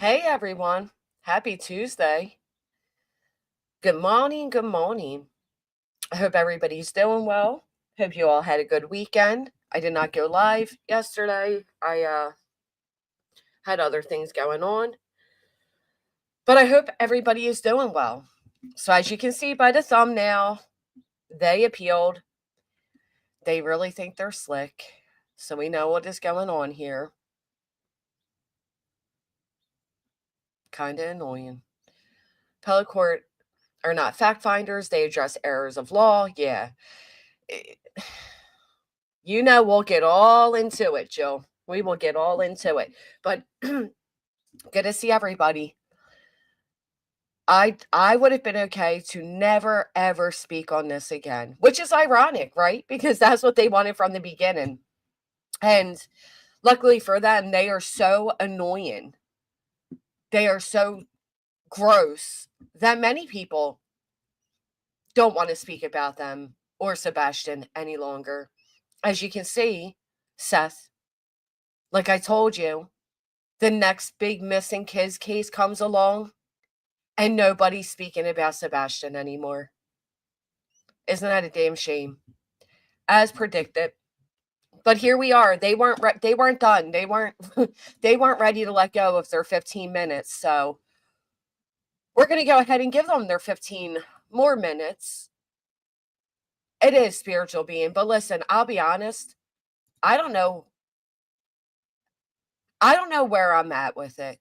Hey everyone, happy Tuesday. Good morning, good morning. I hope everybody's doing well. Hope you all had a good weekend. I did not go live yesterday. I had other things going on, but I hope everybody is doing well. So as you can see by the thumbnail, they appealed. They really think they're slick. So we know what is going on here. Kind of annoying. Appellate court are not fact finders. They address errors of law. Yeah. You know, we'll get all into it, Jill. We will get all into it. But good to see everybody. I would have been okay to never ever speak on this again, which is ironic, right? Because that's what they wanted from the beginning. And luckily for them, they are so annoying. They are so gross that many people don't want to speak about them or Sebastian any longer. As you can see, Seth, like I told you, the next big missing kids case comes along and nobody's speaking about Sebastian anymore. Isn't that a damn shame? As predicted. But here we are. They weren't done. They weren't they weren't ready to let go of their 15 minutes. So we're going to go ahead and give them their 15 more minutes. It is spiritual being, but listen, I'll be honest. I don't know where I'm at with it.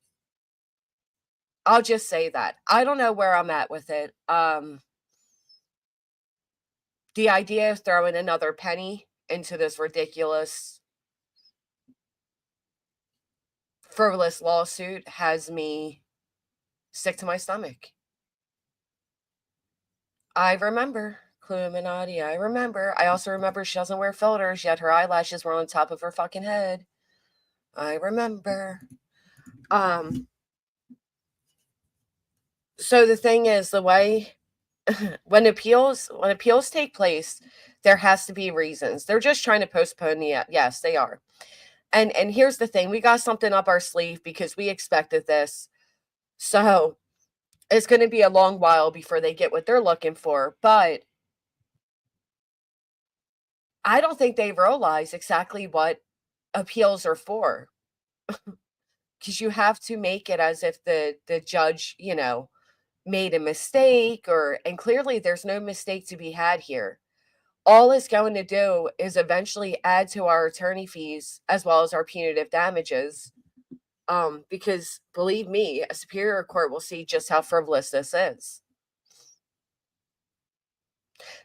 I'll just say that. I don't know where I'm at with it. The idea of throwing another penny into this ridiculous frivolous lawsuit has me sick to my stomach. I remember Illuminati. I remember. I also remember she doesn't wear filters, yet her eyelashes were on top of her fucking head. I remember. So the thing is, the way when appeals take place, there has to be reasons. They're just trying to postpone the yes, they are. And here's the thing, we got something up our sleeve because we expected this. So it's going to be a long while before they get what they're looking for, but I don't think they realize exactly what appeals are for. Because you have to make it as if the judge, made a mistake, and clearly there's no mistake to be had here. All it's going to do is eventually add to our attorney fees as well as our punitive damages. Because believe me, a superior court will see just how frivolous this is.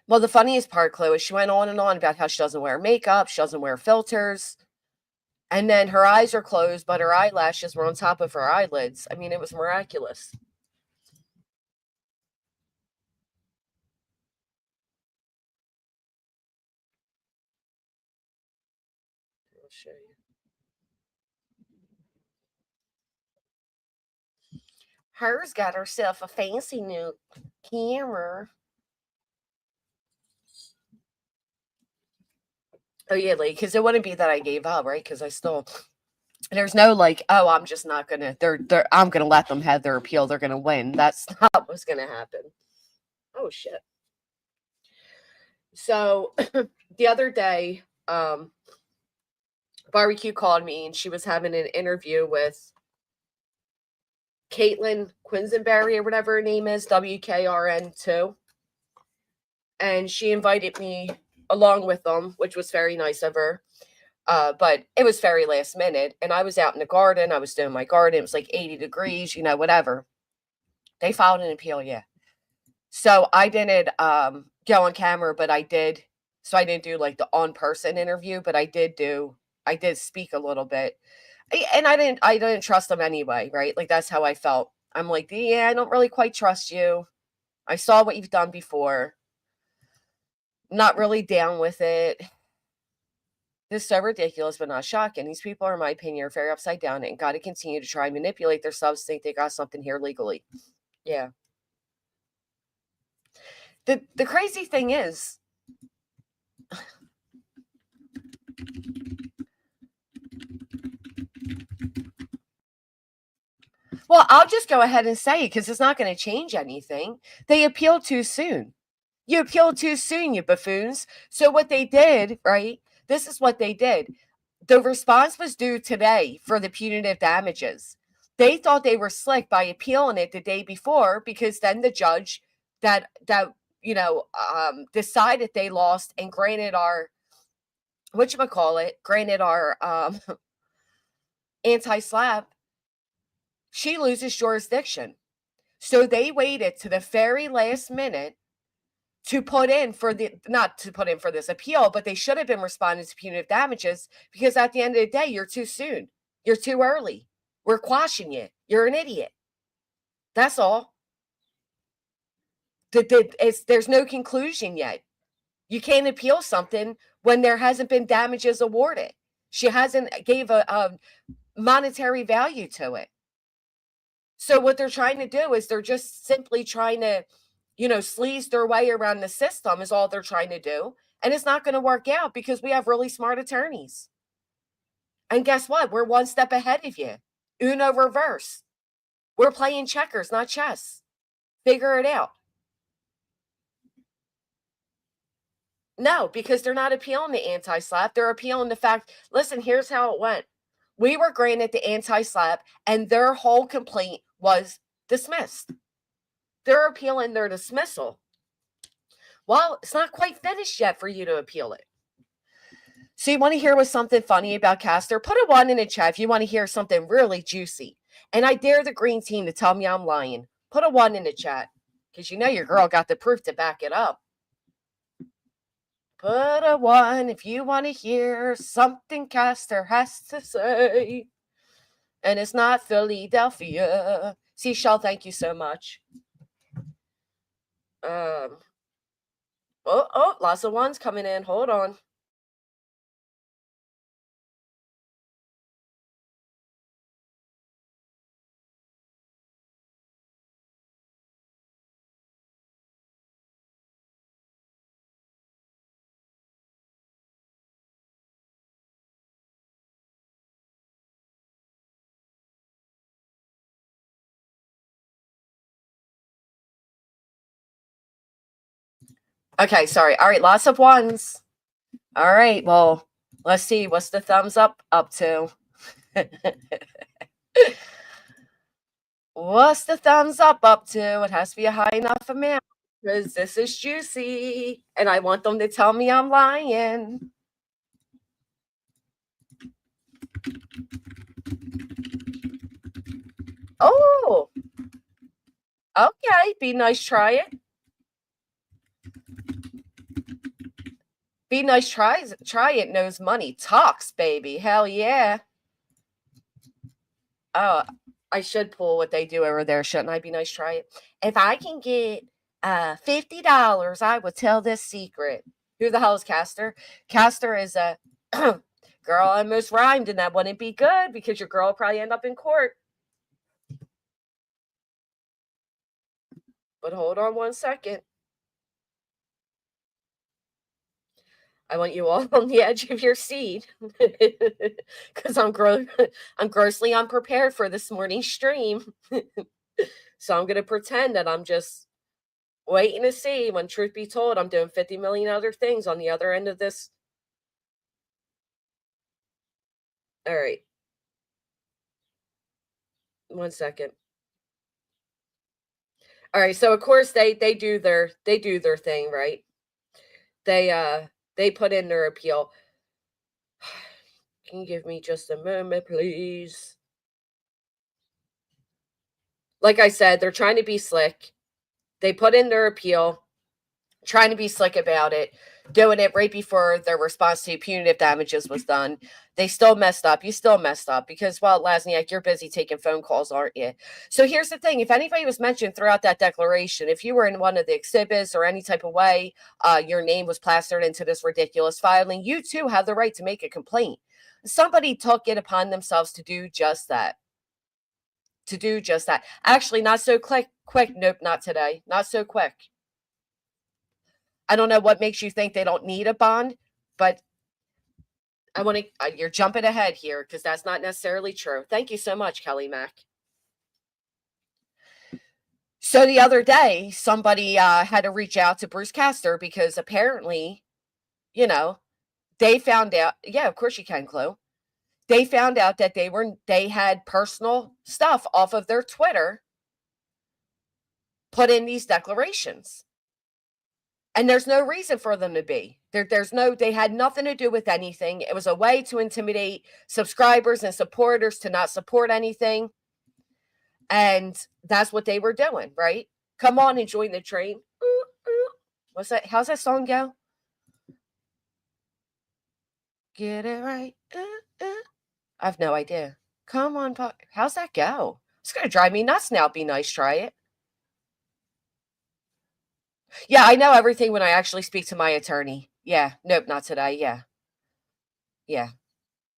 Well, the funniest part, Chloe, is she went on and on about how she doesn't wear makeup, she doesn't wear filters, and then her eyes are closed, but her eyelashes were on top of her eyelids. I mean, it was miraculous. I'll show you. Hers got herself a fancy new camera. Oh yeah, like, because it wouldn't be that I gave up, right? Because I still, there's no like, oh, I'm just not gonna. I'm gonna let them have their appeal. They're gonna win. That's not what's gonna happen. Oh shit. So the other day, Barbecue called me and she was having an interview with Caitlin Quinsonberry or whatever her name is, WKRN2. And she invited me along with them, which was very nice of her. But it was very last minute. And I was out in the garden. I was doing my garden. It was like 80 degrees, whatever. They filed an appeal, yeah. So I didn't go on camera, but I did. So I didn't do like the on-person interview, but I did speak a little bit. And I didn't trust them anyway, right? Like that's how I felt. I'm like, yeah, I don't really quite trust you. I saw what you've done before. Not really down with it. This is so ridiculous, but not shocking. These people, in my opinion, are very upside down and got to continue to try and manipulate their subs, think they got something here legally. Yeah. The crazy thing is, Well, I'll just go ahead and say it because it's not going to change anything. They appealed too soon. You appealed too soon, you buffoons. So what they did, right? This is what they did. The response was due today for the punitive damages. They thought they were slick by appealing it the day before because then the judge that decided they lost and granted our granted our anti-slap, she loses jurisdiction. So they waited to the very last minute to put in for the not to put in for this appeal, but they should have been responding to punitive damages because at the end of the day, you're too soon. You're too early. We're quashing you. You're an idiot. That's all. There's no conclusion yet. You can't appeal something when there hasn't been damages awarded. She hasn't gave a monetary value to it. So what they're trying to do is they're just simply trying to, sleaze their way around the system is all they're trying to do. And it's not going to work out because we have really smart attorneys. And guess what? We're one step ahead of you. Uno reverse. We're playing checkers, not chess. Figure it out. No, because they're not appealing the anti-slap. They're appealing the fact, listen, here's how it went. We were granted the anti-slap and their whole complaint was dismissed. They're appealing their dismissal. Well, it's not quite finished yet for you to appeal it. So you want to hear what's something funny about Castor? Put a 1 in the chat if you want to hear something really juicy. And I dare the green team to tell me I'm lying. Put a 1 in the chat because your girl got the proof to back it up. Put a 1 if you want to hear something Castor has to say. And it's not Philadelphia. Seashell, thank you so much. Lots of 1s coming in. Hold on. Okay, sorry. All right, lots of 1s. All right, well, let's see. What's the thumbs up to? What's the thumbs up to? It has to be a high enough amount because this is juicy and I want them to tell me I'm lying. Oh, okay. Be nice, try it. Be nice, try it, knows money. Talks, baby. Hell yeah. Oh, I should pull what they do over there, shouldn't I? Be nice, try it. If I can get $50, I will tell this secret. Who the hell is Castor? Castor is a girl. I almost rhymed, and that wouldn't be good because your girl will probably end up in court. But hold on 1 second. I want you all on the edge of your seat because I'm grossly unprepared for this morning's stream. So I'm going to pretend that I'm just waiting to see when, truth be told, I'm doing 50 million other things on the other end of this. All right. 1 second. All right. So of course they do their thing, right? They put in their appeal. Can you give me just a moment, please? Like I said, they're trying to be slick. They put in their appeal, trying to be slick about it, doing it right before their response to punitive damages was done. They still messed up. You still messed up because, well, Lasniak, you're busy taking phone calls, aren't you? So here's the thing. If anybody was mentioned throughout that declaration, if you were in one of the exhibits or any type of way, your name was plastered into this ridiculous filing, you too have the right to make a complaint. Somebody took it upon themselves to do just that. Actually, not so quick. Nope, not today. Not so quick. I don't know what makes you think they don't need a bond, but I want to, you're jumping ahead here because that's not necessarily true. Thank you so much, Kelly Mack. So the other day, somebody had to reach out to Bruce Castor because apparently, they found out. Yeah, of course you can, Chloe. They found out that they had personal stuff off of their Twitter put in these declarations. And there's no reason for them to be. They had nothing to do with anything. It was a way to intimidate subscribers and supporters to not support anything. And that's what they were doing, right? Come on and join the train. What's that? How's that song go? Get it right. I have no idea. Come on, how's that go? It's going to drive me nuts now. Be nice, try it. Yeah, I know everything when I actually speak to my attorney. Yeah, nope, not today. Yeah. Yeah.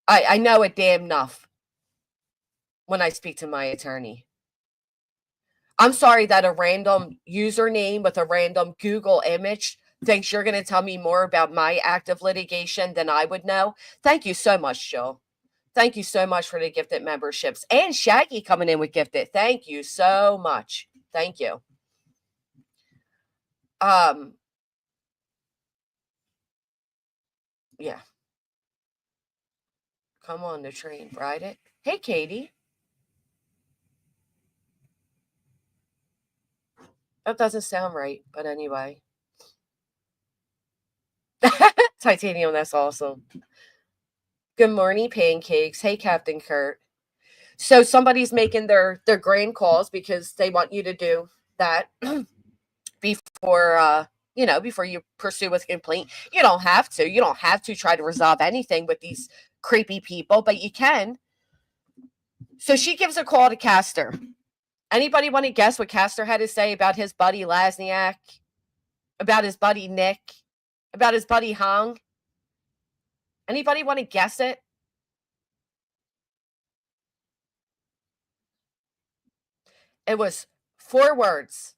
I know it damn enough when I speak to my attorney. I'm sorry that a random username with a random Google image thinks you're going to tell me more about my active litigation than I would know. Thank you so much, Jill. Thank you so much for the gifted memberships. And Shaggy coming in with gifted. Thank you so much. Thank you. Yeah. Come on the train, ride it. Hey, Katie. That doesn't sound right, but anyway. Titanium, that's awesome. Good morning, pancakes. Hey, Captain Kurt. So somebody's making their grain calls because they want you to do that before before you pursue with a complaint. You don't have to. You don't have to try to resolve anything with these creepy people, but you can. So she gives a call to Castor. Anybody want to guess what Castor had to say about his buddy Lasniak, about his buddy Nick, about his buddy Hong? Anybody want to guess it? It was 4 words.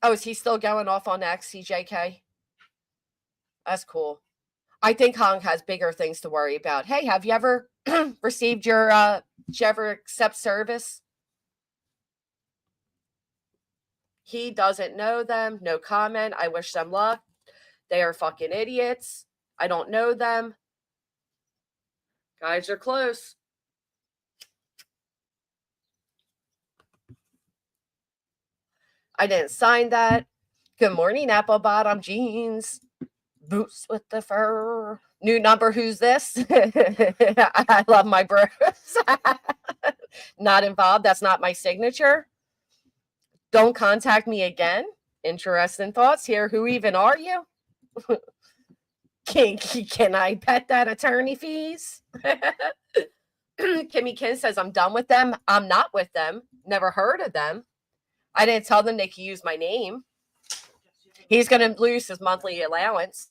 Oh, is he still going off on X, CJK? That's cool. I think Hong has bigger things to worry about. Hey, have you ever received did you ever accept service? He doesn't know them. No comment. I wish them luck. They are fucking idiots. I don't know them. Guys are close. I didn't sign that. Good morning, apple bottom jeans. Boots with the fur. New number, who's this? I love my bros. Not involved. That's not my signature. Don't contact me again. Interesting thoughts here. Who even are you? Can I bet that attorney fees? Kimmy Kin says, I'm done with them. I'm not with them. Never heard of them. I didn't tell them they could use my name. He's going to lose his monthly allowance.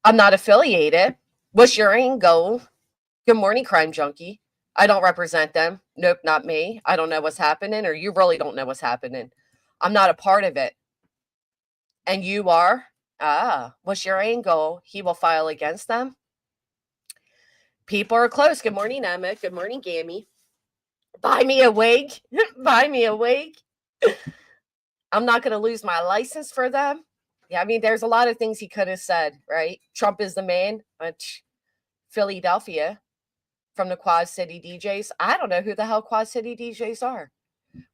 I'm not affiliated. What's your angle? Good morning, crime junkie. I don't represent them. Nope, not me. I don't know what's happening, or you really don't know what's happening. I'm not a part of it. And you are? What's your angle? He will file against them. People are close. Good morning, Emma. Good morning, Gammy. Buy me a wig. Buy me a wig. I'm not going to lose my license for them. Yeah, I mean, there's a lot of things he could have said, right? Trump is the man. Philadelphia from the Quad City DJs. I don't know who the hell Quad City DJs are.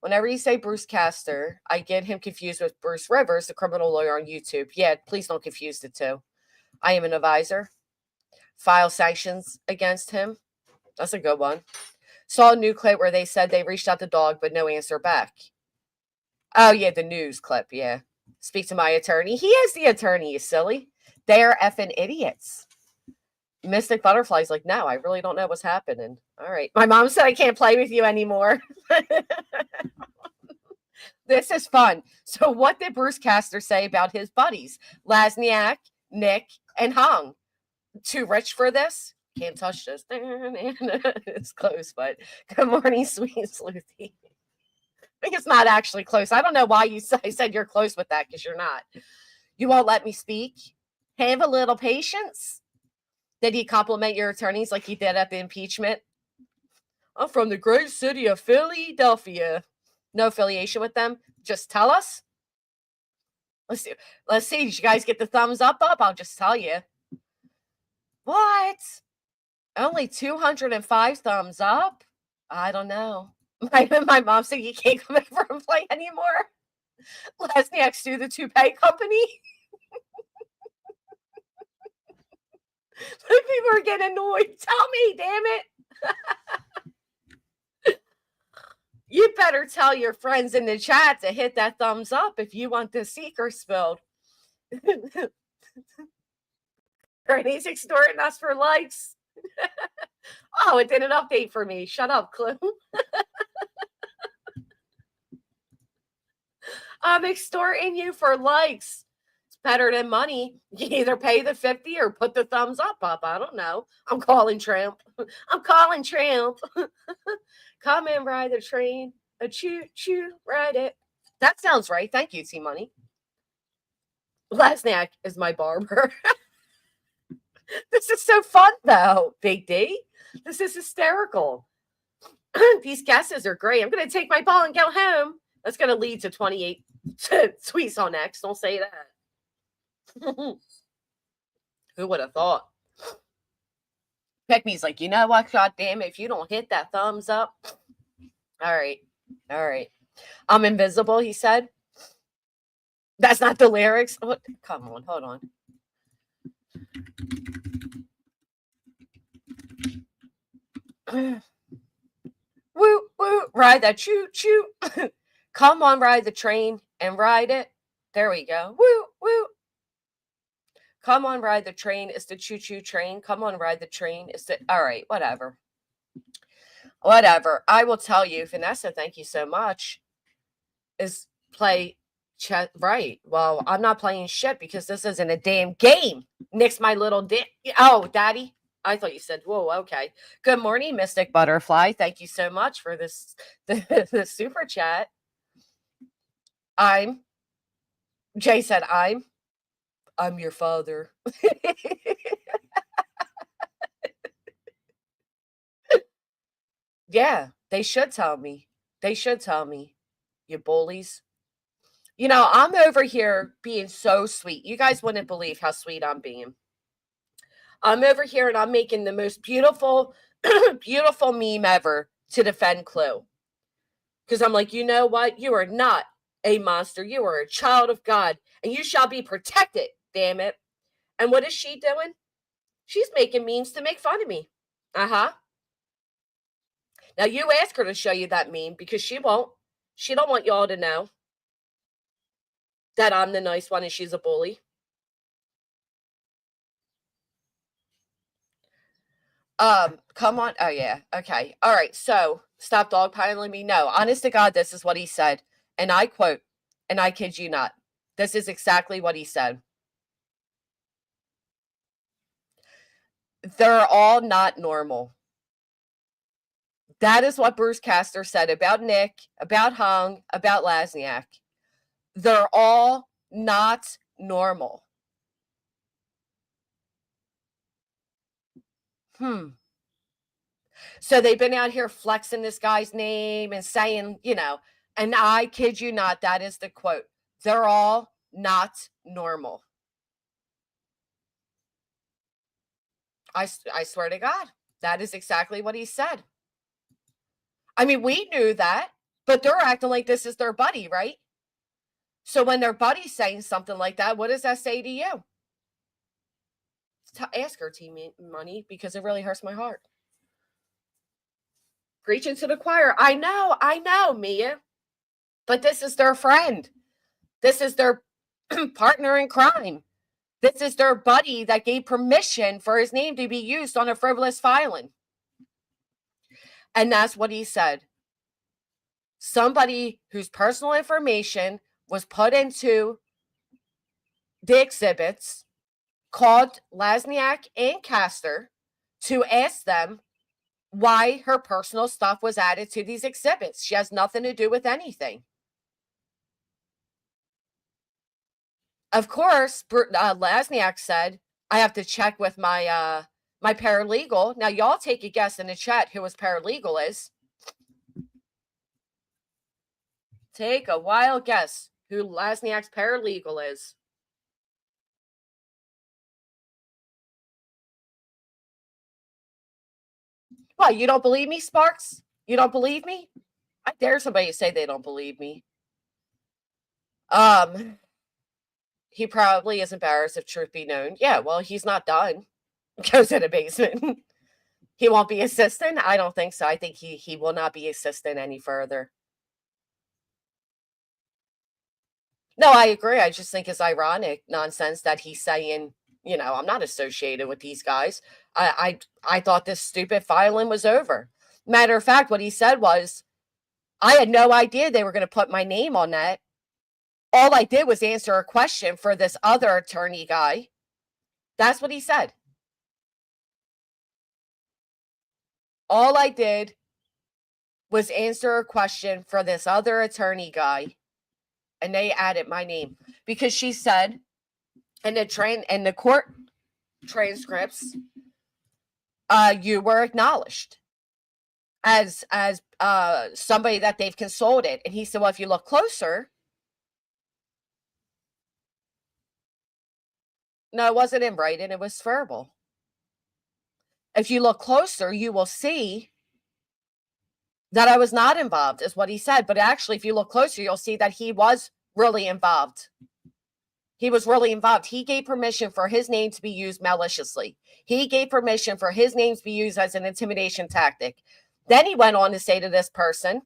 Whenever you say Bruce Castor, I get him confused with Bruce Rivers, the criminal lawyer on YouTube. Yeah, please don't confuse the two. I am an advisor. File sanctions against him. That's a good one. Saw a new clip where they said they reached out to dog, but no answer back. Oh, yeah, the news clip, yeah. Speak to my attorney. He is the attorney, you silly. They are effing idiots. Mystic Butterfly's like, no, I really don't know what's happening. All right. My mom said I can't play with you anymore. This is fun. So what did Bruce Castor say about his buddies? Lasniak, Nick, and Hong. Too rich for this? Can't touch this. It's close, but good morning, sweet Sleuthy. It's not actually close. I don't know why you said you're close with that, because you're not. You won't let me speak? Have a little patience. Did he compliment your attorneys like he did at the impeachment? I'm from the great city of Philadelphia. No affiliation with them. Just tell us. Let's see. Let's see. Did you guys get the thumbs up? I'll just tell you. What? Only 205 thumbs up? I don't know. My mom said you can't come over and play anymore. Lesniak's to the toupee company. People are getting annoyed. Tell me, damn it. You better tell your friends in the chat to hit that thumbs up if you want the secret spilled. Bernie's extorting us for likes. Oh, it did an update for me. Shut up, Clue. I'm extorting you for likes. It's better than money. You either pay the 50 or put the thumbs up. I don't know. I'm calling Trump. I'm calling Trump. Come and ride the train. A choo-choo, ride it. That sounds right. Thank you, T-Money. Lesniak is my barber. This is so fun, though, Big D. This is hysterical. These guesses are great. I'm going to take my ball and go home. That's going to lead to 28 tweets on X. Don't say that. Who would have thought? Peckme's like, you know what? God damn it. If you don't hit that thumbs up. All right. All right. I'm invisible, he said. That's not the lyrics. What? Come on. Hold on. Woo, woo. Ride that choo-choo. Come on, ride the train and ride it. There we go. Woo, woo. Come on, ride the train. It's the choo-choo train. Come on, ride the train. It's the... All right, whatever. Whatever. I will tell you, Vanessa, thank you so much, is play chat. Right. Well, I'm not playing shit because this isn't a damn game. Nick's my little dick. Oh, Daddy. I thought you said, whoa, okay. Good morning, Mystic Butterfly. Thank you so much for this the super chat. Jay said, I'm your father. Yeah, they should tell me. They should tell me, you bullies. You know, I'm over here being so sweet. You guys wouldn't believe how sweet I'm being. I'm over here and I'm making the most beautiful, beautiful meme ever to defend Clue. Because I'm like, you know what? You are not a monster. You are a child of God. And you shall be protected, damn it. And what is she doing? She's making memes to make fun of me. Uh-huh. Now, you ask her to show you that meme because she won't. She don't want y'all to know that I'm the nice one and she's a bully. Come on. Oh, yeah. Okay. All right. So, stop dogpiling me. No, honest to God, this is what he said. And I quote, and I kid you not, this is exactly what he said. They're all not normal. That is what Bruce Castor said about Nick, about Hung, about Lesniak. They're all not normal. So they've been out here flexing this guy's name and saying, you know, and I kid you not, that is the quote. They're all not normal. I swear to God, that is exactly what he said. I mean, we knew that, but they're acting like this is their buddy, right? So when their buddy's saying something like that, what does that say to you? Ask her, T-Money, because it really hurts my heart. Preaching to the choir. I know, Mia. But this is their friend. This is their partner in crime. This is their buddy that gave permission for his name to be used on a frivolous filing. And that's what he said. Somebody whose personal information was put into the exhibits called Lesniak and Castor to ask them why her personal stuff was added to these exhibits. She has nothing to do with anything. Of course, Lasniak said, I have to check with my paralegal. Now, y'all take a guess in the chat who his paralegal is. Take a wild guess who Lasniak's paralegal is. What, you don't believe me, Sparks? You don't believe me? I dare somebody to say they don't believe me. He probably is embarrassed if truth be known. Yeah, well, he's not done. Goes in the basement. He won't be assistant? I don't think so. I think he will not be assistant any further. No, I agree. I just think it's ironic nonsense that he's saying, I'm not associated with these guys. I thought this stupid filing was over. Matter of fact, what he said was, I had no idea they were going to put my name on that. All I did was answer a question for this other attorney guy. That's what he said. All I did was answer a question for this other attorney guy, and they added my name because she said in the court transcripts, you were acknowledged as somebody that they've consulted. And he said, well, if you look closer, no, it wasn't in writing, it was verbal. If you look closer, you will see that I was not involved, is what he said. But actually, if you look closer, you'll see that he was really involved. He was really involved. He gave permission for his name to be used maliciously. He gave permission for his name to be used as an intimidation tactic. Then he went on to say to this person,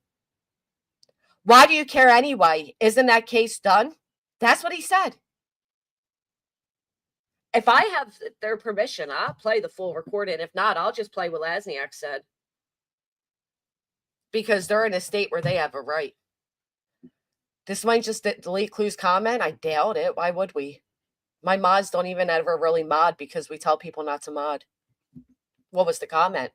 why do you care anyway? Isn't that case done? That's what he said. If I have their permission, I'll play the full recording. If not, I'll just play what Lasniak said. Because they're in a state where they have a right. This might just delete Clue's comment. I doubt it. Why would we? My mods don't even ever really mod because we tell people not to mod. What was the comment?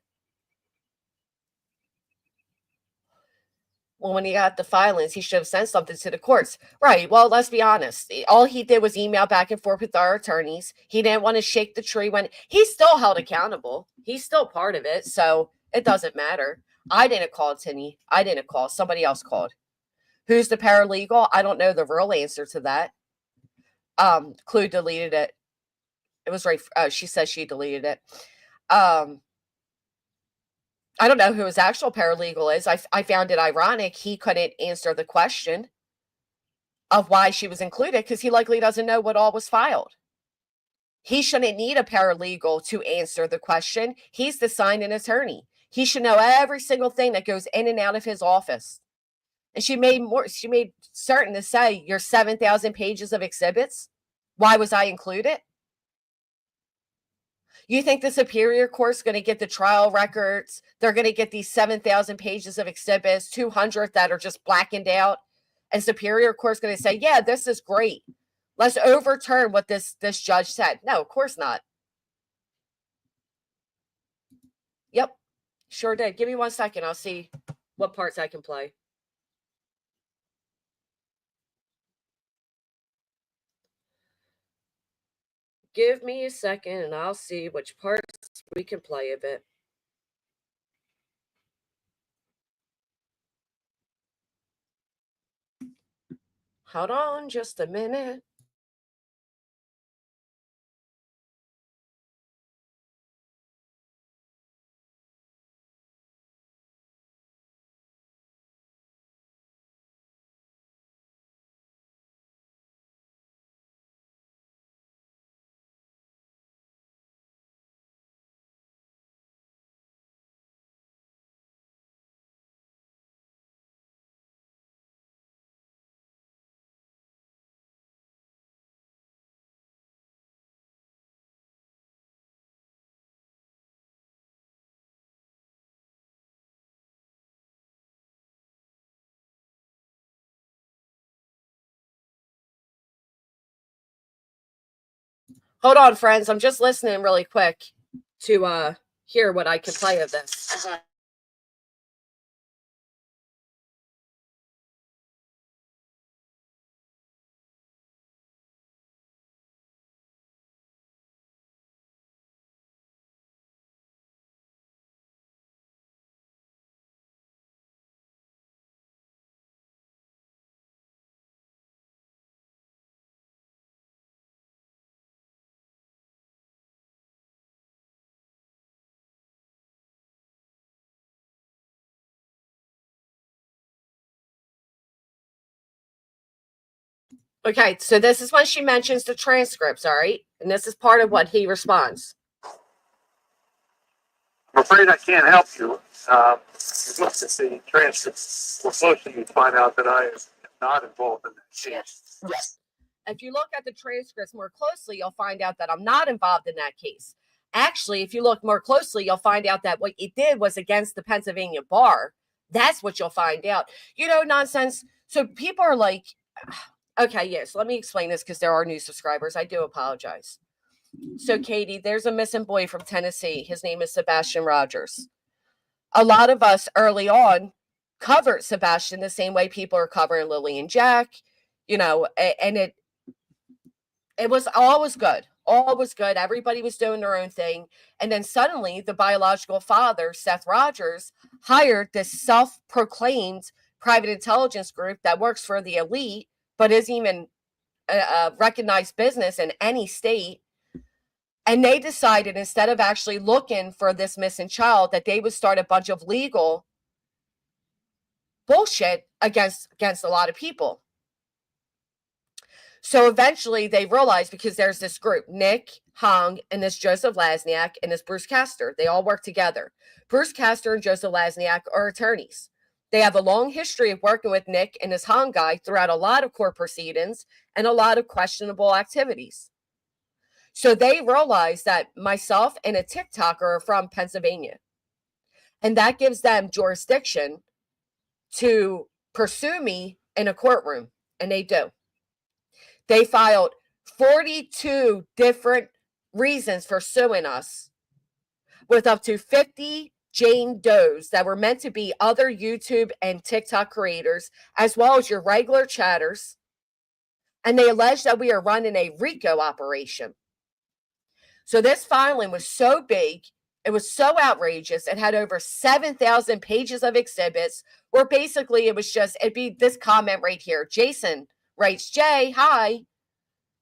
Well, when he got the filings, he should have sent something to the courts. Right. Well, let's be honest. All he did was email back and forth with our attorneys. He didn't want to shake the tree when he's still held accountable. He's still part of it. So it doesn't matter. I didn't call Tinny. I didn't call. Somebody else called. Who's the paralegal? I don't know the real answer to that. Clue deleted it. It was right. She says she deleted it. I don't know who his actual paralegal is. I found it ironic he couldn't answer the question of why she was included because he likely doesn't know what all was filed. He shouldn't need a paralegal to answer the question. He's the signing attorney. He should know every single thing that goes in and out of his office. And she made certain to say, your 7,000 pages of exhibits, why was I included? You think the Superior Court's going to get the trial records? They're going to get these 7,000 pages of exhibits, 200 that are just blackened out. And Superior Court's going to say, yeah, this is great. Let's overturn what this judge said. No, of course not. Yep, sure did. Give me 1 second. I'll see what parts I can play. Give me a second and I'll see which parts we can play of it. Hold on just a minute. Hold on, friends. I'm just listening really quick to hear what I could play of this. Okay, so this is when she mentions the transcripts, all right? And this is part of what he responds. I'm afraid I can't help you. You look at the transcripts more closely, you find out that I am not involved in that case. Yes. If you look at the transcripts more closely, you'll find out that I'm not involved in that case. Actually, if you look more closely, you'll find out that what it did was against the Pennsylvania bar. That's what you'll find out. You know, nonsense. So people are like, okay, yes, let me explain this because there are new subscribers. I do apologize. So, Katie, there's a missing boy from Tennessee. His name is Sebastian Rogers. A lot of us early on covered Sebastian the same way people are covering Lily and Jack, you know, and it was always good. All was good. Everybody was doing their own thing. And then suddenly the biological father, Seth Rogers, hired this self-proclaimed private intelligence group that works for the elite, but isn't even a recognized business in any state. And they decided, instead of actually looking for this missing child, that they would start a bunch of legal bullshit against a lot of people. So eventually they realized, because there's this group, Nick Hong and this Joseph Lasniak and this Bruce Castor, they all work together. Bruce Castor and Joseph Lasniak are attorneys. They have a long history of working with Nick and this Hong guy throughout a lot of court proceedings and a lot of questionable activities. So they realized that myself and a TikToker are from Pennsylvania. And that gives them jurisdiction to pursue me in a courtroom. And they do. They filed 42 different reasons for suing us, with up to 50 Jane Does that were meant to be other YouTube and TikTok creators, as well as your regular chatters. And they allege that we are running a RICO operation. So this filing was so big, it was so outrageous, it had over 7,000 pages of exhibits, where basically it was just, it'd be this comment right here. Jason writes, Jay, hi.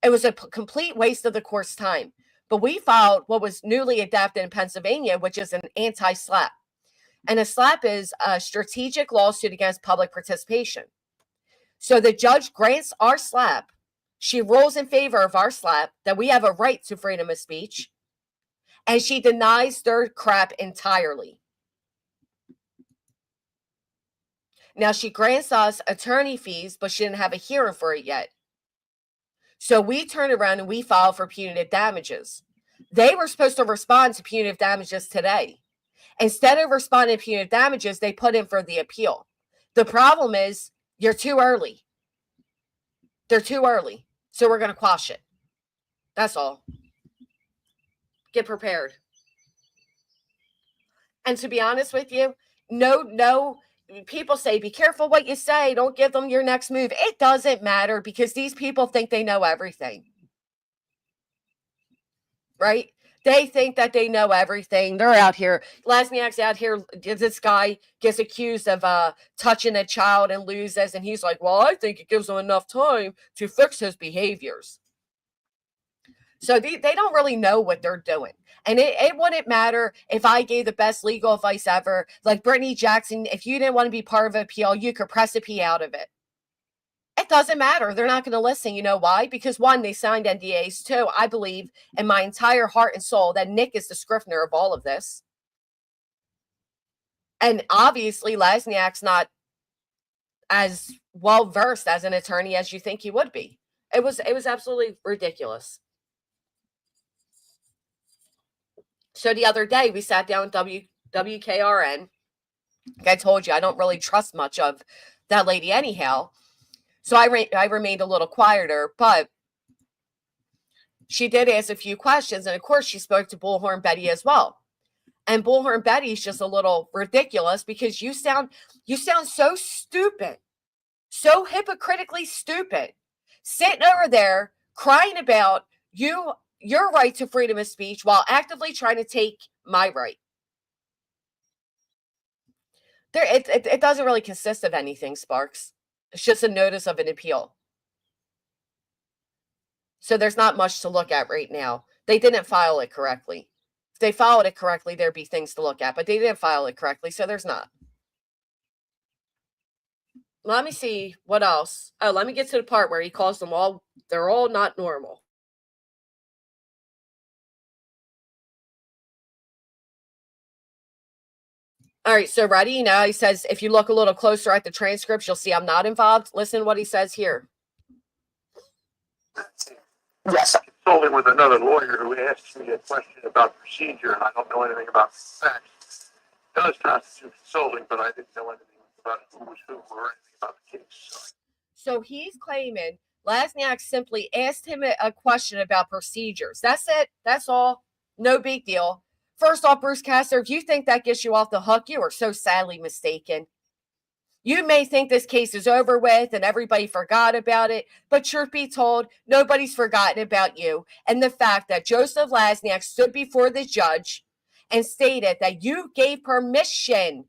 It was a complete waste of the court's time. But we filed what was newly adopted in Pennsylvania, which is an anti-SLAPP. And a SLAPP is a strategic lawsuit against public participation. So the judge grants our SLAPP. She rules in favor of our SLAPP, that we have a right to freedom of speech. And she denies their crap entirely. Now, she grants us attorney fees, but she didn't have a hearing for it yet. So we turned around and we filed for punitive damages. They were supposed to respond to punitive damages today. Instead of responding to punitive damages, they put in for the appeal. The problem is, you're too early. They're too early. So we're going to quash it. That's all. Get prepared. And to be honest with you, no, people say, be careful what you say. Don't give them your next move. It doesn't matter, because these people think they know everything. Right? They think that they know everything. They're out here. Lasniak's out here. This guy gets accused of touching a child and loses. And he's like, well, I think it gives him enough time to fix his behaviors. So they don't really know what they're doing. And it wouldn't matter if I gave the best legal advice ever. Like Brittany Jackson, if you didn't want to be part of an appeal, you could press a P out of it. It doesn't matter. They're not going to listen. You know why? Because one, they signed NDAs. Two, I believe in my entire heart and soul that Nick is the scrivener of all of this. And obviously, Lasniak's not as well versed as an attorney as you think he would be. It was absolutely ridiculous. So the other day, we sat down with WKRN. Like I told you, I don't really trust much of that lady anyhow. So I remained a little quieter, but she did ask a few questions. And of course, she spoke to Bullhorn Betty as well. And Bullhorn Betty's just a little ridiculous because you sound so stupid, so hypocritically stupid, sitting over there crying about your right to freedom of speech while actively trying to take my right. It doesn't really consist of anything, Sparks. It's just a notice of an appeal. So there's not much to look at right now. They didn't file it correctly. If they filed it correctly, there'd be things to look at, but they didn't file it correctly, so there's not. Let me see what else. Oh, let me get to the part where he calls them all, they're all not normal. All right, so ready? Now he says, if you look a little closer at the transcripts, you'll see I'm not involved. Listen to what he says here. Yes. I'm consulting with another lawyer who asked me a question about procedure, and I don't know anything about the facts. It does constitute consulting, but I didn't know anything about who was who or anything about the case. So he's claiming Lasniak simply asked him a question about procedures. That's it. That's all. No big deal. First off, Bruce Castor, if you think that gets you off the hook, you are so sadly mistaken. You may think this case is over with and everybody forgot about it, but truth be told, nobody's forgotten about you and the fact that Joseph Lasniak stood before the judge and stated that you gave permission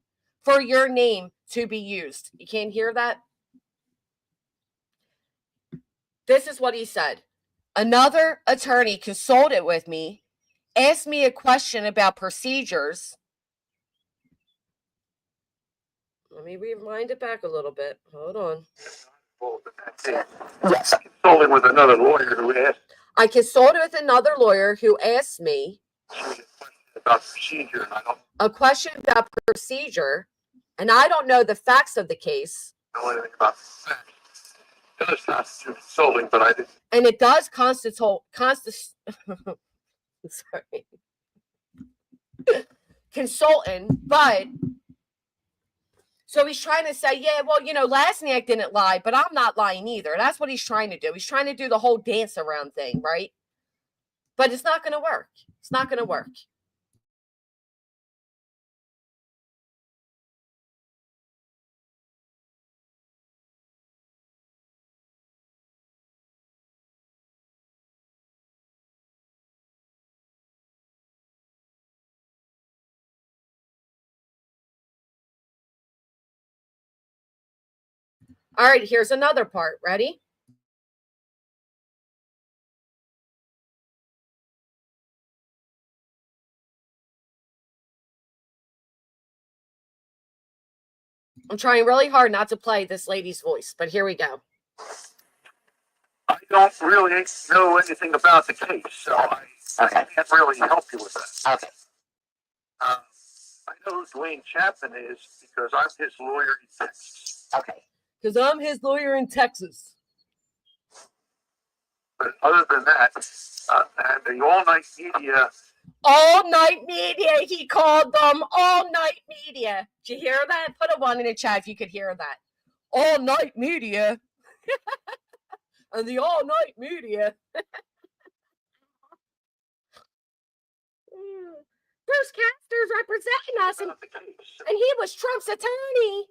for your name to be used. You can't hear that? This is what he said. Another attorney consulted with me, asked me a question about procedures. Let me rewind it back a little bit. Hold on. Yes. I consulted with another lawyer who asked. I consulted with another lawyer who asked me about procedure, and I don't a question about procedure, and I don't know the facts of the case. know anything about the facts. It does constitute consulting, but I didn't. And it does constitute sorry. Consultant, but so he's trying to say, yeah, well, Lasniak didn't lie, but I'm not lying either. That's what he's trying to do. He's trying to do the whole dance around thing, right? But it's not going to work. It's not going to work. All right, here's another part. Ready? I'm trying really hard not to play this lady's voice, but here we go. I don't really know anything about the case, so I can't really help you with that. Okay. I know who Dwayne Chapman is because I'm his lawyer in Texas. Okay. Because I'm his lawyer in Texas. But other than that, and the all-night media. All night media, he called them all night media. Did you hear that? Put a 1 in the chat if you could hear that. All night media. And the all night media. Bruce Castor's representing us, and he was Trump's attorney.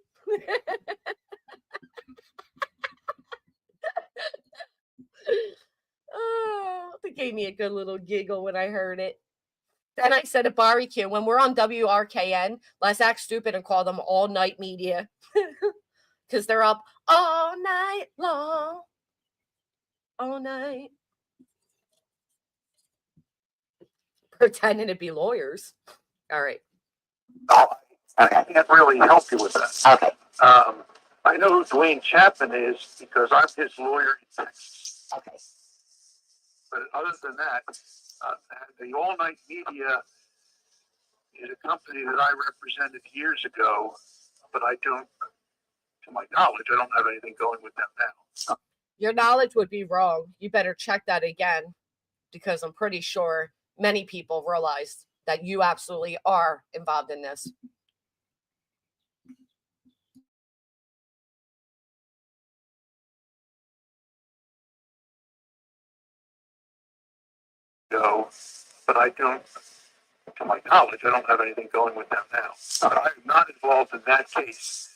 Oh, it gave me a good little giggle when I heard it. Then I said at barbecue, when we're on WRKN, let's act stupid and call them all night media. Because they're up all night long. All night. Pretending to be lawyers. All right. Oh, I can't really help you with that. Okay. I know who Dwayne Chapman is because I'm his lawyer in Texas. Okay. But other than that, and the all-night media is a company that I represented years ago, but I don't, to my knowledge, I don't have anything going with them now. Your knowledge would be wrong. You better check that again, because I'm pretty sure many people realize that you absolutely are involved in this. But I don't to my knowledge, I don't have anything going with them now. But I'm not involved in that case.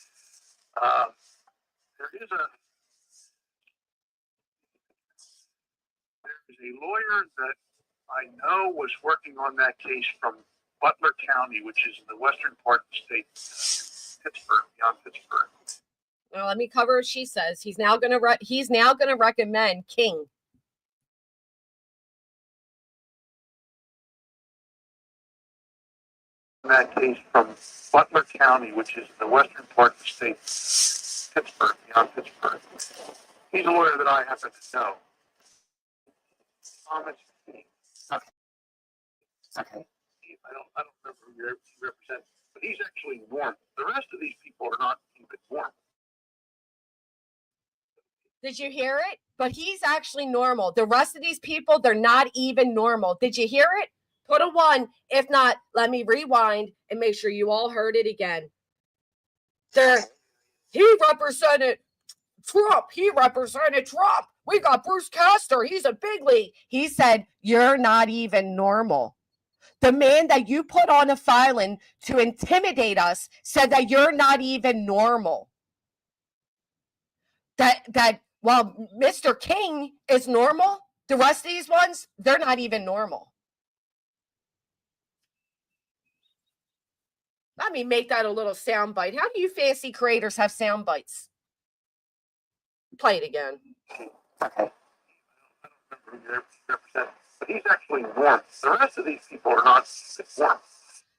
There is a lawyer that I know was working on that case from Butler County, which is in the western part of the state, Pittsburgh, beyond Pittsburgh. Well, let me cover what she says. He's now going to recommend King. That case from Butler County, which is in the western part of the state, Pittsburgh, beyond Pittsburgh. He's a lawyer that I happen to know. Thomas King. Okay. I don't remember who he represents, but he's actually warm. The rest of these people are not even warm. Did you hear it? But he's actually normal. The rest of these people, they're not even normal. Did you hear it? Put a 1. If not, let me rewind and make sure you all heard it again. He represented Trump. We got Bruce Castor. He's a big league. He said, you're not even normal. The man that you put on a filing to intimidate us said that you're not even normal. While Mr. King is normal, the rest of these ones, they're not even normal. Let me make that a little sound bite. How do you fancy creators have sound bites? Play it again. Okay. I don't remember who he represents, but he's actually warm. The rest of these people are not warm.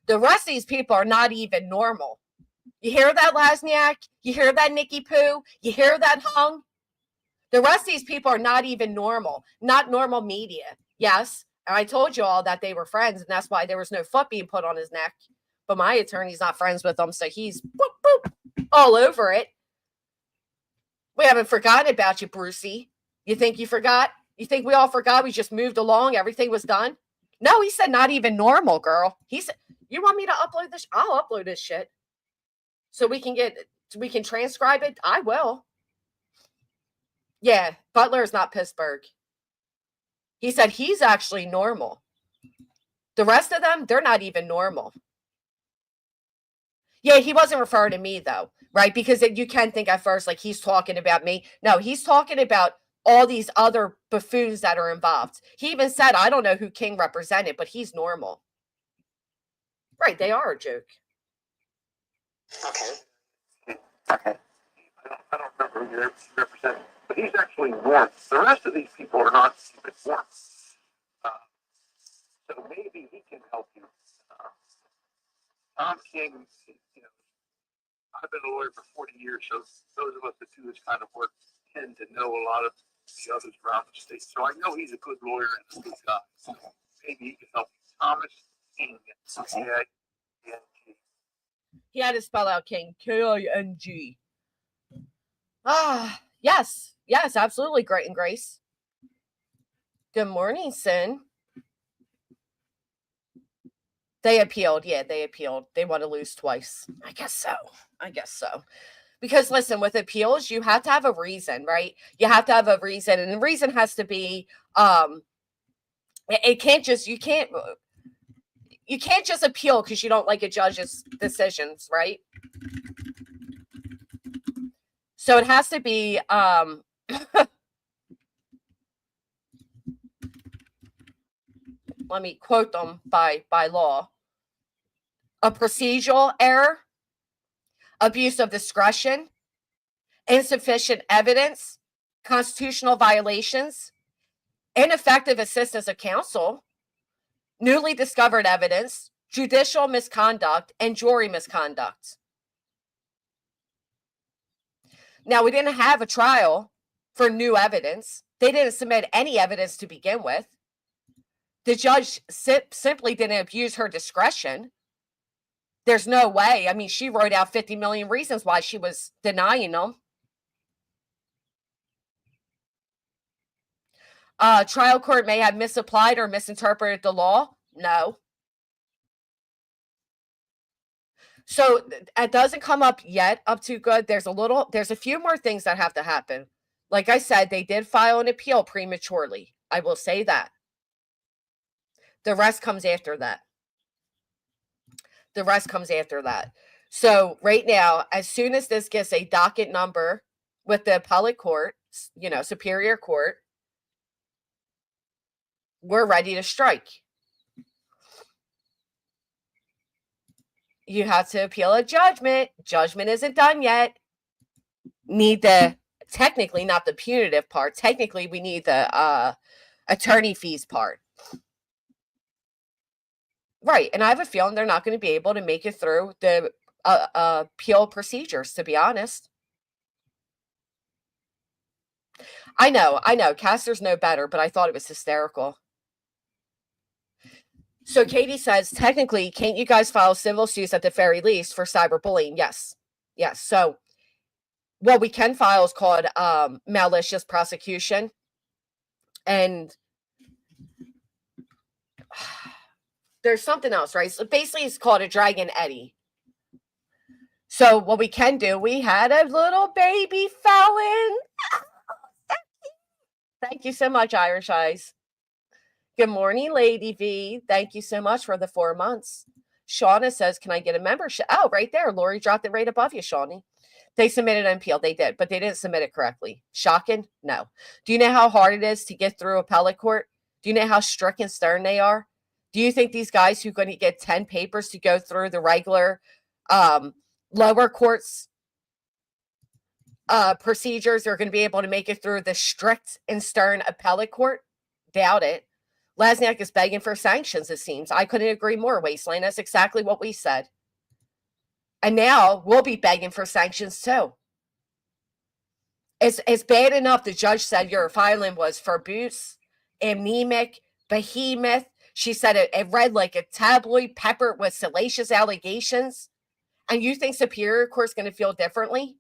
The rest of these people are not even normal. You hear that, Lasniak? You hear that, Nikki Poo? You hear that, Hung? The rest of these people are not even normal. Not normal media. Yes, and I told you all that they were friends, and that's why there was no foot being put on his neck. But my attorney's not friends with them, so he's boop, boop, all over it. We haven't forgotten about you, Brucey. You think you forgot? You think we all forgot? We just moved along. Everything was done? No, he said not even normal, girl. He said, you want me to upload this? I'll upload this shit. So we can transcribe it. I will. Yeah, Butler is not Pittsburgh. He said he's actually normal. The rest of them, they're not even normal. Yeah, he wasn't referring to me, though, right? Because you can think at first like he's talking about me. No, he's talking about all these other buffoons that are involved. He even said, I don't know who King represented, but he's normal. Right, they are a joke. Okay. I don't remember who he represents, but he's actually warm. The rest of these people are not even warm. So maybe he can help you. Tom King, I've been a lawyer for 40 years, so those of us that do this kind of work tend to know a lot of the others around the state. So I know he's a good lawyer and a good guy. So maybe he can help you. Thomas King. K-I-N-G. He had to spell out King. K-I-N-G. Yes, absolutely, Great and Grace. Good morning, Sin. They appealed. Yeah, they appealed. They want to lose twice. I guess so. Because listen, with appeals, you have to have a reason, right? You have to have a reason. And the reason has to be, you can't just appeal because you don't like a judge's decisions, right? So it has to be, let me quote them by law. A procedural error, abuse of discretion, insufficient evidence, constitutional violations, ineffective assistance of counsel, newly discovered evidence, judicial misconduct, and jury misconduct. Now, we didn't have a trial for new evidence. They didn't submit any evidence to begin with. The judge simply didn't abuse her discretion. There's no way. I mean, she wrote out 50 million reasons why she was denying them. Trial court may have misapplied or misinterpreted the law. No. So it doesn't come up yet up to good. There's a few more things that have to happen. Like I said, they did file an appeal prematurely. I will say that. The rest comes after that. The rest comes after that. So right now, as soon as this gets a docket number with the appellate court, Superior Court, we're ready to strike. You have to appeal a judgment. Judgment isn't done yet. Need the, technically not the punitive part. Technically, we need the attorney fees part. Right. And I have a feeling they're not going to be able to make it through the appeal procedures, to be honest. I know. Casters know better, but I thought it was hysterical. So Katie says, technically, can't you guys file civil suits at the very least for cyberbullying? Yes. So what we can file is called malicious prosecution. And there's something else, right? So basically, it's called a Dragon Eddy. So what we can do, we had a little baby felon. Thank you so much, Irish Eyes. Good morning, Lady V. Thank you so much for the 4 months. Shauna says, can I get a membership? Oh, right there. Lori dropped it right above you, Shawnee. They submitted an appeal. They did, but they didn't submit it correctly. Shocking? No. Do you know how hard it is to get through appellate court? Do you know how strict and stern they are? Do you think these guys who are going to get 10 papers to go through the regular lower courts procedures are going to be able to make it through the strict and stern appellate court? Doubt it. Lesniak is begging for sanctions, it seems. I couldn't agree more, Wasteland. That's exactly what we said. And now we'll be begging for sanctions too. It's bad enough the judge said your filing was verbose, anemic, behemoth. She said it read like a tabloid peppered with salacious allegations. And you think Superior Court's going to feel differently?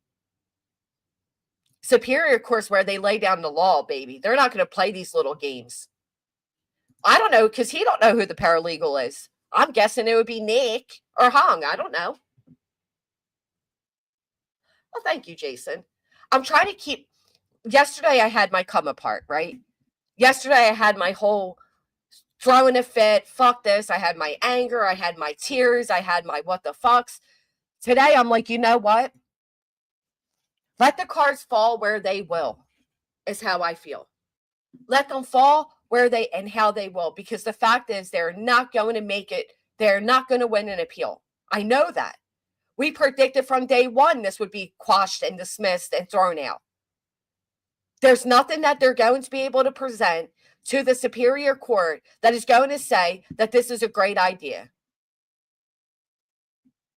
Superior Court's where they lay down the law, baby. They're not going to play these little games. I don't know, because he don't know who the paralegal is. I'm guessing it would be Nick or Hong. I don't know. Well, thank you, Jason. I'm trying to keep... Yesterday, I had my come apart, right? Yesterday, I had my whole throwing a fit. Fuck this. I had my anger. I had my tears. I had my what the fucks. Today, I'm like, you know what? Let the cards fall where they will, is how I feel. Let them fall where they and how they will, because the fact is they're not going to make it. They're not going to win an appeal. I know that. We predicted from day one this would be quashed and dismissed and thrown out. There's nothing that they're going to be able to present to the Superior Court that is going to say that this is a great idea.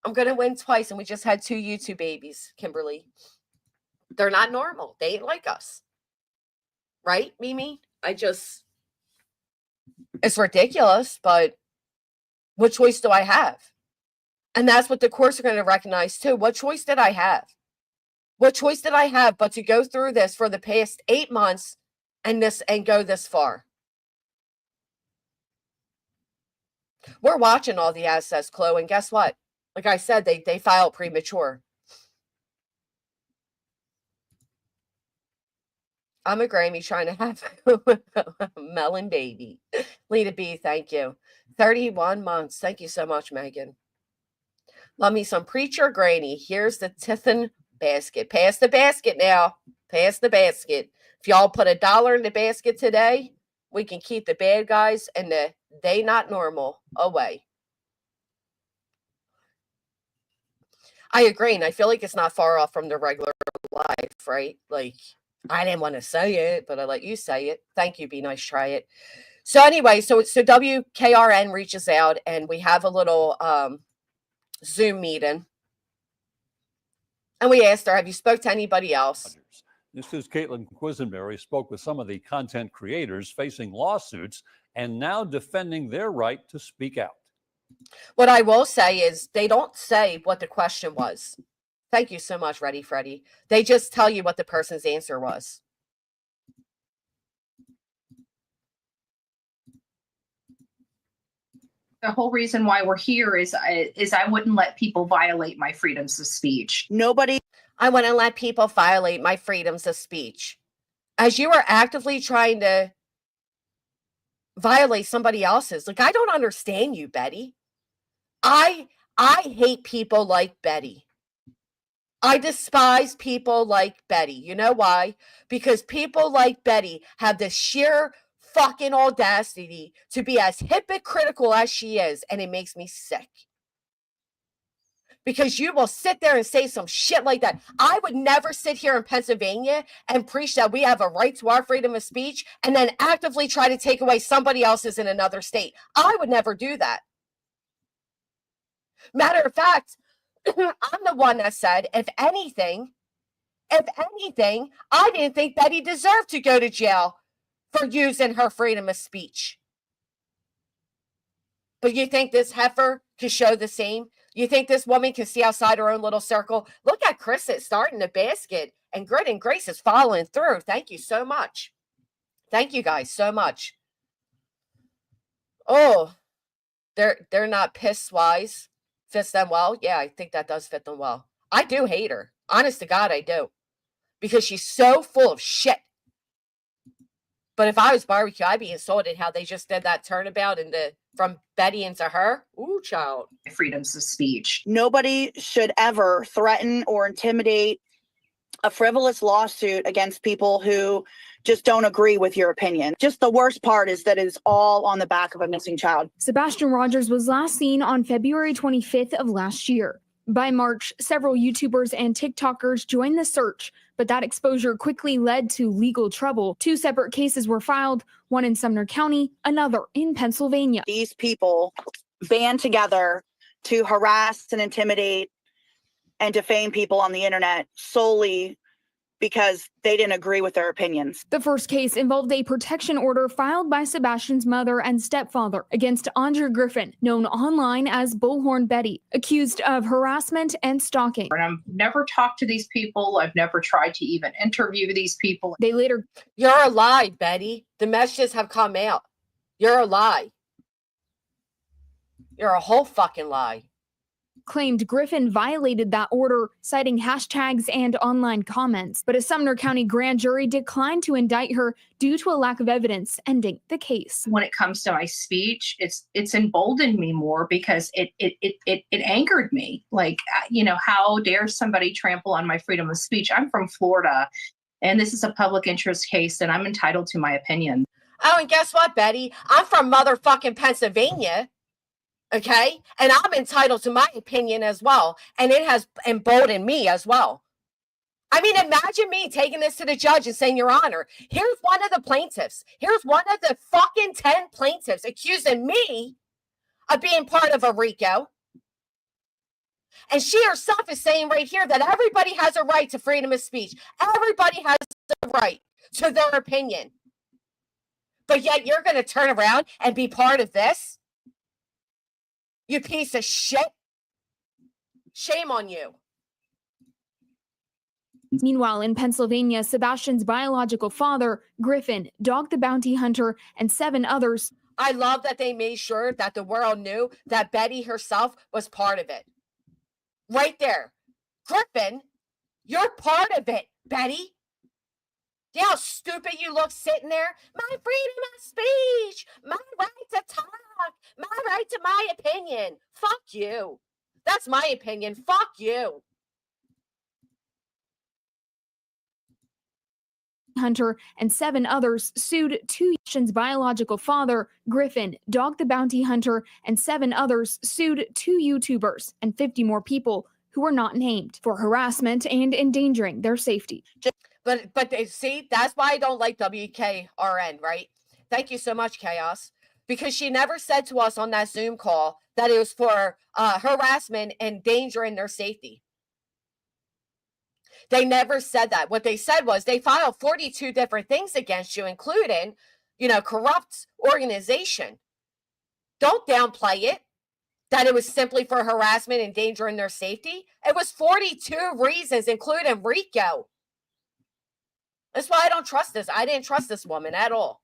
I'm going to win twice, and we just had 2 YouTube babies, Kimberly. They're not normal. They ain't like us. Right, Mimi? It's ridiculous, but what choice do I have? And that's what the courts are going to recognize too. What choice did I have? What choice did I have but to go through this for the past 8 months and go this far? We're watching all the assets, Chloe, and guess what? Like I said, they filed premature. I'm a Grammy trying to have a melon baby. Lita B, thank you. 31 months. Thank you so much, Megan. Love me some Preacher Granny. Here's the Tiffin basket. Pass the basket now. Pass the basket. If y'all put $1 in the basket today, we can keep the bad guys and the they not normal away. I agree, and I feel like it's not far off from the regular life, right? Like, I didn't want to say it, but I let you say it. Thank you. Be nice. Try it. So anyway, so WKRN reaches out, and we have a little Zoom meeting. And we asked her, have you spoke to anybody else? This is Caitlin Quisenberry spoke with some of the content creators facing lawsuits and now defending their right to speak out. What I will say is they don't say what the question was. Thank you so much, Ready Freddy. They just tell you what the person's answer was. The whole reason why we're here is I wouldn't let people violate my freedoms of speech. I wouldn't let people violate my freedoms of speech. As you are actively trying to violate somebody else's. Like, I don't understand you, Betty. I I hate people like Betty. I despise people like Betty. You know why? Because people like Betty have the sheer fucking audacity to be as hypocritical as she is, and it makes me sick. Because you will sit there and say some shit like that. I would never sit here in Pennsylvania and preach that we have a right to our freedom of speech and then actively try to take away somebody else's in another state. I would never do that. Matter of fact, I'm the one that said, if anything, I didn't think Betty deserved to go to jail for using her freedom of speech. But you think this heifer can show the same? You think this woman can see outside her own little circle? Look at Chris starting the basket, and Grit and Grace is following through. Thank you so much. Thank you guys so much. Oh, they're not piss wise. Fits them well. Yeah, I think that does fit them well. I do hate her. Honest to God, I do. Because she's so full of shit. But if I was barbecue, I'd be insulted how they just did that turnabout from Betty into her. Ooh, child. Freedoms of speech. Nobody should ever threaten or intimidate a frivolous lawsuit against people who just don't agree with your opinion. Just the worst part is that it's all on the back of a missing child. Sebastian Rogers was last seen on February 25th of last year. By March, several YouTubers and TikTokers joined the search, but that exposure quickly led to legal trouble. 2 separate cases were filed, one in Sumner County, another in Pennsylvania. These people band together to harass and intimidate and defame people on the internet solely because they didn't agree with their opinions. The first case involved a protection order filed by Sebastian's mother and stepfather against Andrea Griffin, known online as Bullhorn Betty, accused of harassment and stalking. And I've never talked to these people. I've never tried to even interview these people. They later... You're a lie, Betty. The messages have come out. You're a lie. You're a whole fucking lie. Claimed Griffin violated that order, citing hashtags and online comments. But a Sumner County grand jury declined to indict her due to a lack of evidence, ending the case. When it comes to my speech, it's emboldened me more because it angered me. Like, how dare somebody trample on my freedom of speech? I'm from Florida, and this is a public interest case, and I'm entitled to my opinion. Oh, and guess what, Betty? I'm from motherfucking Pennsylvania. Okay? And I'm entitled to my opinion as well. And it has emboldened me as well. I mean, imagine me taking this to the judge and saying, Your Honor, here's one of the plaintiffs. Here's one of the fucking 10 plaintiffs accusing me of being part of a RICO. And she herself is saying right here that everybody has a right to freedom of speech. Everybody has the right to their opinion. But yet you're going to turn around and be part of this? You piece of shit. Shame on you. Meanwhile, in Pennsylvania, Sebastian's biological father, Griffin, Dog the Bounty Hunter, and 7 others. I love that they made sure that the world knew that Betty herself was part of it. Right there. Griffin, you're part of it, Betty. See how stupid you look sitting there? My freedom of speech, my right to talk, my right to my opinion. Fuck you. That's my opinion. Fuck you. Hunter and 7 others sued 2 biological father, Griffin, Dog the Bounty Hunter, and 7 others sued 2 YouTubers and 50 more people who were not named for harassment and endangering their safety. But see, that's why I don't like WKRN, right? Thank you so much, Chaos. Because she never said to us on that Zoom call that it was for harassment and endangering their safety. They never said that. What they said was they filed 42 different things against you, including, corrupt organization. Don't downplay it, that it was simply for harassment and endangering their safety. It was 42 reasons, including RICO. That's why I don't trust this. I didn't trust this woman at all.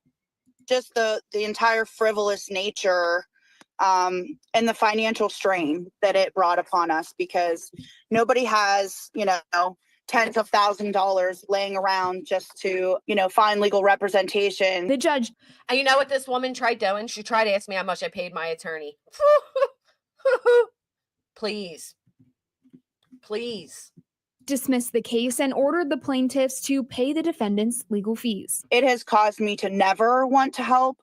Just the entire frivolous nature and the financial strain that it brought upon us, because nobody has, tens of $1,000s laying around just to, find legal representation. The judge. And you know what this woman tried doing? She tried to ask me how much I paid my attorney. Please. Please. Dismissed the case and ordered the plaintiffs to pay the defendants legal fees. It has caused me to never want to help,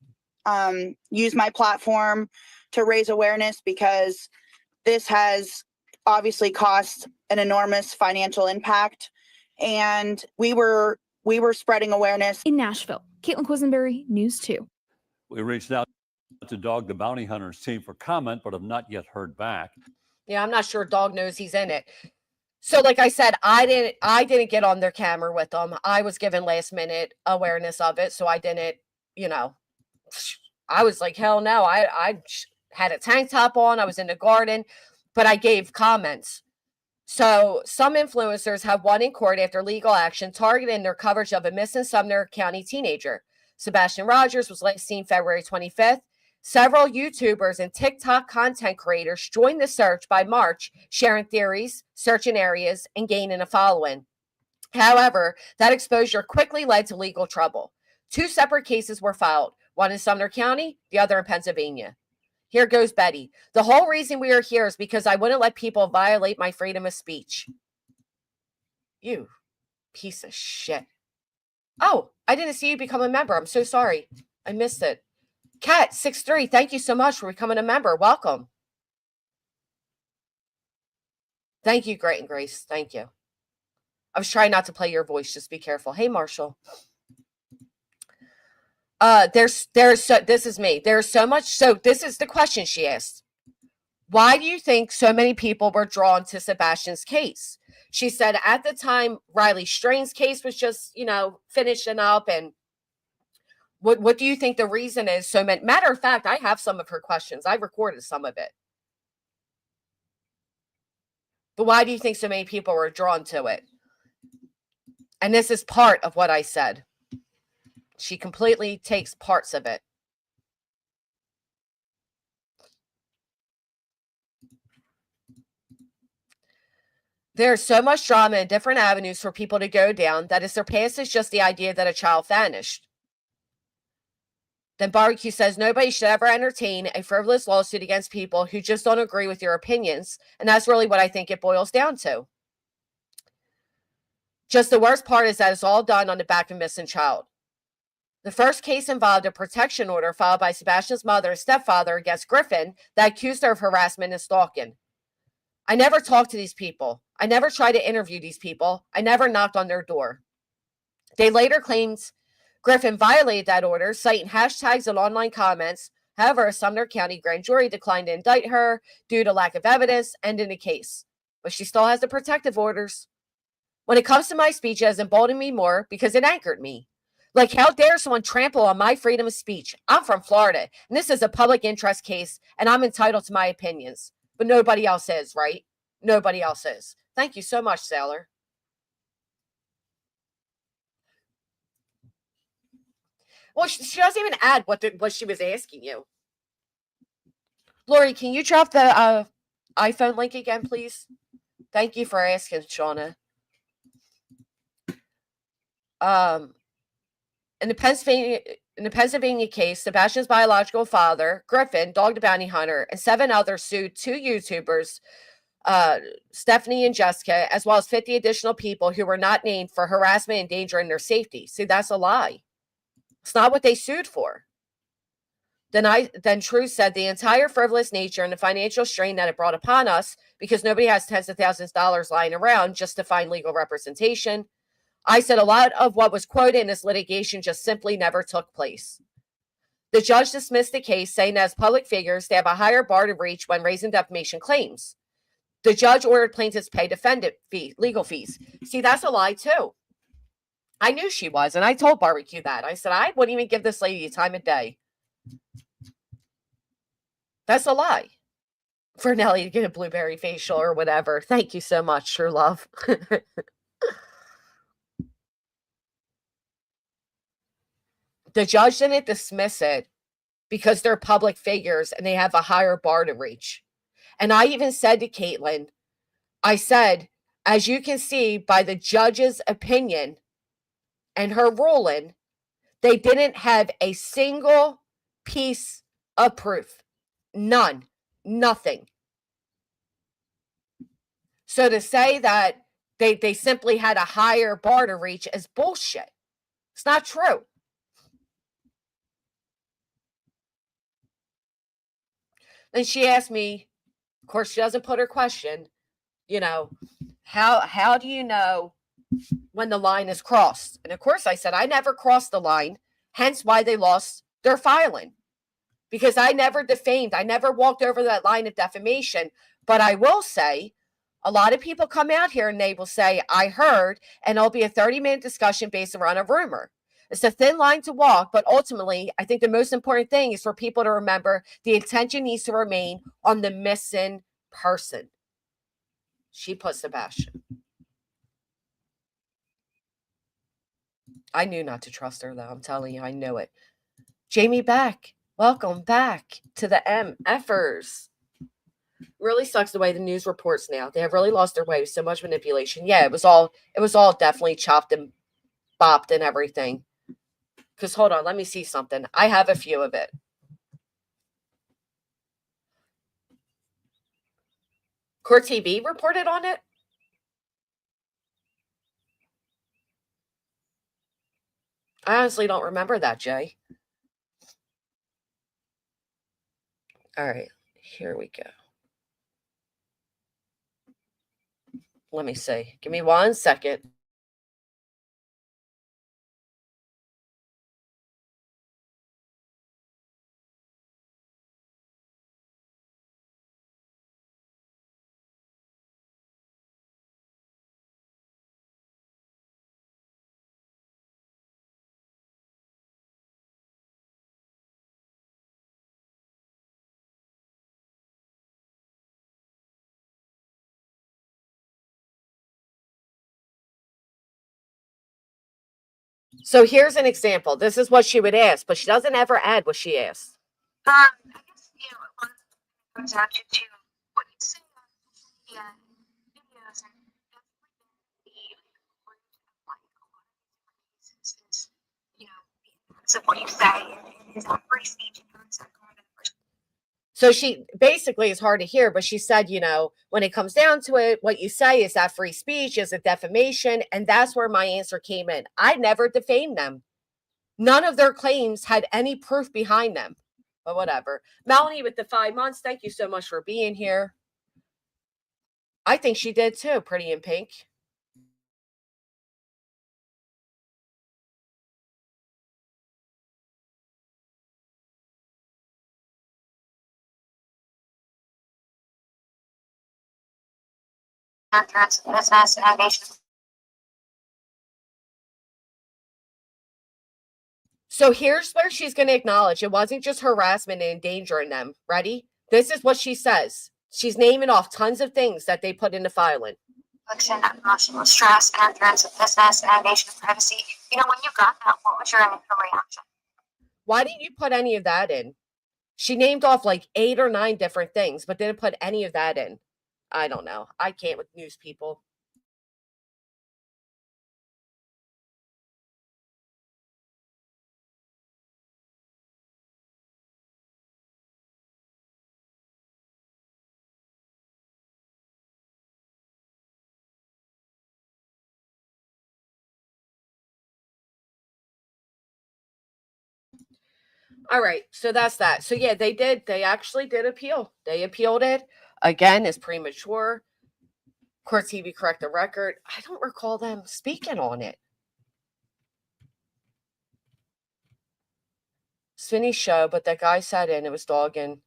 use my platform to raise awareness, because this has obviously cost an enormous financial impact. And we were spreading awareness. In Nashville, Caitlin Quisenberry, News 2. We reached out to Dog the Bounty Hunters team for comment, but have not yet heard back. Yeah, I'm not sure Dog knows he's in it. So like I said, I didn't get on their camera with them. I was given last minute awareness of it. So I didn't, I was like, hell no. I had a tank top on. I was in the garden, but I gave comments. So some influencers have won in court after legal action targeting their coverage of a missing Sumner County teenager. Sebastian Rogers was last seen February 25th. Several YouTubers and TikTok content creators joined the search by March, sharing theories, searching areas, and gaining a following. However, that exposure quickly led to legal trouble. 2 separate cases were filed, one in Sumner County, the other in Pennsylvania. Here goes Betty. The whole reason we are here is because I wouldn't let people violate my freedom of speech. You piece of shit. Oh, I didn't see you become a member. I'm so sorry. I missed it. Cat63, thank you so much for becoming a member. Welcome. Thank you, Great and Grace. Thank you. I was trying not to play your voice. Just be careful. Hey, Marshall. This is me. There's so much. So this is the question she asked. Why do you think so many people were drawn to Sebastian's case? She said at the time, Riley Strain's case was just, finishing up. And what do you think the reason is? So many, matter of fact, I have some of her questions. I recorded some of it. But why do you think so many people were drawn to it? And this is part of what I said. She completely takes parts of it. There's so much drama and different avenues for people to go down that it surpasses just the idea that a child vanished. Then Barbecue says nobody should ever entertain a frivolous lawsuit against people who just don't agree with your opinions. And that's really what I think it boils down to. Just the worst part is that it's all done on the back of a missing child. The first case involved a protection order filed by Sebastian's mother and stepfather against Griffin that accused her of harassment and stalking. I never talked to these people. I never tried to interview these people. I never knocked on their door. They later claimed Griffin violated that order, citing hashtags and online comments. However, a Sumner County grand jury declined to indict her due to lack of evidence, ending the case. But she still has the protective orders. When it comes to my speech, it has emboldened me more because it anchored me. Like, how dare someone trample on my freedom of speech? I'm from Florida, and this is a public interest case, and I'm entitled to my opinions. But nobody else is, right? Nobody else is. Thank you so much, Sailor. Well, she doesn't even add what she was asking you. Lori, can you drop the iPhone link again, please? Thank you for asking, Shauna. In the Pennsylvania case, Sebastian's biological father, Griffin, Dog the Bounty Hunter, and 7 others sued 2 YouTubers, Stephanie and Jessica, as well as 50 additional people who were not named for harassment and endangering their safety. See, that's a lie. It's not what they sued for. Then True said the entire frivolous nature and the financial strain that it brought upon us, because nobody has tens of thousands of dollars lying around just to find legal representation. I said a lot of what was quoted in this litigation just simply never took place. The judge dismissed the case, saying that as public figures, they have a higher bar to reach when raising defamation claims. The judge ordered plaintiffs pay defendant legal fees. See, that's a lie too. I knew she was, and I told Barbecue that. I said, I wouldn't even give this lady a time of day. That's a lie. For Nelly to get a blueberry facial or whatever. Thank you so much, true love. The judge didn't dismiss it because they're public figures and they have a higher bar to reach. And I even said to Caitlin, I said, as you can see by the judge's opinion and her ruling, they didn't have a single piece of proof. None. Nothing. So to say that they simply had a higher bar to reach is bullshit. It's not true. Then she asked me, of course, she doesn't put her question, you know, how do you know when the line is crossed? And of course, I said, I never crossed the line, hence why they lost their filing. Because I never defamed. I never walked over that line of defamation. But I will say, a lot of people come out here and they will say, I heard, and it'll be a 30-minute discussion based around a rumor. It's a thin line to walk, but ultimately, I think the most important thing is for people to remember the attention needs to remain on the missing person. She put Sebastian. I knew not to trust her, though. I'm telling you, I knew it. Jamie Beck, welcome back to the MFers. Really sucks the way the news reports now. They have really lost their way with so much manipulation. Yeah, it was all definitely chopped and bopped and everything. Because hold on, let me see something. I have a few of it. Court TV reported on it. I honestly don't remember that, Jay. All right, here we go. Let me see. Give me 1 second. So here's an example. This is what she would ask, but she doesn't ever add what she asks. I guess, a lot of it comes down to what you say on social media and videos, and definitely according to a lot of these different cases is, the impacts of what you say and is that free speech and how does that go into the first. So she basically, it's hard to hear, but she said, when it comes down to it, what you say, is that free speech? Is it defamation? And that's where my answer came in. I never defamed them. None of their claims had any proof behind them, but whatever. Melanie with the 5 months, thank you so much for being here. I think she did too, Pretty in Pink. Business navigation. So here's where she's going to acknowledge it wasn't just harassment and endangering them. Ready? This is what she says. She's naming off tons of things that they put into filing. Affliction, emotional stress, interference with business, invasion of privacy. When you got that, what was your initial reaction? Why didn't you put any of that in? She named off like 8 or 9 different things, but didn't put any of that in. I don't know. I can't with news people. All right, so that's that. So yeah, they actually did appeal. They appealed it. Again, it's premature. Court TV correct the record. I don't recall them speaking on it. Svinny's show, but that guy sat in, it was dogging.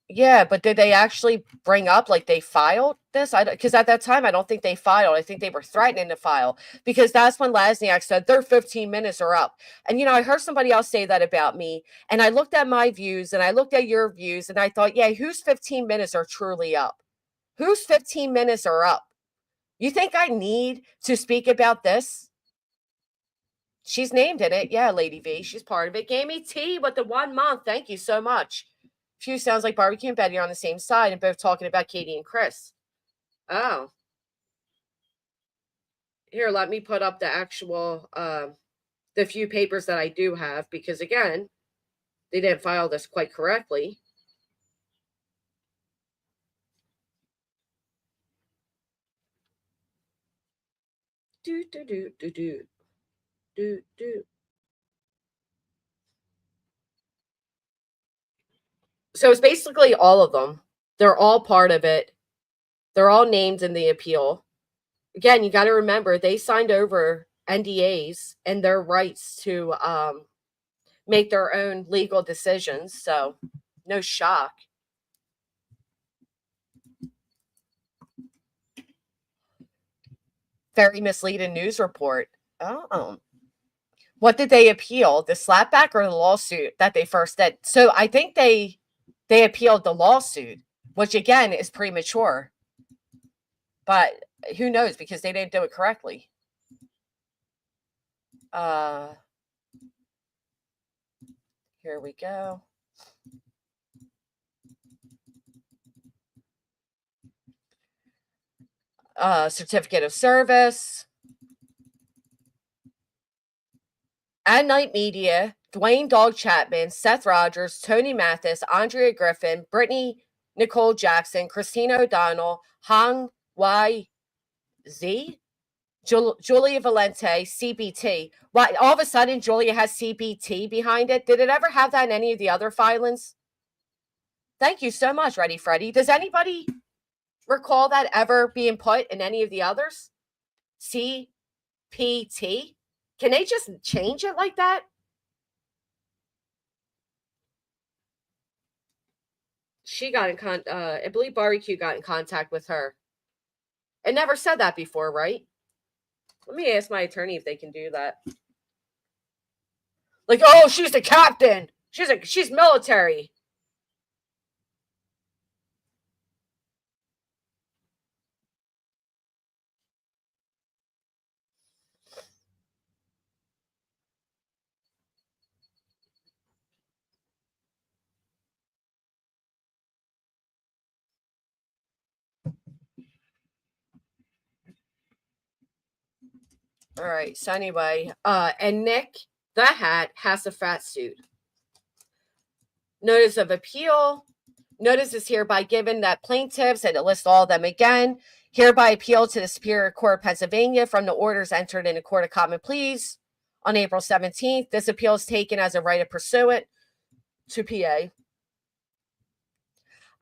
Yeah, but did they actually bring up, like, they filed this? Because at that time, I don't think they filed. I think they were threatening to file, because that's when Lasniak said their 15 minutes are up. And, I heard somebody else say that about me, and I looked at my views, and I looked at your views, and I thought, yeah, whose 15 minutes are truly up? Whose 15 minutes are up? You think I need to speak about this? She's named in it. Yeah, Lady V, she's part of it. Gave me tea with the 1 month. Thank you so much. Few sounds like Barbecue and Betty are on the same side and both talking about Katie and Chris. Oh. Here, let me put up the actual, the few papers that I do have, because again, they didn't file this quite correctly. Do, do, do, do, do. Do, do. So it's basically all of them. They're all part of it. They're all named in the appeal. Again, you got to remember they signed over NDAs and their rights to make their own legal decisions. So no shock. Very misleading news report. Oh. What did they appeal? The slapback or the lawsuit that they first did? So I think they appealed the lawsuit, which again is premature. But who knows, because they didn't do it correctly. Here we go. Certificate of service. At Night Media, Dwayne Dog Chapman, Seth Rogers, Tony Mathis, Andrea Griffin, Brittany Nicole Jackson, Christina O'Donnell, Hong Y Z, Julia Valente, CBT. Why all of a sudden Julia has CBT behind it? Did it ever have that in any of the other filings? Thank you so much, Ready Freddy. Does anybody recall that ever being put in any of the others? CPT? Can they just change it like that? She got in I believe Barbecue got in contact with her. It never said that before, right? Let me ask my attorney if they can do that. Like, oh, she's the captain. She's military. All right. So anyway, and Nick the Hat has a fat suit. Notice of appeal. Notice is hereby given that plaintiffs, and it lists all of them again, hereby appeal to the Superior Court of Pennsylvania from the orders entered in the Court of Common Pleas on April 17th. This appeal is taken as a right of pursuant to PA.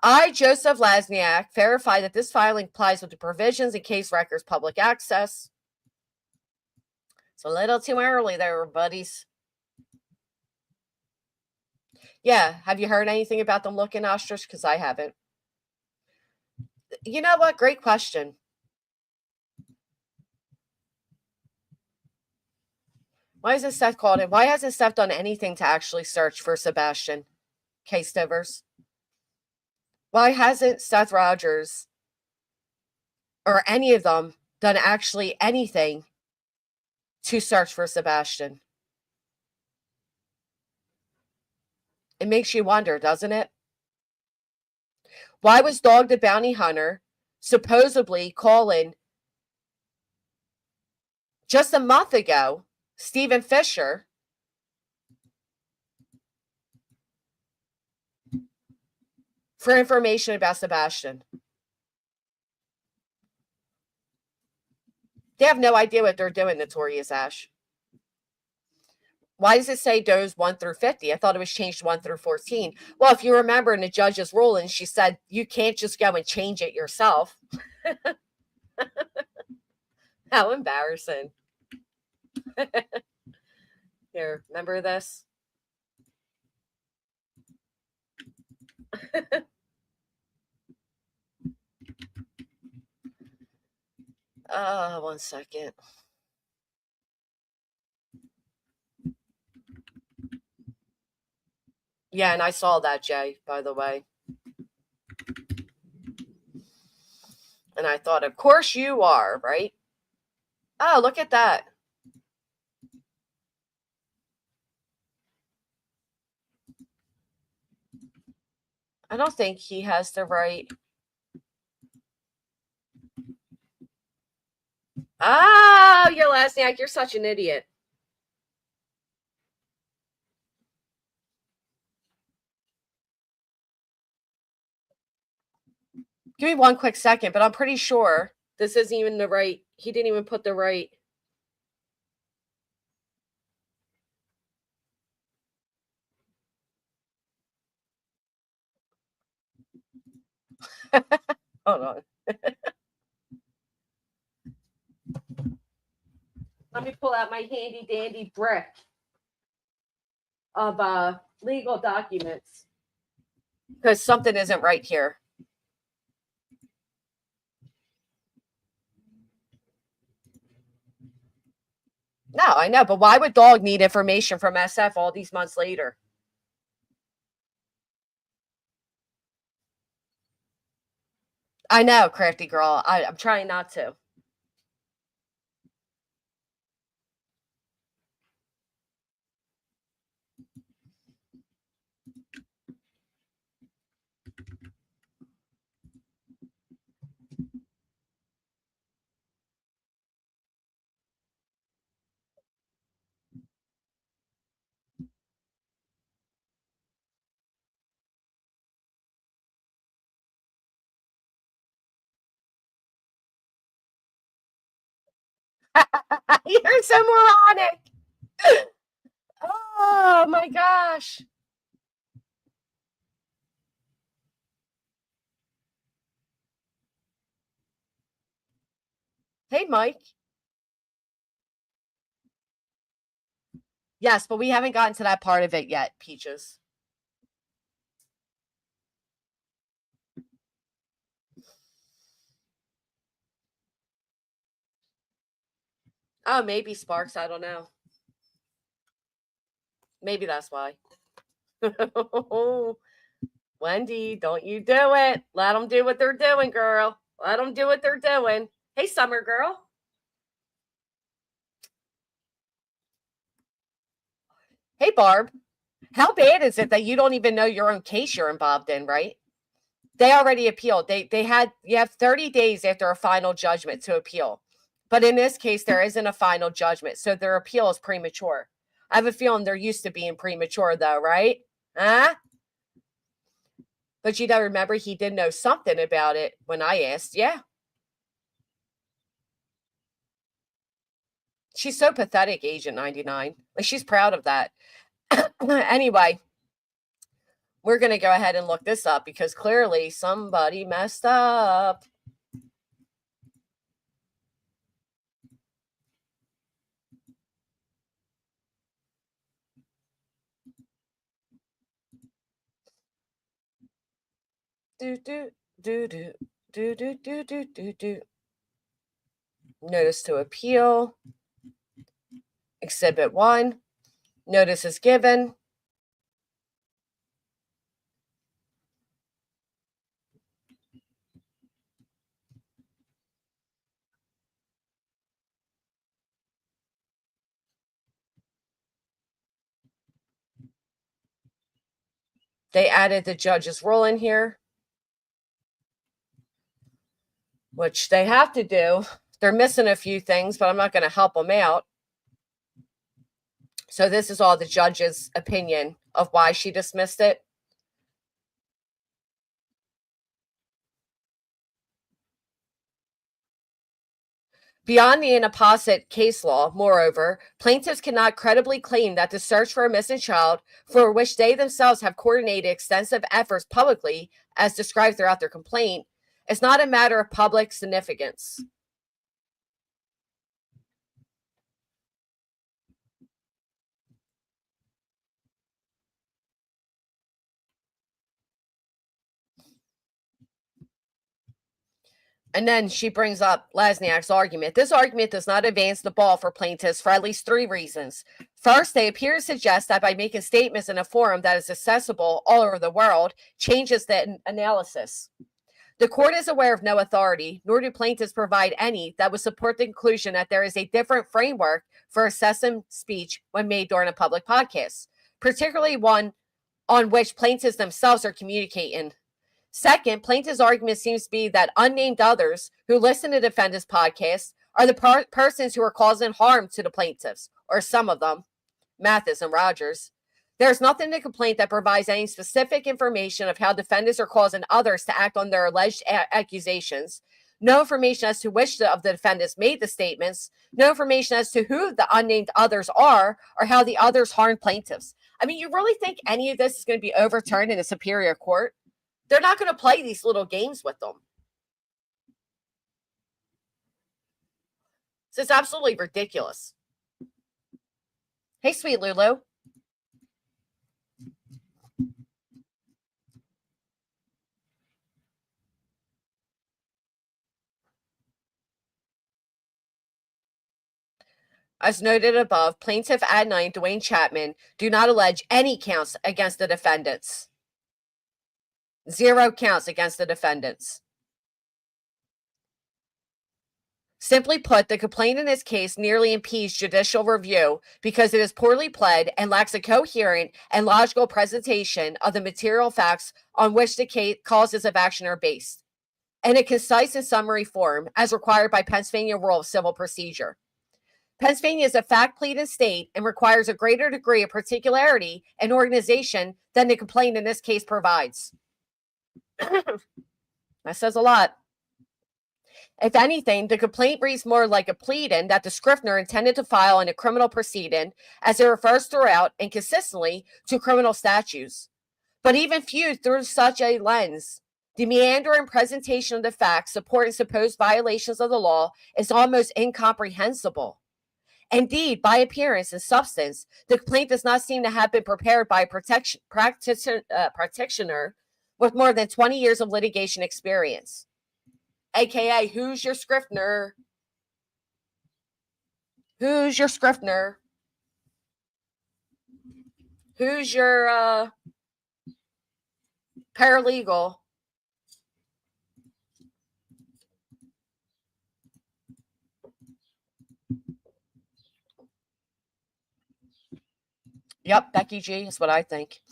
I, Joseph Lasniak, verify that this filing complies with the provisions in case records public access. It's a little too early there, buddies. Yeah, have you heard anything about them looking ostrich? Because I haven't. You know what? Great question. Why isn't Seth called it? Why hasn't Seth done anything to actually search for Sebastian K. Stivers? Why hasn't Seth Rogers or any of them done actually anything to search for Sebastian? It makes you wonder, doesn't it? Why was Dog the Bounty Hunter supposedly calling just a month ago Stephen Fisher for information about Sebastian? They have no idea what they're doing, Notorious Ash. Why does it say does 1 through 50? I thought it was changed 1 through 14. Well, if you remember in the judge's ruling, she said you can't just go and change it yourself. How embarrassing. Here, remember this? One second. Yeah, and I saw that, Jay, by the way. And I thought, of course you are, right? Oh, look at that. I don't think he has the right. Oh, you Lasniak, you're such an idiot. Give me one quick second, but I'm pretty sure this isn't even the right. He didn't even put the right. Hold on. Let me pull out my handy dandy brick of legal documents because something isn't right here. No, I know, but why would Dog need information from SF all these months later? I know, crafty girl. I'm trying not to. You're so moronic. Oh my gosh. Hey, Mike. Yes, but we haven't gotten to that part of it yet, Peaches. Oh, maybe Sparks. I don't know. Maybe that's why. Wendy, don't you do it. Let them do what they're doing, girl. Let them do what they're doing. Hey, Summer Girl. Hey, Barb. How bad is it that you don't even know your own case you're involved in, right? They already appealed. You have 30 days after a final judgment to appeal. But in this case, there isn't a final judgment, so their appeal is premature. I have a feeling they're used to being premature, though, right? Huh? But you got to remember, he did know something about it when I asked. Yeah. She's so pathetic, Agent 99. Like, she's proud of that. Anyway, we're going to go ahead and look this up because clearly somebody messed up. Notice to appeal. Exhibit 1. Notice is given. They added the judge's rule in here, which they have to do. They're missing a few things, but I'm not going to help them out. So this is all the judge's opinion of why she dismissed it. Beyond the inapposite case law, moreover, plaintiffs cannot credibly claim that the search for a missing child, for which they themselves have coordinated extensive efforts publicly, as described throughout their complaint, is not a matter of public significance. And then she brings up Lasniak's argument. This argument does not advance the ball for plaintiffs for at least 3 reasons. First, they appear to suggest that by making statements in a forum that is accessible all over the world changes the analysis. The court is aware of no authority, nor do plaintiffs provide any, that would support the conclusion that there is a different framework for assessing speech when made during a public podcast, particularly one on which plaintiffs themselves are communicating. Second, plaintiff's argument seems to be that unnamed others who listen to defendants' podcasts are the persons who are causing harm to the plaintiffs, or some of them, Mathis and Rogers. There's nothing in the complaint that provides any specific information of how defendants are causing others to act on their alleged accusations. No information as to which of the defendants made the statements. No information as to who the unnamed others are or how the others harmed plaintiffs. I mean, you really think any of this is going to be overturned in a superior court? They're not going to play these little games with them. This is absolutely ridiculous. Hey, sweet Lulu. As noted above, plaintiff Adnan and Dwayne Chapman do not allege any counts against the defendants. 0 counts against the defendants. Simply put, the complaint in this case nearly impedes judicial review because it is poorly pled and lacks a coherent and logical presentation of the material facts on which the causes of action are based, in a concise and summary form as required by Pennsylvania Rule of Civil Procedure. Pennsylvania is a fact-pleading state and requires a greater degree of particularity and organization than the complaint in this case provides. That says a lot. If anything, the complaint reads more like a pleading that the Scrivener intended to file in a criminal proceeding, as it refers throughout and consistently to criminal statutes. But even viewed through such a lens, the meandering presentation of the facts supporting supposed violations of the law is almost incomprehensible. Indeed, by appearance and substance, the complaint does not seem to have been prepared by a practitioner with more than 20 years of litigation experience. AKA, who's your Scrivener? Who's your Scrivener? Who's your paralegal? Yep, Becky G is what I think.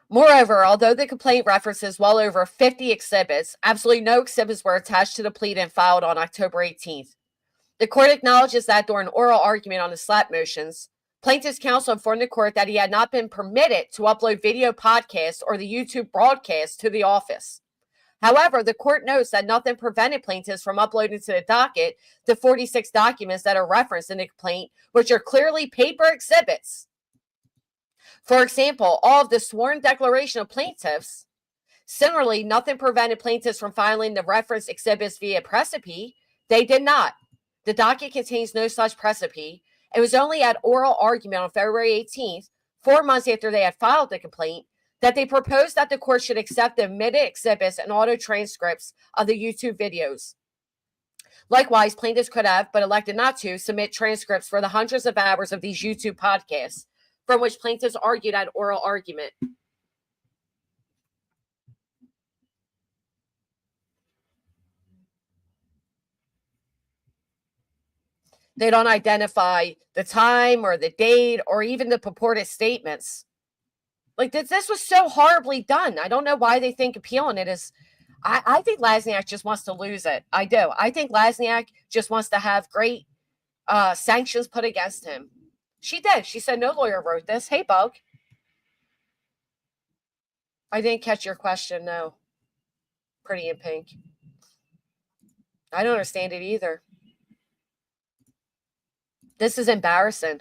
Moreover, although the complaint references well over 50 exhibits, absolutely no exhibits were attached to the pleading filed on October 18th. The court acknowledges that during oral argument on the slap motions, plaintiff's counsel informed the court that he had not been permitted to upload video podcasts or the YouTube broadcast to the office. However, the court notes that nothing prevented plaintiffs from uploading to the docket the 46 documents that are referenced in the complaint, which are clearly paper exhibits. For example, all of the sworn declaration of plaintiffs. Similarly, nothing prevented plaintiffs from filing the referenced exhibits via precipice. They did not. The docket contains no such precipice. It was only at oral argument on February 18th, 4 months after they had filed the complaint, that they proposed that the court should accept the omitted exhibits and audio transcripts of the YouTube videos. Likewise, plaintiffs could have, but elected not to, submit transcripts for the hundreds of hours of these YouTube podcasts, from which plaintiffs argued at oral argument. They don't identify the time or the date or even the purported statements. Like, this was so horribly done. I don't know why they think appealing it is. I think Lasniak just wants to lose it. I do. I think Lasniak just wants to have great sanctions put against him. She did. She said no lawyer wrote this. Hey, Bug. I didn't catch your question, no. Pretty in Pink. I don't understand it either. This is embarrassing.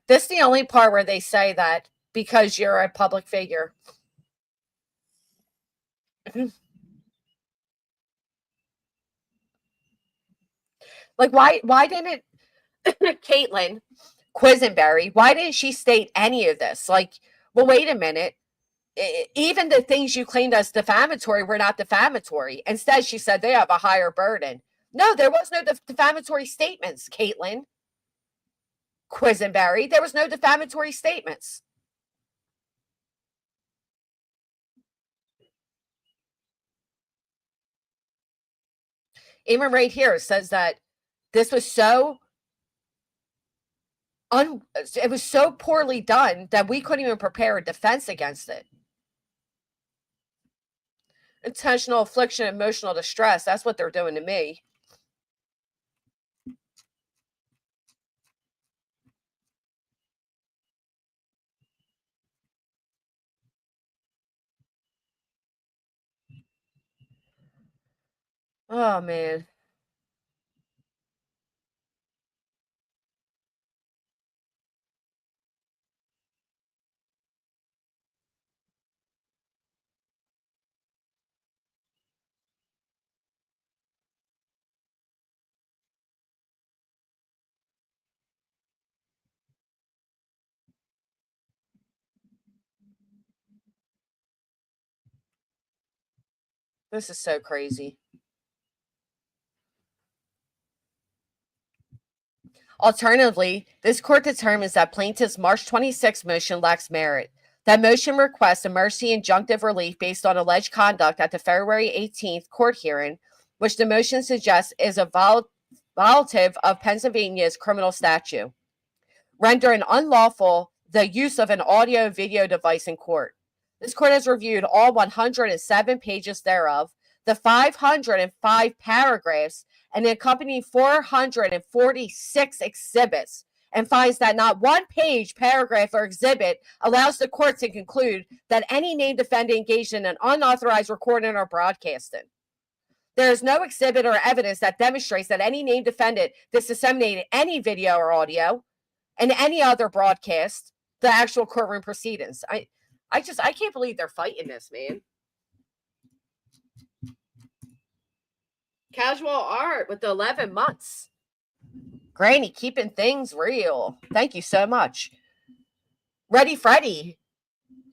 This is the only part where they say that because you're a public figure. Like, why didn't Caitlin Quisenberry, why didn't she state any of this? Like, well, wait a minute. Even the things you claimed as defamatory were not defamatory. Instead, she said they have a higher burden. No, there was no defamatory statements, Caitlin Quisenberry. There was no defamatory statements. Even right here, it says that this was it was so poorly done that we couldn't even prepare a defense against it. Intentional affliction, emotional distress. That's what they're doing to me. Oh, man. This is so crazy. Alternatively, this court determines that plaintiff's March 26 motion lacks merit. That motion requests a mercy injunctive relief based on alleged conduct at the February 18th court hearing, which the motion suggests is a violative of Pennsylvania's criminal statute, rendering unlawful the use of an audio-video device in court. This court has reviewed all 107 pages thereof, the 505 paragraphs, and the accompanying 446 exhibits, and finds that not one page, paragraph, or exhibit allows the court to conclude that any named defendant engaged in an unauthorized recording or broadcasting. There is no exhibit or evidence that demonstrates that any named defendant disseminated any video or audio and any other broadcast the actual courtroom proceedings. I can't believe they're fighting this, man. Casual art with the 11 months. Granny keeping things real. Thank you so much. Ready Freddy.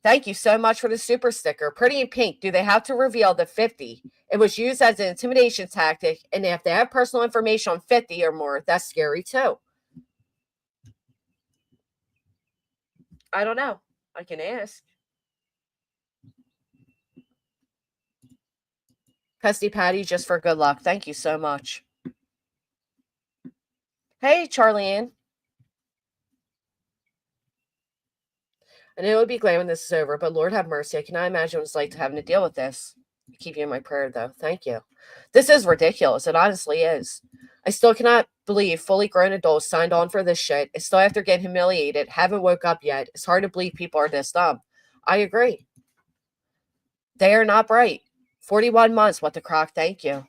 Thank you so much for the super sticker. Pretty in Pink. Do they have to reveal the 50? It was used as an intimidation tactic, and if they have personal information on 50 or more, that's scary too. I don't know. I can ask. Pesty Patty, just for good luck. Thank you so much. Hey, Charlie Ann. I know it would be glad when this is over, but Lord have mercy. I cannot imagine what it's like to having to deal with this. I keep you in my prayer, though. Thank you. This is ridiculous. It honestly is. I still cannot believe fully grown adults signed on for this shit. I still have to get humiliated. Haven't woke up yet. It's hard to believe people are this dumb. I agree. They are not bright. 41 months. What the crock. Thank you.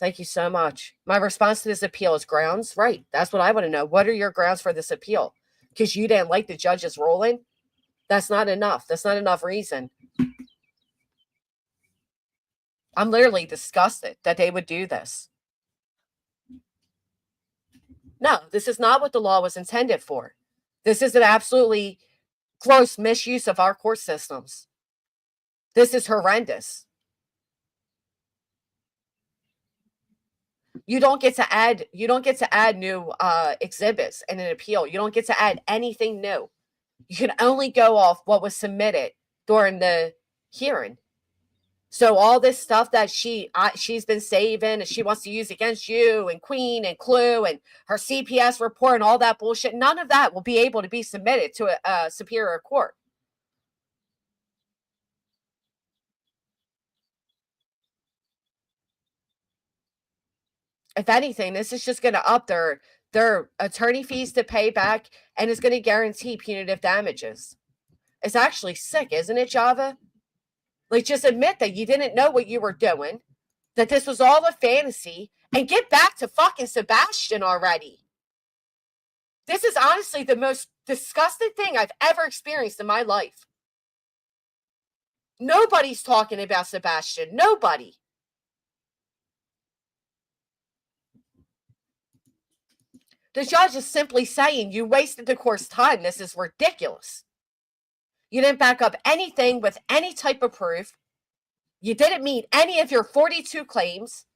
Thank you so much. My response to this appeal is grounds. Right. That's what I want to know. What are your grounds for this appeal? Because you didn't like the judge's ruling? That's not enough. That's not enough reason. I'm literally disgusted that they would do this. No, this is not what the law was intended for. This is an absolutely gross misuse of our court systems. This is horrendous. You don't get to add new exhibits in an appeal. You don't get to add anything new. You can only go off what was submitted during the hearing. So all this stuff that she's been saving and she wants to use against you and Queen and Clue and her CPS report and all that bullshit, none of that will be able to be submitted to a superior court. If anything, this is just going to up their attorney fees to pay back, and it's going to guarantee punitive damages. It's actually sick, isn't it, Java? Like, just admit that you didn't know what you were doing, that this was all a fantasy, and get back to fucking Sebastian already. This is honestly the most disgusting thing I've ever experienced in my life. Nobody's talking about Sebastian. Nobody. The judge is simply saying you wasted the court's time. This is ridiculous. You didn't back up anything with any type of proof. You didn't meet any of your 42 claims.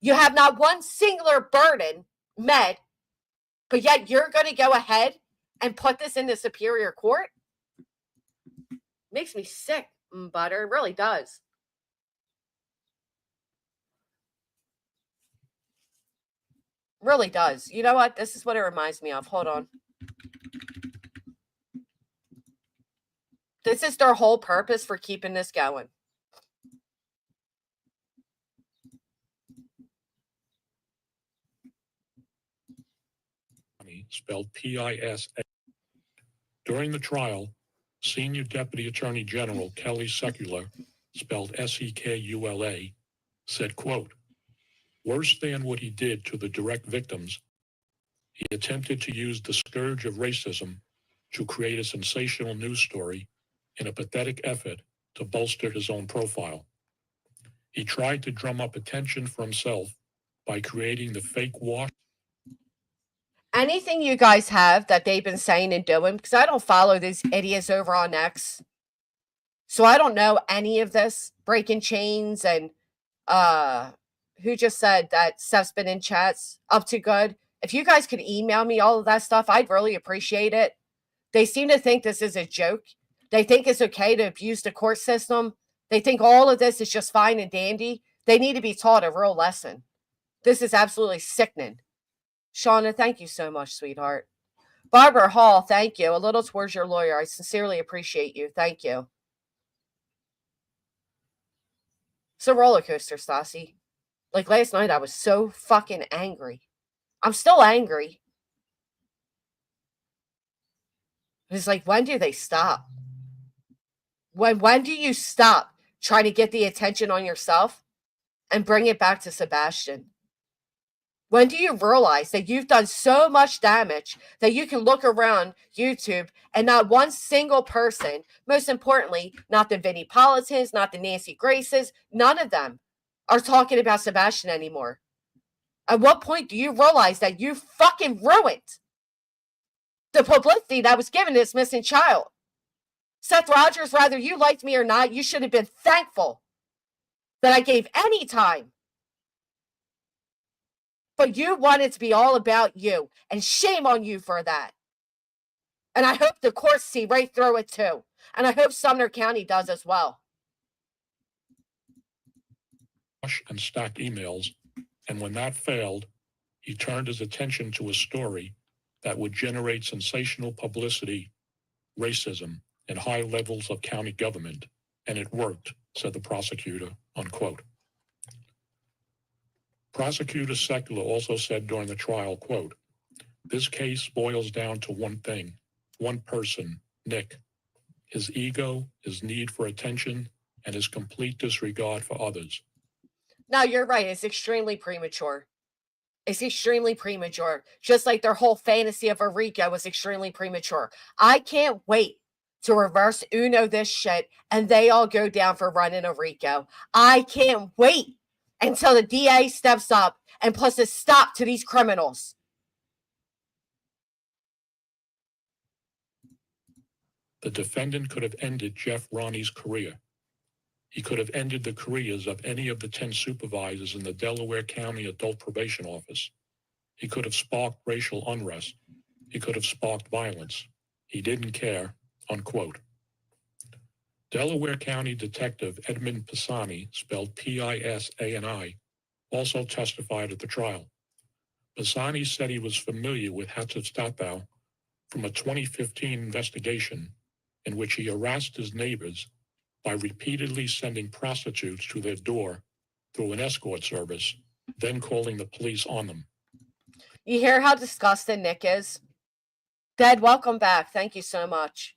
You have not one singular burden met, but yet you're going to go ahead and put this in the superior court? Makes me sick, butter. It really does. Really does. You know what? This is what it reminds me of. Hold on. This is their whole purpose for keeping this going. Spelled P-I-S-A. During the trial, Senior Deputy Attorney General Kelly Sekula, spelled S-E-K-U-L-A, said, quote, "Worse than what he did to the direct victims, he attempted to use the scourge of racism to create a sensational news story in a pathetic effort to bolster his own profile. He tried to drum up attention for himself by creating the fake wash." Anything you guys have that they've been saying and doing, because I don't follow these idiots over on X. So I don't know any of this breaking chains and who just said that Steph's been in chats up to good. If you guys could email me all of that stuff, I'd really appreciate it. They seem to think this is a joke. They think it's okay to abuse the court system. They think all of this is just fine and dandy. They need to be taught a real lesson. This is absolutely sickening. Shauna, thank you so much, sweetheart. Barbara Hall, thank you. A little towards your lawyer. I sincerely appreciate you. Thank you. It's a roller coaster, Stassi. Like last night, I was so fucking angry. I'm still angry. It's like, when do they stop? When do you stop trying to get the attention on yourself and bring it back to Sebastian? When do you realize that you've done so much damage that you can look around YouTube and not one single person, most importantly, not the Vinnie Politins, not the Nancy Graces, none of them are talking about Sebastian anymore? At what point do you realize that you fucking ruined the publicity that was given to this missing child? Seth Rogers, whether you liked me or not, you should have been thankful that I gave any time. But you wanted to be all about you, and shame on you for that. And I hope the courts see right through it too. And I hope Sumner County does as well. And stack emails, and when that failed, he turned his attention to a story that would generate sensational publicity, racism, and high levels of county government, and it worked, said the prosecutor, unquote. Prosecutor Secular also said during the trial, quote, "This case boils down to one thing, one person, Nick, his ego, his need for attention, and his complete disregard for others." No, you're right. It's extremely premature. It's extremely premature. Just like their whole fantasy of a RICO was extremely premature. I can't wait to reverse Uno this shit and they all go down for running a RICO. I can't wait until the DA steps up and puts a stop to these criminals. The defendant could have ended Jeff Ronnie's career. He could have ended the careers of any of the 10 supervisors in the Delaware County Adult Probation Office. He could have sparked racial unrest. He could have sparked violence. He didn't care, unquote. Delaware County Detective Edmund Pisani, spelled Pisani, also testified at the trial. Pisani said he was familiar with Hatshepsut from a 2015 investigation in which he harassed his neighbors by repeatedly sending prostitutes to their door through an escort service, then calling the police on them. You hear how disgusting Nick is? Dad, welcome back. Thank you so much.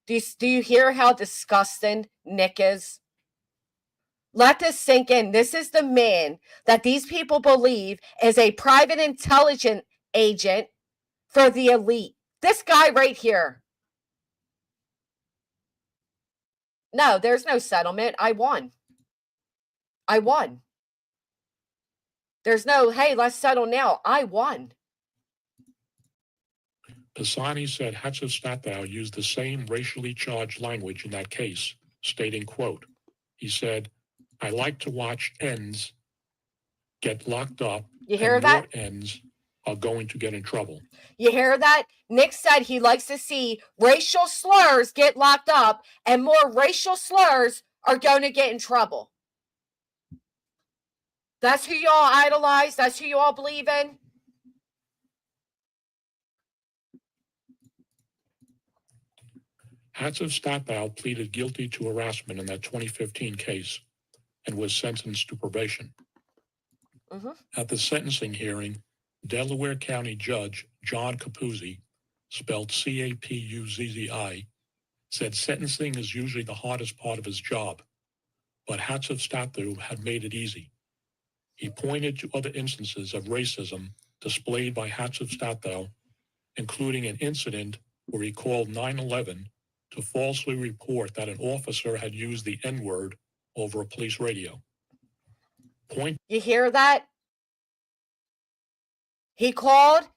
Do you hear how disgusting Nick is? Let this sink in. This is the man that these people believe is a private intelligence agent for the elite. This guy right here. No, there's no settlement. I won. I won. There's no, hey, let's settle now. I won. Pisani said Hatshepsut used the same racially charged language in that case, stating, quote, he said, "I like to watch ends get locked up. You hear and that? More ends are going to get in trouble." You hear that? Nick said he likes to see racial slurs get locked up and more racial slurs are going to get in trouble. That's who y'all idolize. That's who you all believe in. Hatshepsut pleaded guilty to harassment in that 2015 case and was sentenced to probation. At the sentencing hearing, Delaware County Judge John Capuzzi, spelled Capuzzi, said sentencing is usually the hardest part of his job, but Hatshepsut had made it easy. He pointed to other instances of racism displayed by Hatshepsut, including an incident where he called 911 to falsely report that an officer had used the N-word over a police radio. You hear that? He called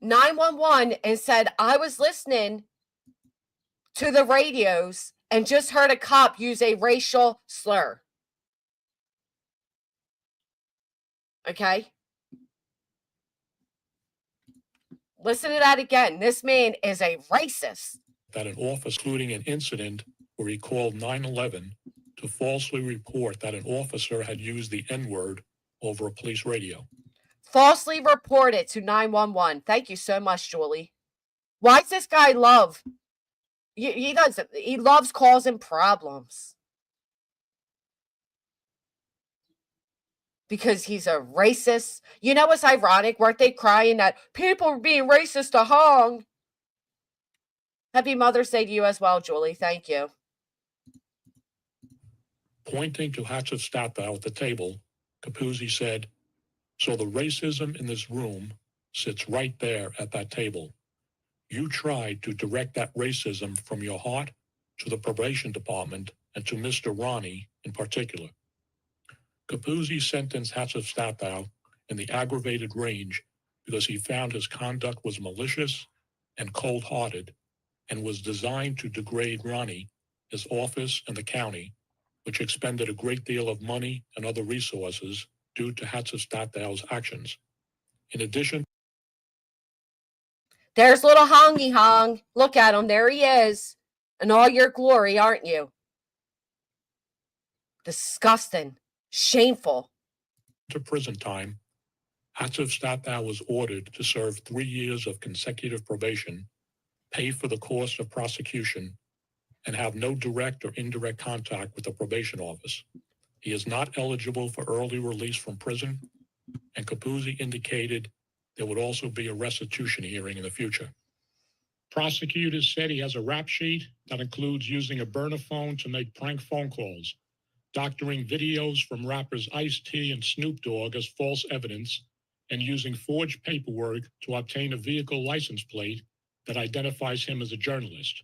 911 and said, I was listening to the radios and just heard a cop use a racial slur. Okay? Listen to that again. This man is a racist. That an officer, including an incident where he called 911 to falsely report that an officer had used the N-word over a police radio. Falsely reported to 911. Thank you so much, Julie. Why does this guy love? He doesn't. He loves causing problems. Because he's a racist. You know what's ironic? Weren't they crying that people are being racist to Hong? Happy Mother's Day to you as well, Julie. Thank you. Pointing to Hatshepsut at the table, Capuzzi said, "So the racism in this room sits right there at that table. You tried to direct that racism from your heart to the probation department and to Mr. Ronnie in particular." Capuzzi sentenced Hatshepsut in the aggravated range because he found his conduct was malicious and cold-hearted and was designed to degrade Ronnie, his office, and the county, which expended a great deal of money and other resources due to Hatshepsut's actions. In addition, there's little Hongy Hong. Look at him. There he is. In all your glory, aren't you? Disgusting. Shameful. to prison time, Hatshepsut was ordered to serve 3 years of consecutive probation, pay for the cost of prosecution, and have no direct or indirect contact with the probation office. He is not eligible for early release from prison, and Capuzzi indicated there would also be a restitution hearing in the future. Prosecutors said he has a rap sheet that includes using a burner phone to make prank phone calls, doctoring videos from rappers Ice-T and Snoop Dogg as false evidence, and using forged paperwork to obtain a vehicle license plate that identifies him as a journalist.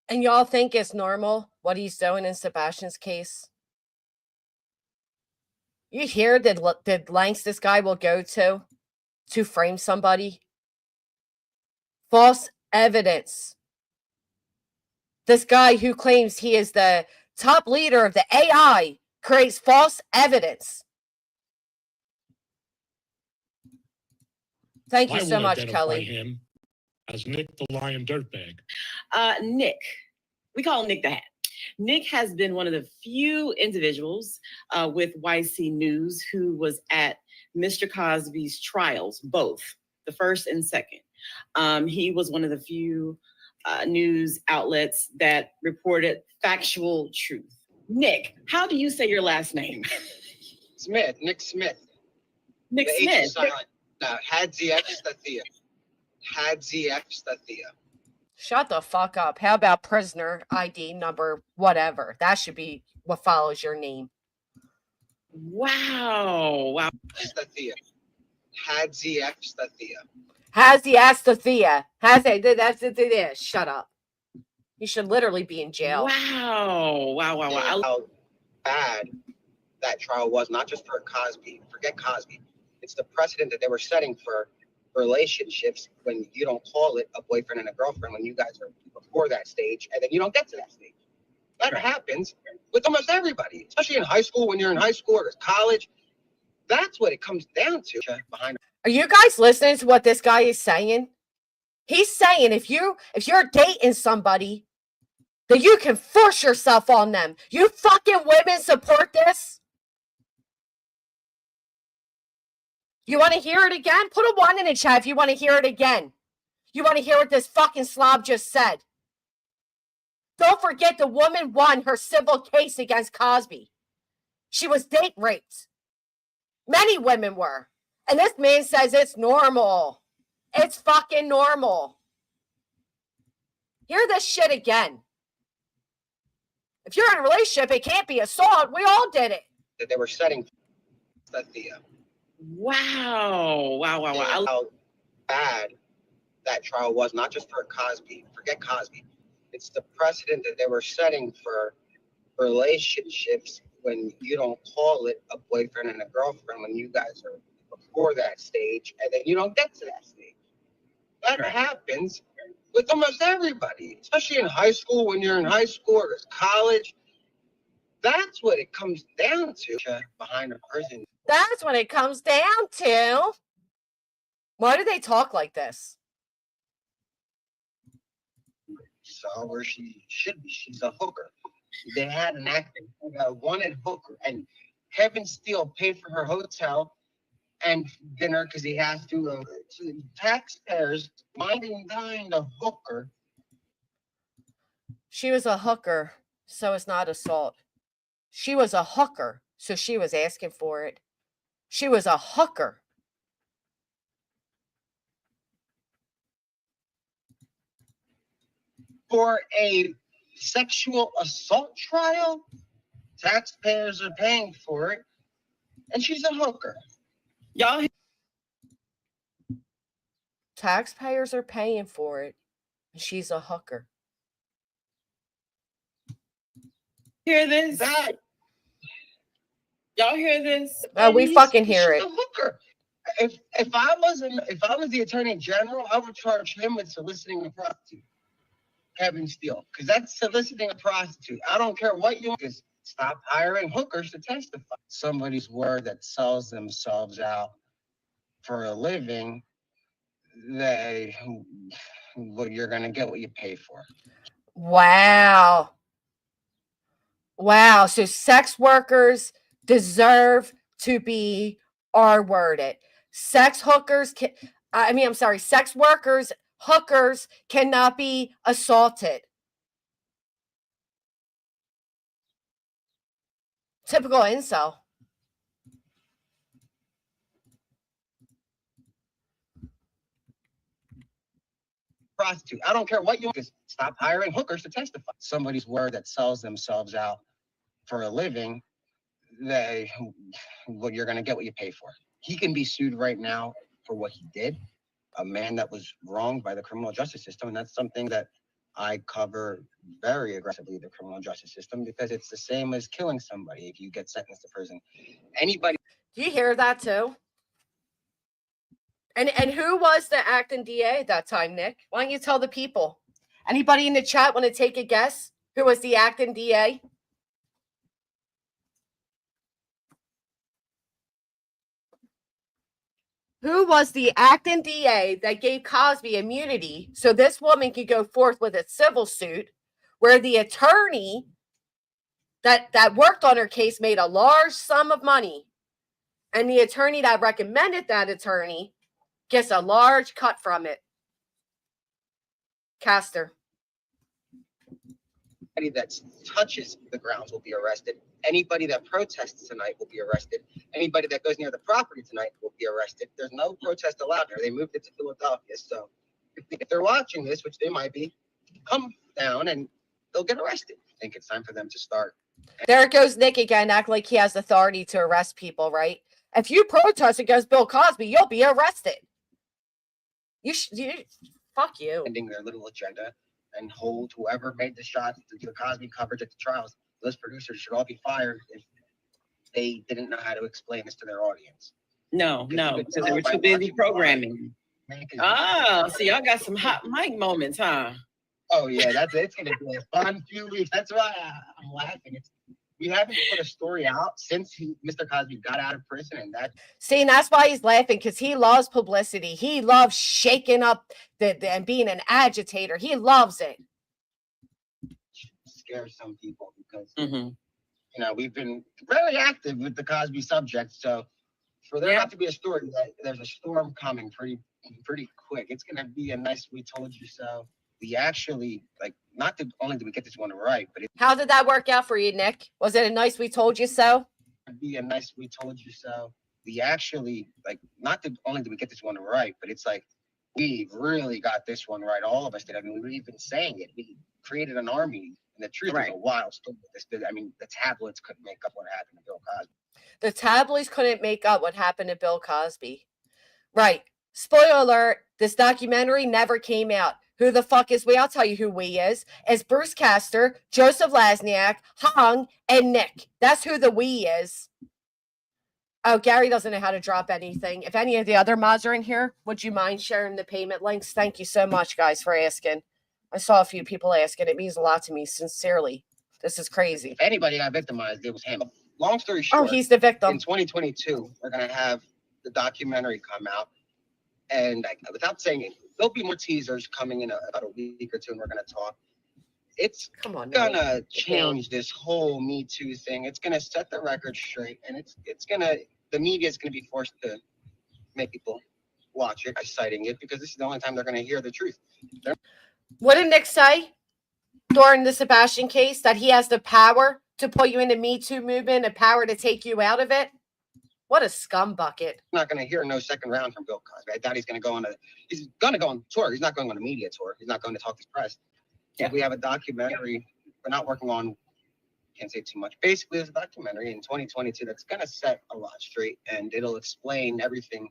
And y'all think it's normal what he's doing in Sebastian's case? You hear the lengths this guy will go to frame somebody? False evidence. This guy who claims he is the top leader of the AI creates false evidence. Thank you so much, Kelly. Him as Nick the Lion Dirtbag. Nick, we call him Nick the Hat. Nick has been one of the few individuals with YC News who was at Mr. Cosby's trials, both the first and second. He was one of the few news outlets that reported factual truth. Nick, how do you say your last name? Smith, Nick Smith. Nick The Smith. H is silent. No, Hadziepstathia. Hadziepstathia. Shut the fuck up. How about prisoner ID number whatever? That should be what follows your name. Wow. Wow. Stathia. Hadziepstathia. Hadziepstathia. That's shut up. You should literally be in jail. Wow. Wow. Wow. Wow. How bad that trial was, not just for Cosby. Forget Cosby. It's the precedent that they were setting for relationships when you don't call it a boyfriend and a girlfriend when you guys are before that stage and then you don't get to that stage. That happens with almost everybody, especially in high school, when you're in high school or college. That's what it comes down to. Are you guys listening to what this guy is saying? He's saying if you're dating somebody, that you can force yourself on them. You fucking women support this? You want to hear it again? Put a 1 in the chat if you want to hear it again. You want to hear what this fucking slob just said. Don't forget the woman won her civil case against Cosby. She was date raped. Many women were. And this man says it's normal. It's fucking normal. Hear this shit again. If you're in a relationship, it can't be assault. We all did it. That they were setting Stathia. Wow. Wow. Wow. Wow. How bad that trial was, not just for Cosby. Forget Cosby. It's the precedent that they were setting for relationships when you don't call it a boyfriend and a girlfriend when you guys are before that stage and then you don't get to that stage. That happens with almost everybody, especially in high school. When you're in high school or college, that's what it comes down to behind a person. That's what it comes down to. Why do they talk like this? So where she should be, she's a hooker. They had an acting wanted hooker, and Kevin Steele paid for her hotel and dinner because he has to. Taxpayers minding dying the hooker. She was a hooker, so it's not assault. She was a hooker, so she was asking for it. She was a hooker. For a sexual assault trial, taxpayers are paying for it, and she's a hooker. Y'all Taxpayers are paying for it, and she's a hooker. hear this? That Y'all hear this? We fucking hear she's it. a hooker. If I was the attorney general, I would charge him with soliciting a prostitute, Kevin Steele, because that's soliciting a prostitute. I don't care what you just stop hiring hookers to testify. Somebody's word that sells themselves out for a living, you're gonna get what you pay for. Wow. Wow. So sex workers deserve to be R-worded. Sex workers, hookers cannot be assaulted. Typical incel. Prostitute. I don't care what you just stop hiring hookers to testify. Somebody's word that sells themselves out for a living, you're gonna get what you pay for. He can be sued right now for what he did, a man that was wronged by the criminal justice system, and that's something that I cover very aggressively, the criminal justice system, because it's the same as killing somebody if you get sentenced to prison. Anybody. Do you hear that too? And who was the acting DA at that time, Nick? Why don't you tell the people? Anybody in the chat want to take a guess who was the acting DA? Who was the acting DA that gave Cosby immunity so this woman could go forth with a civil suit where the attorney that worked on her case made a large sum of money, and the attorney that recommended that attorney gets a large cut from it? Caster. Anybody that touches the grounds will be arrested. Anybody that protests tonight will be arrested. Anybody that goes near the property tonight will be arrested. There's no protest allowed here. They moved it to Philadelphia. So if they're watching this, which they might be, come down and they'll get arrested. I think it's time for them to start. There goes Nick again, act like he has authority to arrest people, right? If you protest against Bill Cosby, you'll be arrested. Fuck you. Ending their little agenda and hold whoever made the shots to do the Cosby coverage at the trials. Those producers should all be fired if they didn't know how to explain this to their audience. No, because they were too busy programming. Oh, so y'all got some hot mic moments, huh? Oh yeah, it's gonna be a fun few weeks. That's why I'm laughing. We haven't put a story out since Mr. Cosby got out of prison, and that's why he's laughing, because he loves publicity. He loves shaking up and being an agitator. He loves it. Scares some people because we've been very active with the Cosby subject. So for there not to be a story, there's a storm coming pretty quick. It's gonna be a nice "we told you so." We actually, not only did we get this one right, but how did that work out for you, Nick? Was it a nice "we told you so"? It'd be a nice "we told you so." We actually, not only did we get this one right, but it's we really got this one right. All of us did. I mean, we've been saying it. We created an army, and the truth is a wild story. I mean, the tabloids couldn't make up what happened to Bill Cosby. The tabloids couldn't make up what happened to Bill Cosby. Right. Spoiler alert, this documentary never came out. Who the fuck is we? I'll tell you who we is. It's Bruce Castor, Joseph Lasniak, Hong, and Nick. That's who the we is. Oh, Gary doesn't know how to drop anything. If any of the other mods are in here, would you mind sharing the payment links? Thank you so much, guys, for asking. I saw a few people asking. It means a lot to me, sincerely. This is crazy. If anybody got victimized, it was him. Long story Oh, short, he's the victim. in 2022, we're going to have the documentary come out. And without saying it, there'll be more teasers coming in about a week or two, and we're going to talk. It's gonna change this whole Me Too thing. It's gonna set the record straight, and the media is gonna be forced to make people watch it by citing it, because this is the only time they're gonna hear the truth. What did Nick say during the Sebastian case? That he has the power to put you in the Me Too movement, the power to take you out of it? What a scum bucket. I'm not gonna hear no second round from Bill Cosby. I doubt he's gonna go on tour. He's not going on a media tour. He's not going to talk to the press. Yeah. We have a documentary we're not working on, can't say too much. Basically, there's a documentary in 2022 that's going to set a lot straight, and it'll explain everything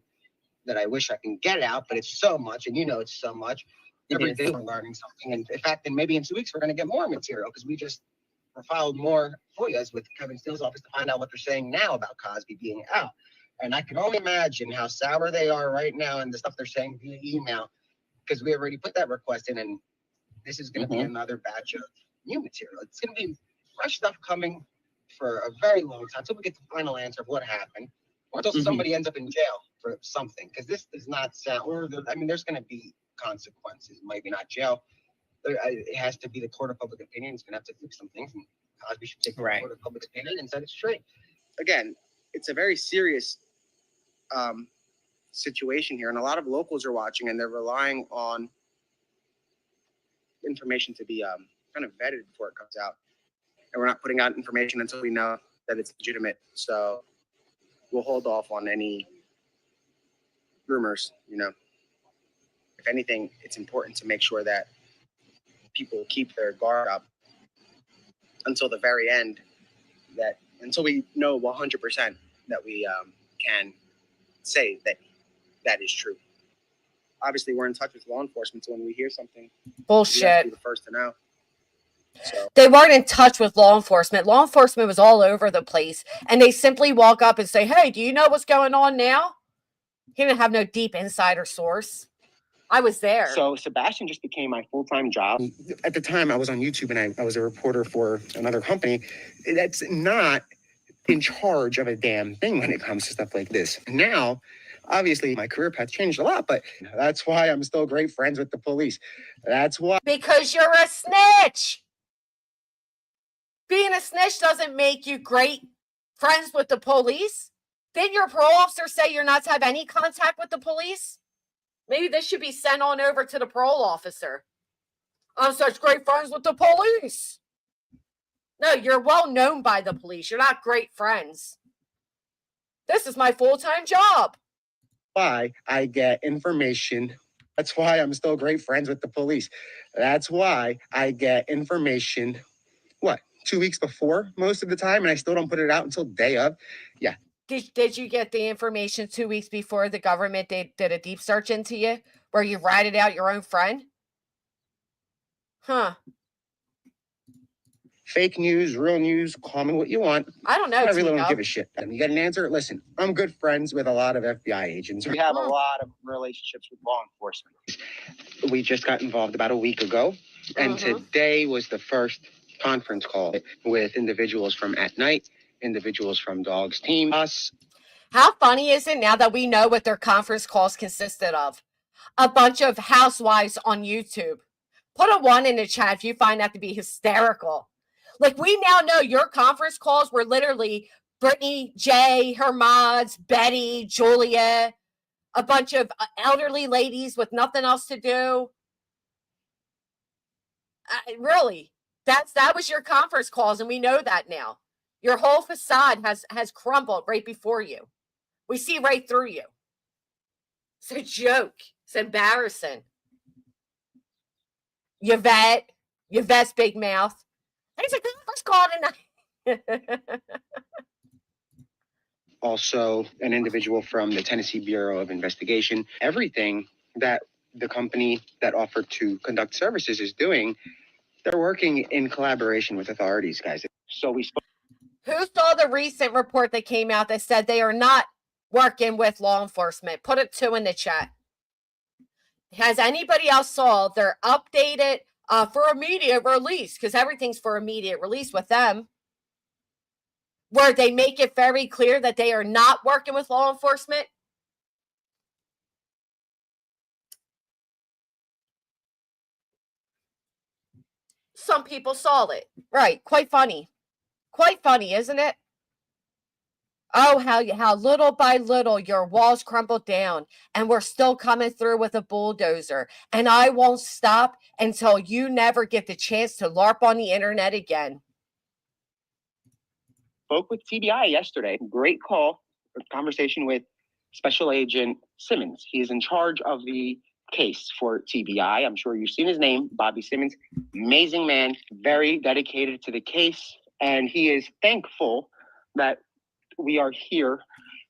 that I wish I can get out, but it's so much, and it's so much. Every day we're learning something. And in fact, and maybe in 2 weeks, we're going to get more material, because we just filed more FOIAs with Kevin Steele's office to find out what they're saying now about Cosby being out. And I can only imagine how sour they are right now and the stuff they're saying via email, because we already put that request in, and this is going to be another batch of new material. It's going to be fresh stuff coming for a very long time until we get the final answer of what happened, or until somebody ends up in jail for something. Because this does not sound, there's going to be consequences. Maybe not jail. It has to be the court of public opinion. It's going to have to fix some things, and Cosby should take the court of public opinion and set it straight. Again, it's a very serious situation here, and a lot of locals are watching, and they're relying on information to be kind of vetted before it comes out. And we're not putting out information until we know that it's legitimate. So we'll hold off on any rumors, If anything, it's important to make sure that people keep their guard up until the very end, until we know 100% that we can say that is true. Obviously, we're in touch with law enforcement, so when we hear something, bullshit, we have to be the first to know. So. They weren't in touch with law enforcement. Law enforcement was all over the place, and they simply walk up and say, "Hey, do you know what's going on now?" He didn't have no deep insider source. I was there. So Sebastian just became my full-time job. At the time, I was on YouTube, and I was a reporter for another company that's not in charge of a damn thing when it comes to stuff like this. Now, obviously, my career path changed a lot, but that's why I'm still great friends with the police. That's why. Because you're a snitch. Being a snitch doesn't make you great friends with the police. Didn't your parole officer say you're not to have any contact with the police? Maybe this should be sent on over to the parole officer. I'm such great friends with the police. No, you're well known by the police. You're not great friends. This is my full-time job. Why I get information. That's why I'm still great friends with the police. That's why I get information, 2 weeks before most of the time, and I still don't put it out until day of. Yeah. Did you get the information 2 weeks before the government did a deep search into you, where you ratted out your own friend? Huh. Fake news, real news, call me what you want. I don't know. I really don't give a shit. You get an answer? Listen, I'm good friends with a lot of FBI agents. We have a lot of relationships with law enforcement. We just got involved about a week ago, and today was the first conference call with individuals from At Night, individuals from Dog's team, us. How funny is it now that we know what their conference calls consisted of? A bunch of housewives on YouTube. Put a 1 in the chat if you find that to be hysterical. Like, we now know your conference calls were literally Brittany, Jay, her mods, Betty, Julia, a bunch of elderly ladies with nothing else to do. Really, that was your conference calls, and we know that now. Your whole facade has crumbled right before you. We see right through you. It's a joke. It's embarrassing. Yvette's big mouth. There's a conference call tonight. Also, an individual from the Tennessee Bureau of Investigation. Everything that the company that offered to conduct services is doing, they're working in collaboration with authorities, guys. So we spoke. Who saw the recent report that came out that said they are not working with law enforcement? Put a 2 in the chat. Has anybody else saw their updated for immediate release? Because everything's for immediate release with them, where they make it very clear that they are not working with law enforcement. Some people saw it. Right. Quite funny. Quite funny, isn't it? Oh, how little by little your walls crumbled down, and we're still coming through with a bulldozer. And I won't stop until you never get the chance to LARP on the internet again. Spoke with TBI yesterday. Great call, conversation with Special Agent Simmons. He is in charge of the case for TBI. I'm sure you've seen his name, Bobby Simmons. Amazing man, very dedicated to the case, and he is thankful that we are here.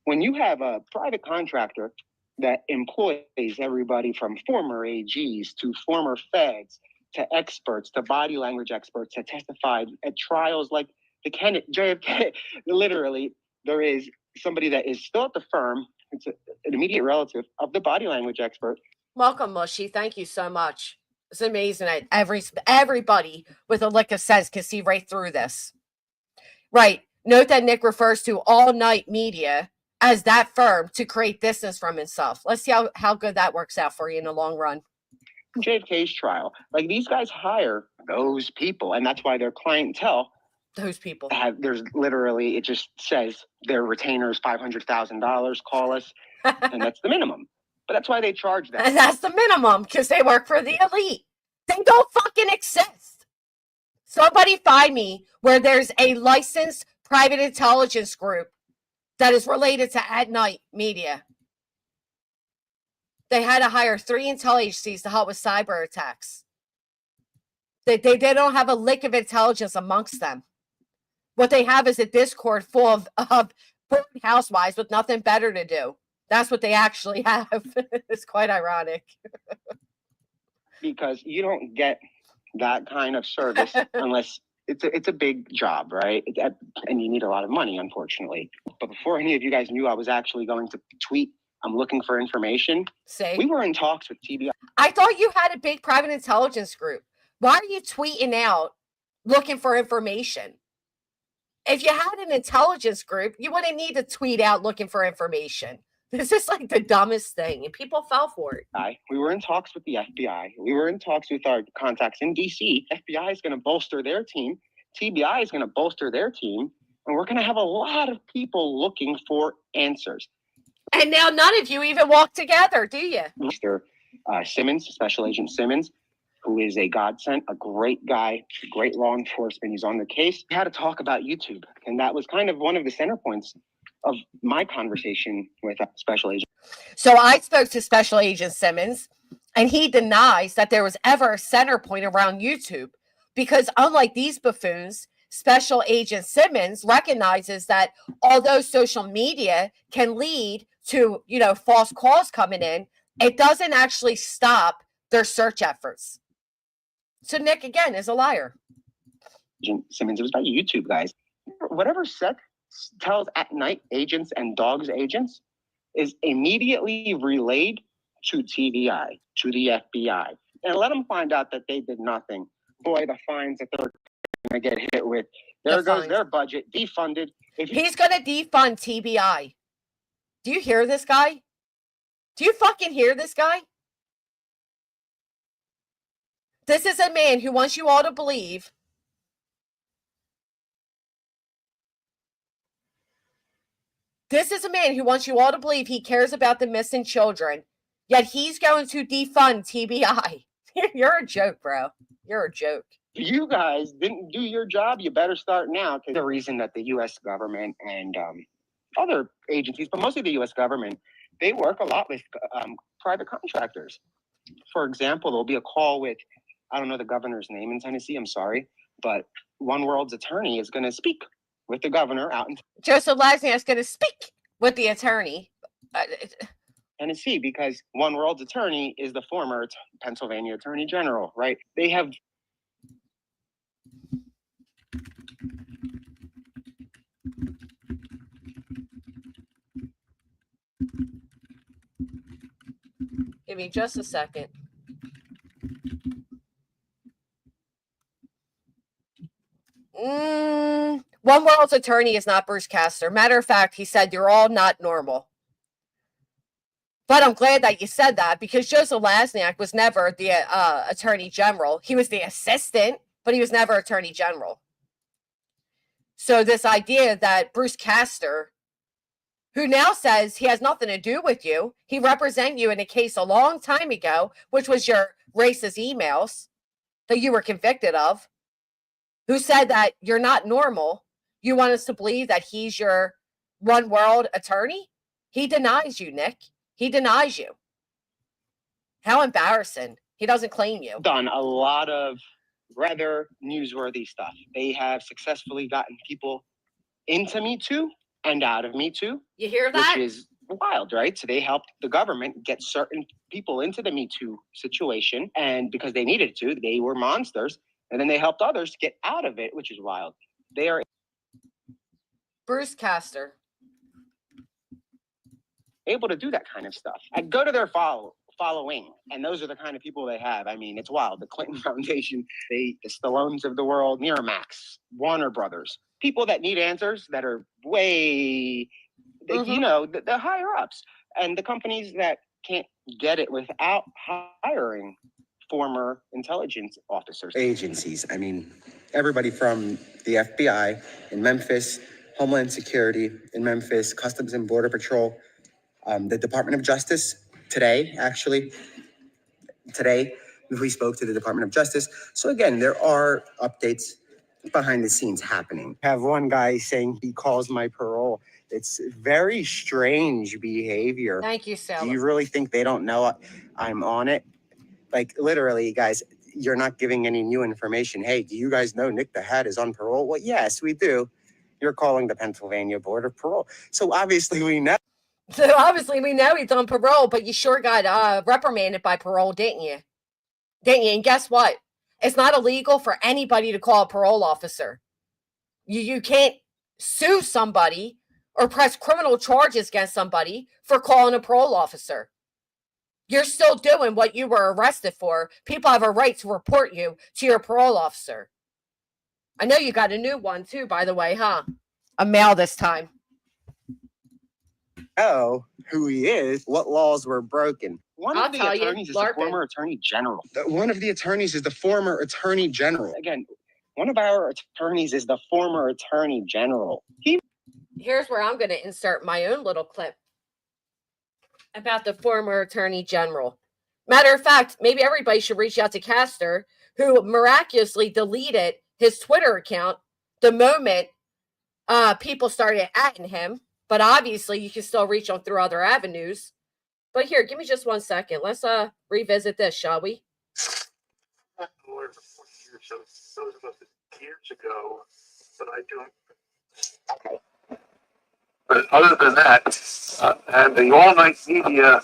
When you have a private contractor that employs everybody from former AGs to former feds to experts to body language experts that testified at trials like the JFK, literally, there is somebody that is still at the firm. It's an immediate relative of the body language expert. Welcome, Mushy. Thank you so much. It's amazing that everybody with a lick of sense can see right through this. Right. Note that Nick refers to All Night Media as that firm to create distance from himself. Let's see how good that works out for you in the long run. JFK's trial, like these guys hire those people, and that's why their clientele. Those people There's literally, it just says their retainers $500,000. Call us, and that's the minimum. But that's why they charge that. And that's the minimum because they work for the elite. They don't fucking exist. Somebody find me where there's a licensed private intelligence group that is related to At Night Media. They had to hire 3 intel agencies to help with cyber attacks. They don't have a lick of intelligence amongst them. What they have is a Discord full of bored housewives with nothing better to do. That's what they actually have. It's quite ironic. Because you don't get that kind of service unless it's a big job, right? And you need a lot of money, unfortunately. But before any of you guys knew I was actually going to tweet, I'm looking for information. We were in talks with TBI. I thought you had a big private intelligence group. Why are you tweeting out looking for information? If you had an intelligence group, you wouldn't need to tweet out looking for information. This is like the dumbest thing, and people fell for it. We were in talks with the FBI. We were in talks with our contacts in DC. FBI is going to bolster their team. TBI is going to bolster their team. And we're going to have a lot of people looking for answers. And now none of you even walk together, do you? Mr. Simmons, Special Agent Simmons, who is a godsend, a great guy, great law enforcement. He's on the case. We had to talk about YouTube. And that was kind of one of the center points of my conversation with Special Agent. So I spoke to Special Agent Simmons, and he denies that there was ever a center point around YouTube, because unlike these buffoons, Special Agent Simmons recognizes that although social media can lead to, false calls coming in, it doesn't actually stop their search efforts. So Nick, again, is a liar. Agent Simmons, it was about YouTube, guys. Whatever Seth tells At Night agents and dogs agents is immediately relayed to TBI, to the FBI, and let them find out that they did nothing. Boy, the fines that they're going to get hit with. There goes their budget, defunded. He's going to defund TBI. Do you hear this guy? Do you fucking hear this guy? This is a man who wants you all to believe he cares about the missing children, yet he's going to defund TBI. You're a joke, bro. You're a joke. If you guys didn't do your job, you better start now. Because the reason that the U.S. government and other agencies, but mostly the U.S. government, they work a lot with private contractors. For example, there'll be a call with, I don't know the governor's name in Tennessee, I'm sorry, but One World's attorney is going to speak with the governor out in Joseph Lasniak is going to speak with the attorney. Tennessee, because One World's attorney is the former Pennsylvania Attorney General, right? They have Give me just a second. One World's attorney is not Bruce Castor. Matter of fact, he said you're all not normal. But I'm glad that you said that, because Joseph Lasniak was never the attorney general. He was the assistant, but he was never attorney general. So this idea that Bruce Castor, who now says he has nothing to do with you, he represented you in a case a long time ago, which was your racist emails that you were convicted of, who said that you're not normal. You want us to believe that he's your One World attorney? He denies you, Nick. He denies you. How embarrassing. He doesn't claim you. Done a lot of rather newsworthy stuff. They have successfully gotten people into Me Too and out of Me Too. You hear that? Which is wild, right? So they helped the government get certain people into the Me Too situation, and because they needed to, they were monsters, and then they helped others get out of it, which is wild. They are Bruce Castor. able to do that kind of stuff. I go to their following, and those are the kind of people they have. I mean, it's wild. The Clinton Foundation, the Stallones of the world, Miramax, Warner Brothers, people that need answers that are way, you know, the higher ups, and the companies that can't get it without hiring former intelligence officers. Agencies. I mean, everybody from the FBI in Memphis, Homeland Security in Memphis, Customs and Border Patrol, the Department of Justice today, we spoke to the Department of Justice. So again, there are updates behind the scenes happening. I have one guy saying he calls my parole. It's very strange behavior. Thank you, Sarah. Do you really think they don't know I'm on it? Like, literally, guys, you're not giving any new information. Hey, do you guys know Nick the Hat is on parole? Well, yes, we do. You're calling the Pennsylvania Board of Parole. So obviously we know. So obviously we know he's on parole, but you sure got reprimanded by parole, didn't you? Didn't you? And guess what? It's not illegal for anybody to call a parole officer. You can't sue somebody or press criminal charges against somebody for calling a parole officer. You're still doing what you were arrested for. People have a right to report you to your parole officer. I know you got a new one too, by the way, huh? A male this time. Know who he is, what laws were broken. One I'll of the tell you, attorneys is the LARPing. former attorney general. One of the attorneys is the former attorney general. Again, one of our attorneys is the former attorney general. Here's where I'm going to insert my own little clip about the former attorney general. Matter of fact, maybe everybody should reach out to Castor, who miraculously deleted his Twitter account the moment people started atting him. But obviously, you can still reach him through other avenues. But here, give me just 1 second. Let's revisit this, shall we? I'm a lawyer for 40 years, so those of us years ago, but I don't. Okay. But other than that, and the all-night media.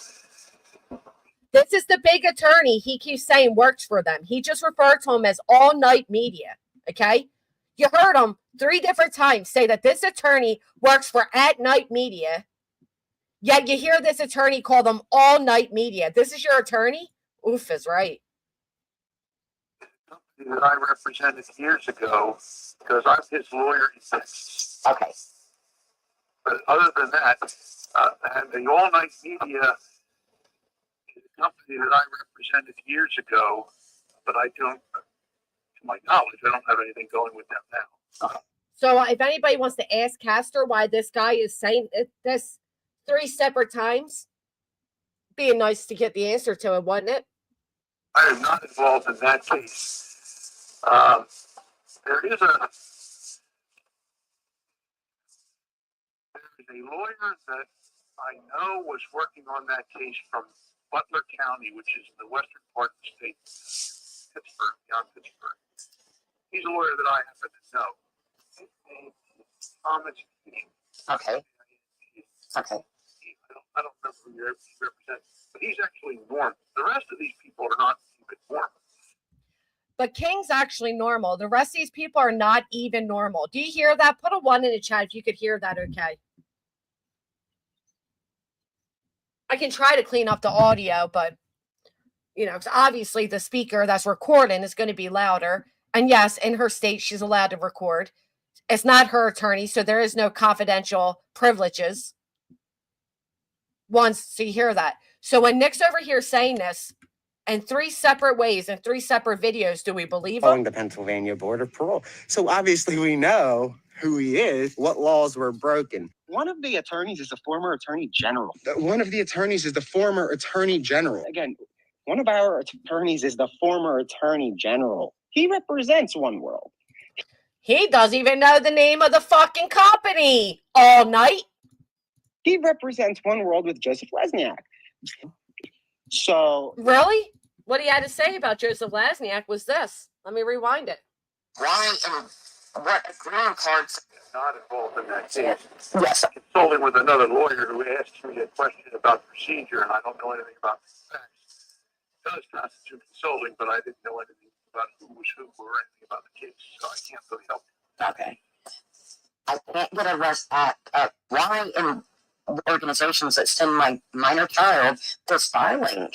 This is the big attorney he keeps saying works for them. He just referred to him as all-night media, okay? You heard him 3 different times say that this attorney works for at-night media, yet you hear this attorney call them all-night media. This is your attorney? Oof is right. That I represented years ago, because I'm his lawyer. Okay. But other than that, and the all-night media is a company that I represented years ago, but I don't, to my knowledge, I don't have anything going with them now. So if anybody wants to ask Castor why this guy is saying this 3 separate times, being nice to get the answer to it, wasn't it? I am not involved in that case. There is a lawyer that I know was working on that case from Butler County, which is in the western part of the state, Pittsburgh, beyond Pittsburgh. He's a lawyer that I happen to know. Thomas. Okay. I don't remember who he represents, but he's actually normal. The rest of these people are not even normal. But King's actually normal. The rest of these people are not even normal. Do you hear that? Put a 1 in the chat if you could hear that, okay? I can try to clean up the audio, but you know, 'cause obviously the speaker that's recording is going to be louder. And yes, in her state, she's allowed to record. It's not her attorney, so there is no confidential privileges. Once, so you hear that. So when Nick's over here saying this in 3 separate ways, in 3 separate videos, do we believe Calling him? the Pennsylvania Board of Parole. So obviously we know who he is, what laws were broken. One of the attorneys is a former attorney general. One of the attorneys is the former attorney general. Again, one of our attorneys is the former attorney general. He represents One World. He doesn't even know the name of the fucking company all night. He represents One World with Joseph Lesniak. So Really? What he had to say about Joseph Lesniak was this. Let me rewind it. Why and what green cards? Not involved in that case. Yes. Consulting with another lawyer who asked me a question about procedure, and I don't know anything about the facts. It does constitute consulting, but I didn't know anything about who was who or anything about the case, so I can't really help you. Okay. I can't get arrested at why in organizations that send my minor child to filing.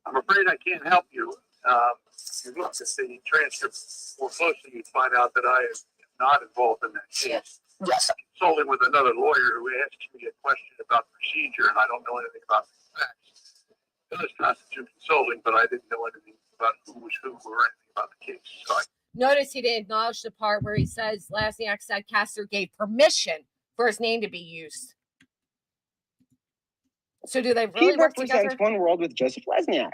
I'm afraid I can't help you. If you look at the transcript more closely, you'd find out that I am not involved in that case. Yes. Consulting with another lawyer who asked me a question about procedure, and I don't know anything about the facts. It does constitute consulting, but I didn't know anything about who was who or anything about the case. So Notice he didn't acknowledge the part where he says Lesniak said Castor gave permission for his name to be used. So do they really he work represents together? One World with Joseph Lesniak.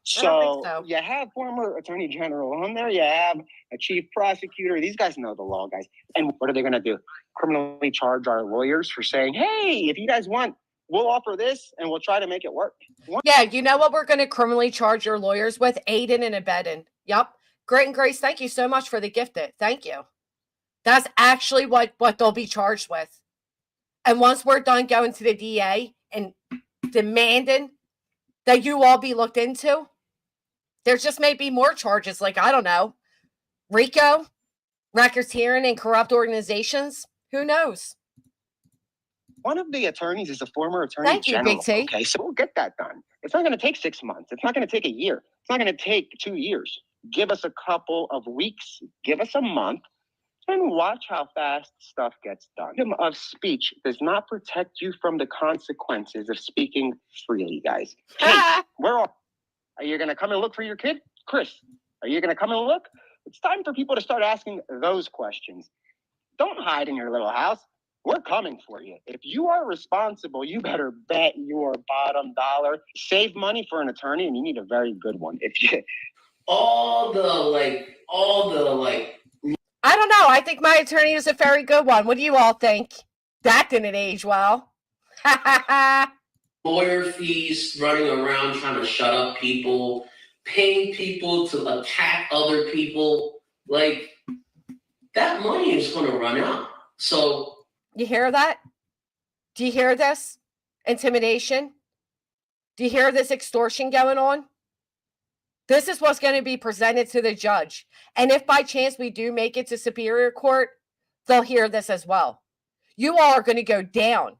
So you have former attorney general on there. You have a chief prosecutor. These guys know the law, guys. And what are they going to do? Criminally charge our lawyers for saying, hey, if you guys want, we'll offer this and we'll try to make it work. Yeah, you know what we're going to criminally charge your lawyers with? Aiding and abetting. Yep. Great and Grace, thank you so much for the gifted. Thank you. That's actually what they'll be charged with. And once we're done going to the DA and demanding that you all be looked into, there just may be more charges, like, I don't know, RICO, racketeering and corrupt organizations. Who knows? One of the attorneys is a former attorney Thank you, general. Big T. Okay, so we'll get that done. It's not going to take 6 months. It's not going to take a year. It's not going to take 2 years. Give us a couple of weeks. Give us a month. And watch how fast stuff gets done. Freedom of speech does not protect you from the consequences of speaking freely, guys. Kate, where are you going to come and look for your kid? Chris, are you going to come and look? It's time for people to start asking those questions. Don't hide in your little house. We're coming for you. If you are responsible, you better bet your bottom dollar. Save money for an attorney, and you need a very good one. If you all the I don't know. I think my attorney is a very good one. What do you all think? That didn't age well. lawyer fees, running around trying to shut up people, paying people to attack other people, like that money is going to run out. So you hear that? Do you hear this? Intimidation? Do you hear this extortion going on? This is what's going to be presented to the judge. And if by chance we do make it to Superior Court, they'll hear this as well. You all are going to go down.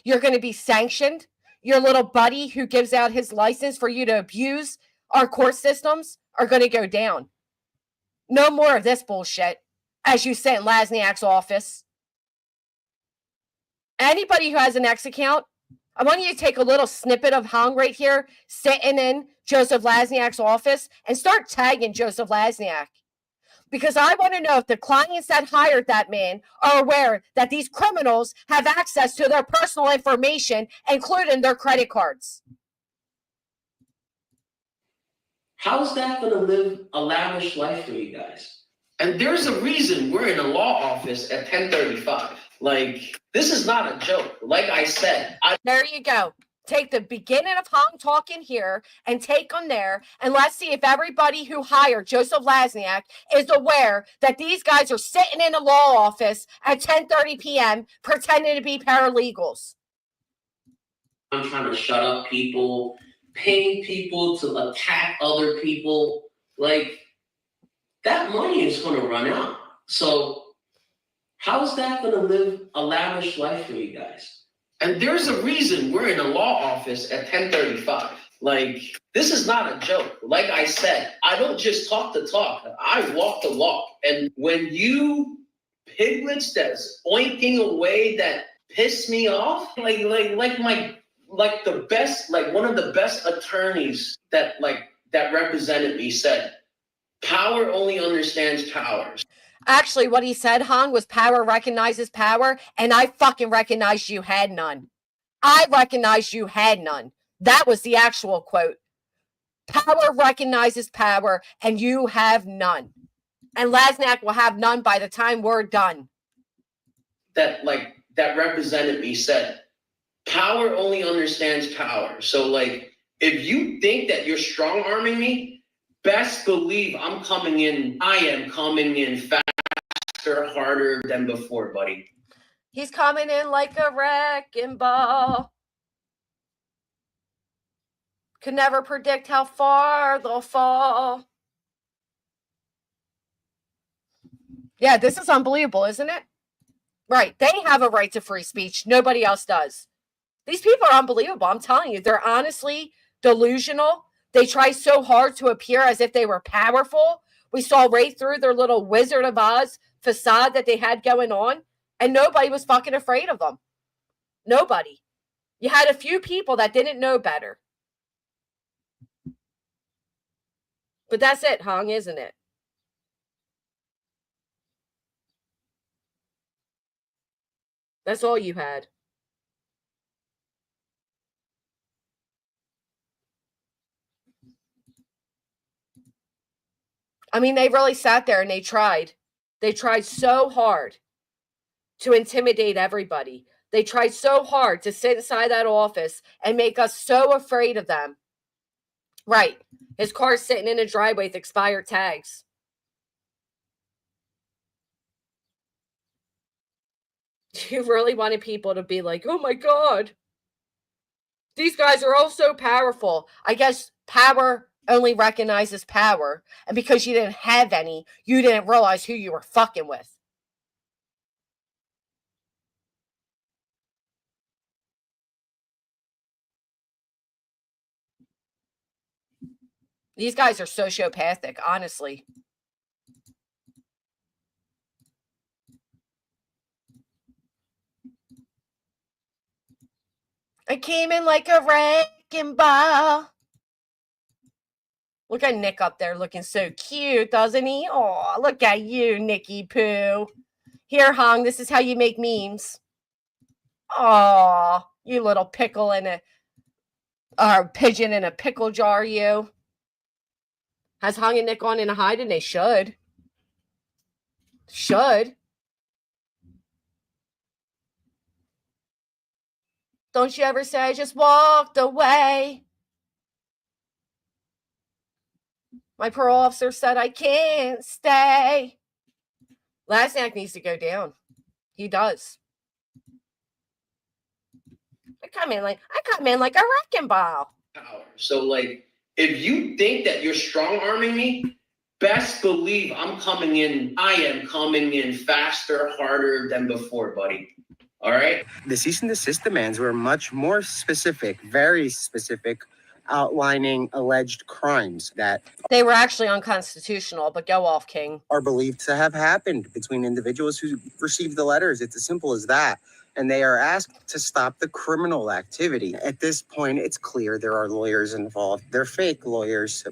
You're going to be sanctioned. Your little buddy who gives out his license for you to abuse our court systems are going to go down. No more of this bullshit as you sit in Lesniak's office. Anybody who has an X account, I want you to take a little snippet of Hong right here, sitting in Joseph Lesniak's office, and start tagging Joseph Lesniak. Because I want to know if the clients that hired that man are aware that these criminals have access to their personal information, including their credit cards. how's that going to live a lavish life for you guys? And there's a reason we're in a law office at 10:35. Like, this is not a joke. Like I said, There you go. Take the beginning of Hong talking here and take them there. And let's see if everybody who hired Joseph Lesniak is aware that these guys are sitting in a law office at 10:30 p.m. pretending to be paralegals. I'm trying to shut up people, paying people to attack other people. Like, that money is going to run out. So how's that going to live a lavish life for you guys? And there's a reason we're in a law office at 10:35. Like, this is not a joke. Like I said, I don't just talk the talk, I walk the walk. And when you piglets that's oinking away that piss me off, like the best, like one of the best attorneys that represented me said, power only understands power. Actually, what he said, Hong, was power recognizes power, and I fucking recognized you had none. I recognized you had none. That was the actual quote. Power recognizes power, and you have none. And Lasnak will have none by the time we're done. That represented me said, power only understands power. So like, if you think that you're strong arming me, best believe I'm coming in. I am coming in faster, harder than before, buddy. He's coming in like a wrecking ball. Could never predict how far they'll fall. Yeah, this is unbelievable, isn't it? Right. They have a right to free speech. Nobody else does. These people are unbelievable. I'm telling you, they're honestly delusional. They try so hard to appear as if they were powerful. We saw right through their little Wizard of Oz facade that they had going on, and nobody was fucking afraid of them. Nobody. You had a few people that didn't know better. But that's it, Hong, isn't it? That's all you had. I mean, they really sat there and they tried. They tried so hard to intimidate everybody. They tried so hard to sit inside that office and make us so afraid of them. Right. His car's sitting in a driveway with expired tags. You really wanted people to be like, oh my God, these guys are all so powerful. I guess power only recognizes power. And because you didn't have any, you didn't realize who you were fucking with. These guys are sociopathic, honestly. I came in like a wrecking ball. Look at Nick up there looking so cute, doesn't he? Oh, look at you, Nicky Poo. Here, Hong, this is how you make memes. Oh, you little pickle in a pigeon in a pickle jar, you. Has Hong and Nick gone in a hide? And they should. Should. Don't you ever say I just walked away? My parole officer said I can't stay. Lasnak needs to go down. He does. I come in like a wrecking ball. So like, if you think that you're strong arming me, best believe I'm coming in. I am coming in faster, harder than before, buddy. All right. The cease and desist demands were much more specific, very specific, outlining alleged crimes that They were actually unconstitutional, but go off, King. are believed to have happened between individuals who received the letters. It's as simple as that. And they are asked to stop the criminal activity. At this point, it's clear there are lawyers involved. They're fake lawyers.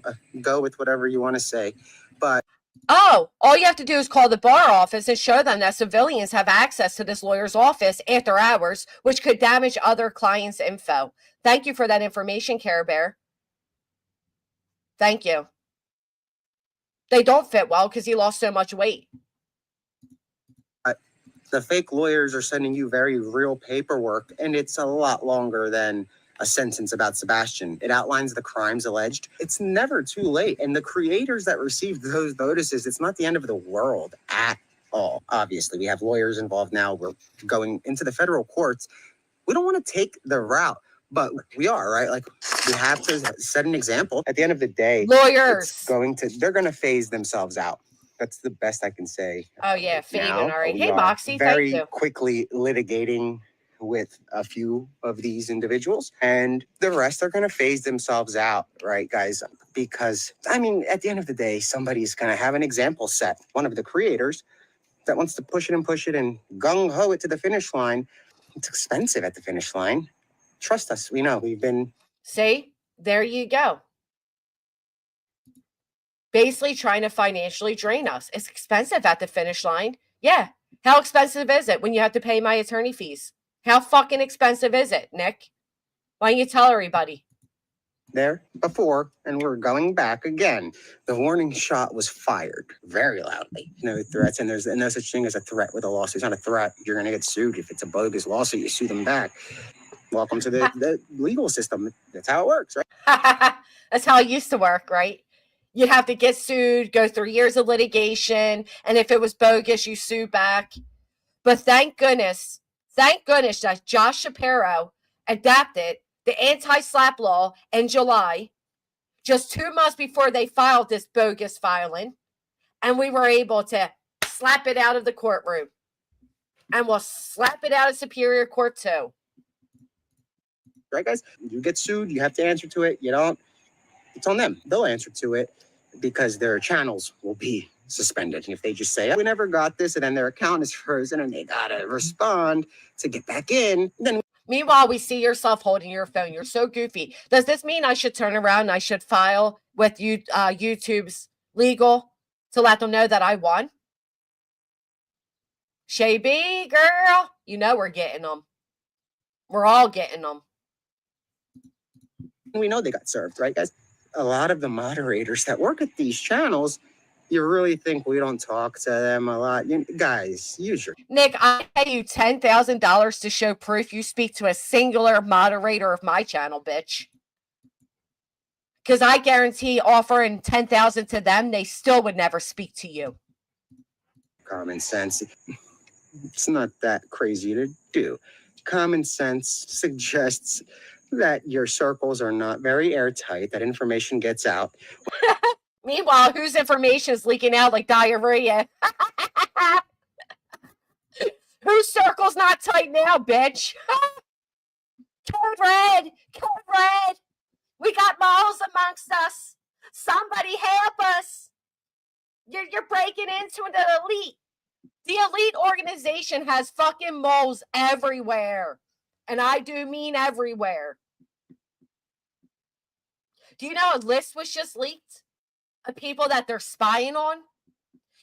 Go with whatever you want to say. But Oh, all you have to do is call the bar office and show them that civilians have access to this lawyer's office after hours, which could damage other clients' info. Thank you for that information, Care Bear. Thank you. They don't fit well because he lost so much weight. the fake lawyers are sending you very real paperwork, and it's a lot longer than a sentence about Sebastian. It outlines the crimes alleged. It's never too late. And the creators that received those notices, it's not the end of the world at all. Obviously, we have lawyers involved now. We're going into the federal courts. We don't want to take the route, but we are, right? Like, we have to set an example. At the end of the day, Lawyers. they're going to phase themselves out. That's the best I can say. Oh, yeah, fading Now, already. we Hey, are Moxie, very thank you. quickly litigating with a few of these individuals, and the rest are going to phase themselves out, right, guys? Because, I mean, at the end of the day, somebody's going to have an example set. One of the creators that wants to push it and gung-ho it to the finish line. It's expensive at the finish line. Trust us, we know. We've been... See, there you go. Basically trying to financially drain us. It's expensive at the finish line. Yeah. How expensive is it when you have to pay my attorney fees? How fucking expensive is it, Nick? Why don't you tell everybody? There before, and we're going back again. The warning shot was fired very loudly. No threats, and there's no such thing as a threat with a lawsuit. It's not a threat. You're going to get sued. If it's a bogus lawsuit, you sue them back. Welcome to the legal system. That's how it works, right? That's how it used to work, right? You have to get sued, go through years of litigation, and if it was bogus, you sue back. But thank goodness that Josh Shapiro adapted the anti-SLAPP law in July, just 2 months before they filed this bogus filing, and we were able to slap it out of the courtroom. And we'll slap it out of Superior Court too. Right, guys? You get sued, you have to answer to it. You don't, it's on them. They'll answer to it because their channels will be suspended. And if they just say, oh, we never got this, and then their account is frozen and they gotta respond to get back in, then... Meanwhile, we see yourself holding your phone. You're so goofy. Does this mean I should turn around and I should file with you, YouTube's legal to let them know that I won? Shay B, girl, you know we're getting them. We're all getting them. We know they got served, right, guys? A lot of the moderators that work at these channels, you really think we don't talk to them a lot? Guys, use your... Nick, I pay you $10,000 to show proof you speak to a singular moderator of my channel, bitch. Because I guarantee offering $10,000 to them, they still would never speak to you. Common sense. It's not that crazy to do. Common sense suggests that your circles are not very airtight, that information gets out. Meanwhile, whose information is leaking out like diarrhea? Whose circle's not tight now, bitch? Code red! Code red! We got moles amongst us. Somebody help us. You're breaking into the elite. The elite organization has fucking moles everywhere. And I do mean everywhere. Do you know a list was just leaked of people that they're spying on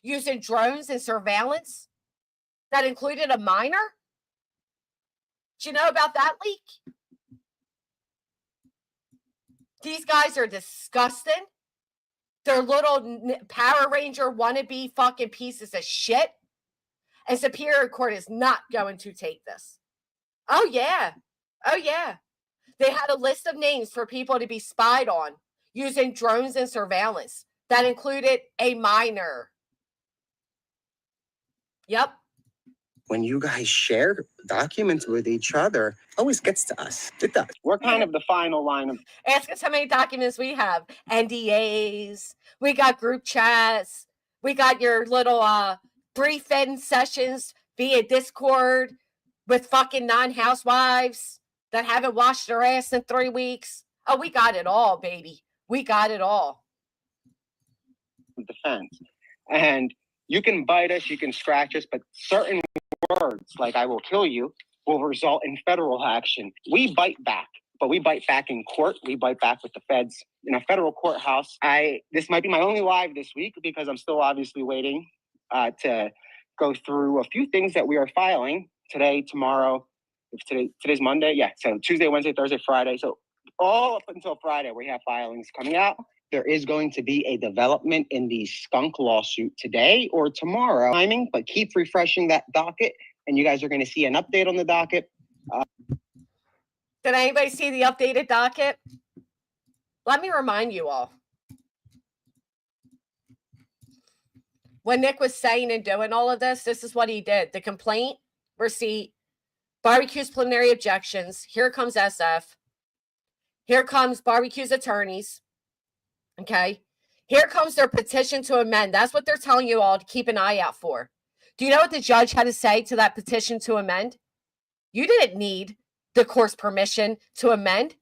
using drones and surveillance that included a minor? Do you know about that leak? These guys are disgusting. They're little Power Ranger wannabe fucking pieces of shit. And Superior Court is not going to take this. Oh, yeah. Oh, yeah. They had a list of names for people to be spied on using drones and surveillance that included a minor. Yep. When you guys share documents with each other, it always gets to us. It does. We're kind of the final line of... Ask us how many documents we have. NDAs. We got group chats. We got your little briefing sessions via Discord with fucking non-housewives that haven't washed their ass in 3 weeks. Oh, we got it all, baby. We got it all. Defense. And you can bite us, you can scratch us, but certain words, like I will kill you, will result in federal action. We bite back, but we bite back in court. We bite back with the feds in a federal courthouse. This might be my only live this week because I'm still obviously waiting to go through a few things that we are filing today, tomorrow. Today's Monday. Yeah. So Tuesday, Wednesday, Thursday, Friday. So all up until Friday, we have filings coming out. There is going to be a development in the skunk lawsuit today or tomorrow. Timing, but keep refreshing that docket, and you guys are going to see an update on the docket. Did anybody see the updated docket? Let me remind you all. When Nick was saying and doing all of this, this is what he did. The complaint, receipt, barbecue's preliminary objections. Here comes SF. Here comes barbecue's attorneys. Okay. Here comes their petition to amend. That's what they're telling you all to keep an eye out for. Do you know what the judge had to say to that petition to amend? You didn't need the court's permission to amend.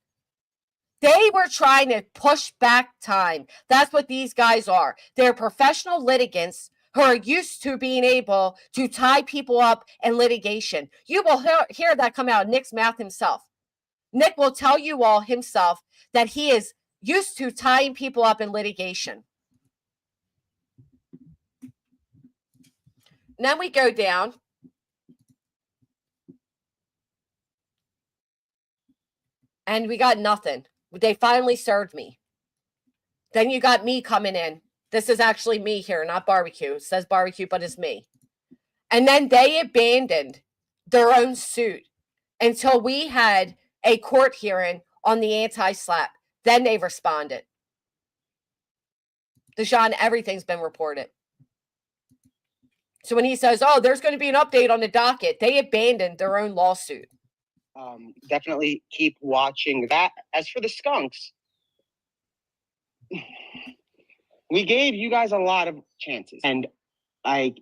They were trying to push back time. That's what these guys are. They're professional litigants who are used to being able to tie people up in litigation. You will hear that come out of Nick's mouth himself. Nick will tell you all himself that he is used to tying people up in litigation. And then we go down. And we got nothing. They finally served me. Then you got me coming in. This is actually me here, not barbecue. It says barbecue, but it's me. And then they abandoned their own suit until we had a court hearing on the anti-slap. Then they responded. Deshaun, everything's been reported. So when he says, oh, there's going to be an update on the docket, they abandoned their own lawsuit. Definitely keep watching that. As for the skunks, we gave you guys a lot of chances, and I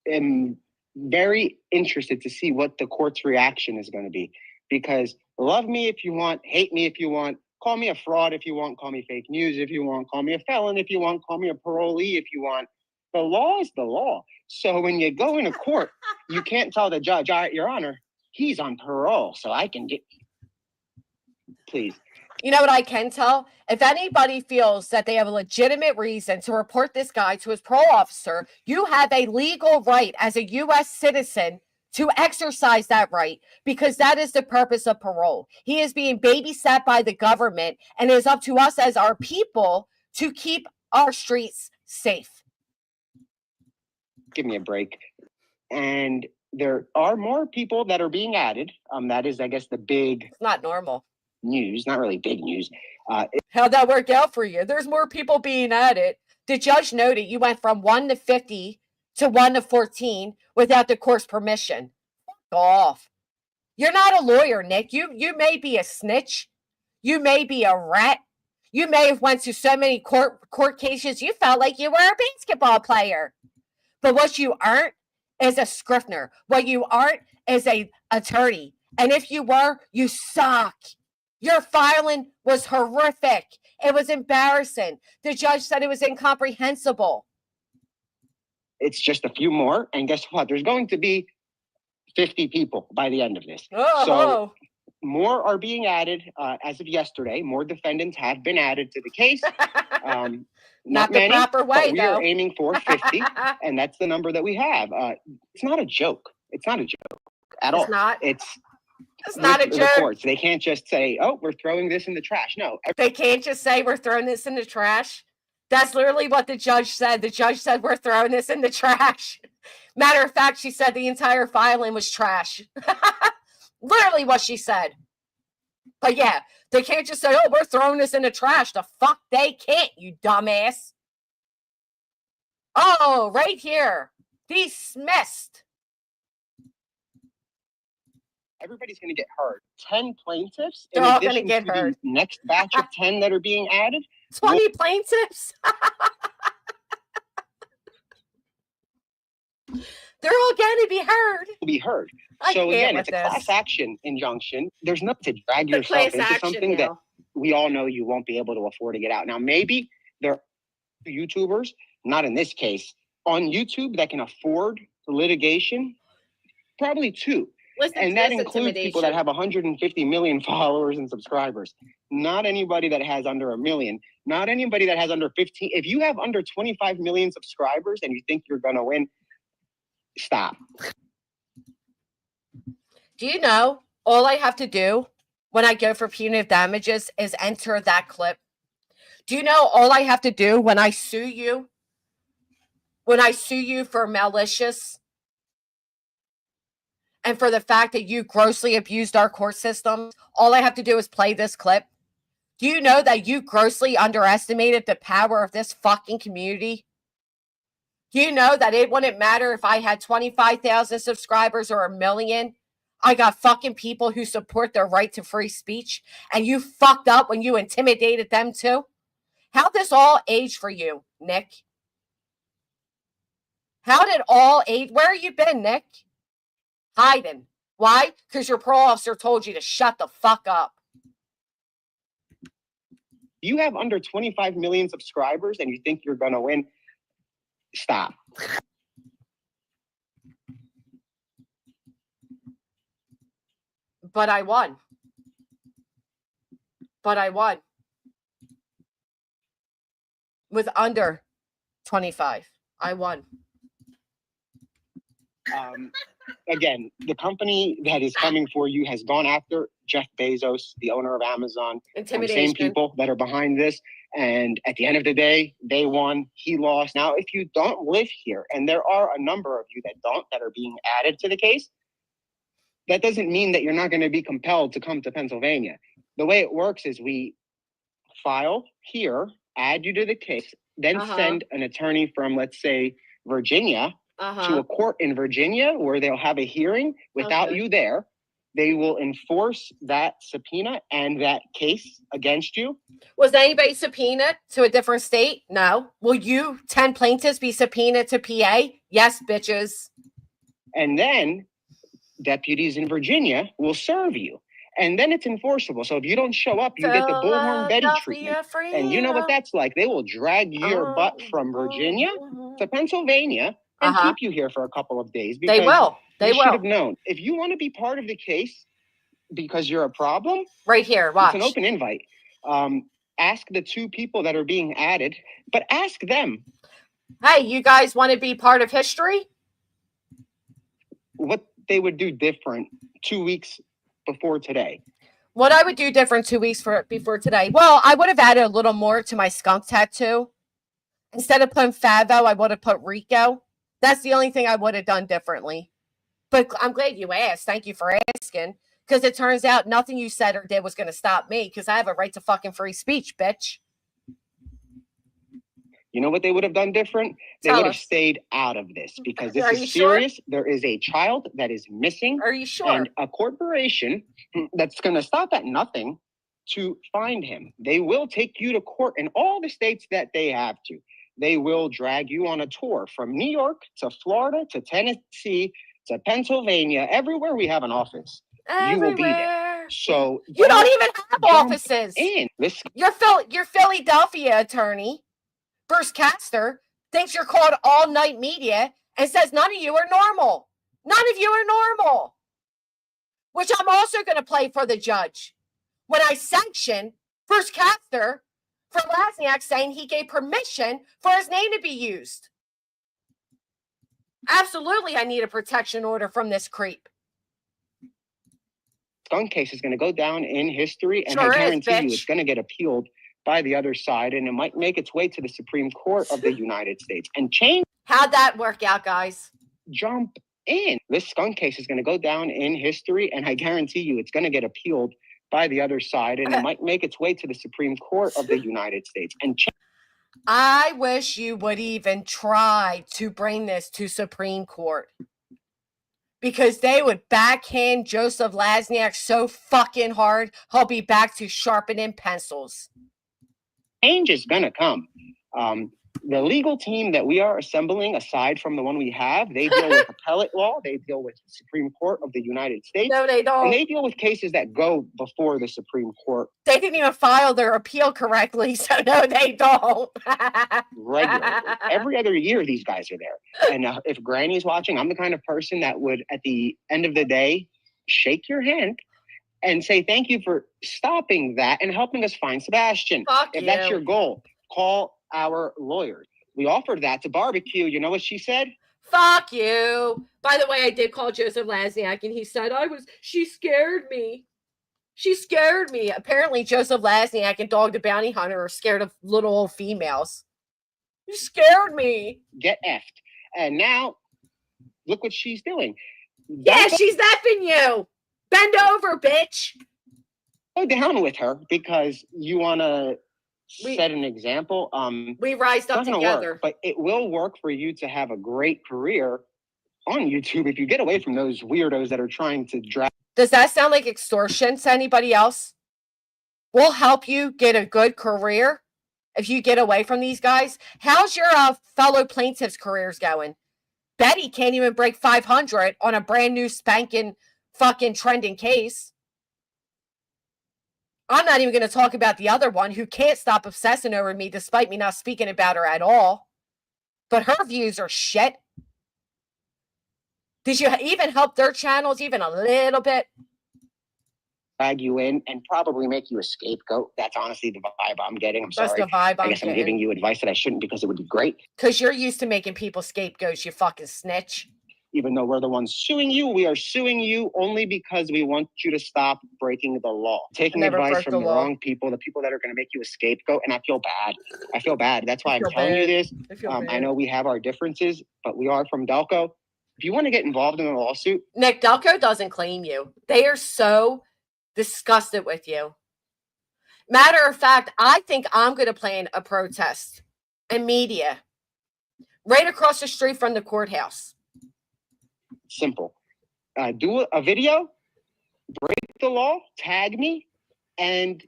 am very interested to see what the court's reaction is going to be, because love me if you want, hate me if you want, call me a fraud if you want, call me fake news if you want, call me a felon if you want, call me a parolee if you want. The law is the law. So when you go into court, you can't tell the judge, all right, Your Honor, he's on parole, so I can get... Please. You know what I can tell? If anybody feels that they have a legitimate reason to report this guy to his parole officer, you have a legal right as a U.S. citizen to exercise that right, because that is the purpose of parole. He is being babysat by the government, and it is up to us as our people to keep our streets safe. Give me a break. And there are more people that are being added. That is, I guess, the big... It's not normal. News, not really big news. How'd that work out for you? There's more people being added. The judge noted you went from 1 to 50 to 1 to 14 without the court's permission. Fuck off. You're not a lawyer, Nick. You may be a snitch. You may be a rat. You may have went to so many court cases you felt like you were a basketball player. But what you aren't is a scrivener. What you aren't is a attorney. And if you were, you suck. Your filing was horrific. It was embarrassing. The judge said it was incomprehensible. It's just a few more. And guess what? There's going to be 50 people by the end of this. Oh. So more are being added as of yesterday. More defendants have been added to the case. Not the many, proper way, but we are aiming for 50. And that's the number that we have. It's not a joke. It's not a joke at all. It's not? It's not a the joke. Courts. They can't just say, oh, we're throwing this in the trash. No. They can't just say we're throwing this in the trash. That's literally what the judge said. The judge said we're throwing this in the trash. Matter of fact, she said the entire filing was trash. Literally what she said. But yeah, they can't just say, oh, we're throwing this in the trash. The fuck they can't, you dumbass. Oh, right here. Dismissed. Everybody's going to get heard. 10 plaintiffs. They're all going to get heard. The next batch of 10 that are being added. 20 plaintiffs. They're all going to be heard. Be heard. I So again, can't it's a with class this. action injunction. There's nothing to drag The yourself class into action something that now. we all know you won't be able to afford to get out. Now, maybe there are YouTubers, not in this case, on YouTube that can afford litigation. Probably two. And that includes people that have 150 million followers and subscribers. Not anybody that has under 1 million. Not anybody that has under 15. If you have under 25 million subscribers and you think you're going to win, stop. Do you know all I have to do when I go for punitive damages is enter that clip? Do you know all I have to do when I sue you? When I sue you for malicious and for the fact that you grossly abused our court system, all I have to do is play this clip. Do you know that you grossly underestimated the power of this fucking community? Do you know that it wouldn't matter if I had 25,000 subscribers or 1 million? I got fucking people who support their right to free speech, and you fucked up when you intimidated them too? How'd this all age for you, Nick? How did all age? Where you been, Nick? Hiding. Why? Because your parole officer told you to shut the fuck up. You have under 25 million subscribers and you think you're going to win? Stop. But I won. With under 25. I won. Again, the company that is coming for you has gone after Jeff Bezos, the owner of Amazon. Intimidation. Same people that are behind this. And at the end of the day, they won, he lost. Now, if you don't live here, and there are a number of you that don't, that are being added to the case, that doesn't mean that you're not going to be compelled to come to Pennsylvania. The way it works is we file here, add you to the case, then send an attorney from, let's say, Virginia to a court in Virginia where they'll have a hearing without you there. They will enforce that subpoena and that case against you. Was anybody subpoenaed to a different state? No. Will you 10 plaintiffs be subpoenaed to PA? Yes, bitches. And then deputies in Virginia will serve you. And then it's enforceable. So if you don't show up, you get the Bullhorn Betty treatment. And you know what that's like. They will drag your butt from Virginia to Pennsylvania and keep you here for a couple of days. They will. They should have will. known. If you want to be part of the case because you're a problem, right here, watch. It's an open invite. Ask the two people that are being added, but ask them. Hey, you guys want to be part of history? What they would do different 2 weeks before today. What I would do different 2 weeks before today? Well, I would have added a little more to my skunk tattoo. Instead of putting Favo, I would have put RICO. That's the only thing I would have done differently. But I'm glad you asked. Thank you for asking. Because it turns out nothing you said or did was going to stop me because I have a right to fucking free speech, bitch. You know what they would have done different? They would have stayed out of this because this is serious. Sure? There is a child that is missing. Are you sure? And a corporation that's going to stop at nothing to find him. They will take you to court in all the states that they have to. They will drag you on a tour from New York to Florida to Tennessee to Pennsylvania. Everywhere we have an office, you will be there. So you don't even have offices. Your Philadelphia attorney, Bruce Castor, thinks you're called all night media and says none of you are normal. None of you are normal. Which I'm also going to play for the judge. When I sanction Bruce Castor for Lasniak saying he gave permission for his name to be used. Absolutely, I need a protection order from this creep. Skunk case is going to go down in history, and I guarantee you it's going to get appealed by the other side, and it might make its way to the Supreme Court of the United States and change. How'd that work out, guys? Jump in. This skunk case is going to go down in history, and I guarantee you it's going to get appealed by the other side, and it might make its way to the Supreme Court of the United States and change. I wish you would even try to bring this to Supreme Court. Because they would backhand Joseph Lasniak so fucking hard, he'll be back to sharpening pencils. Change is going to come. The legal team that we are assembling, aside from the one we have, they deal with appellate law. They deal with the Supreme Court of the United States. No, they don't. And they deal with cases that go before the Supreme Court. They didn't even file their appeal correctly, so no, they don't. Regularly. Every other year, these guys are there. And if Granny's watching, I'm the kind of person that would, at the end of the day, shake your hand and say, thank you for stopping that and helping us find Sebastian. If that's your goal, call our lawyers. We offered that to Barbecue. You know what she said? Fuck you. By the way, I did call Joseph Lasniak and he said, she scared me. She scared me. Apparently, Joseph Lasniak and Dog the Bounty Hunter are scared of little old females. You scared me. Get effed. And now, look what she's doing. Yeah, she's effing you. Bend over, bitch. Go down with her because you want to set an example. We rised up together. Work, but it will work for you to have a great career on YouTube if you get away from those weirdos that are trying to drag. Does that sound like extortion to anybody else? We'll help you get a good career if you get away from these guys. How's your fellow plaintiffs' careers going? Betty can't even break 500 on a brand new spanking fucking trending case. I'm not even going to talk about the other one who can't stop obsessing over me despite me not speaking about her at all. But her views are shit. Did you even help their channels even a little bit? Drag you in and probably make you a scapegoat. That's honestly the vibe I'm getting. I'm That's sorry. the vibe I guess I'm giving you advice that I shouldn't because it would be great. Because you're used to making people scapegoats, you fucking snitch. Even though we're the ones suing you, we are suing you only because we want you to stop breaking the law. Taking advice from the wrong people, the people that are going to make you a scapegoat, and I feel bad. I feel bad. That's why I'm telling you this. I know we have our differences, but we are from Delco. If you want to get involved in a lawsuit... Nick, Delco doesn't claim you. They are so disgusted with you. Matter of fact, I think I'm going to plan a protest in media right across the street from the courthouse. Simple. Do a video, break the law, tag me, and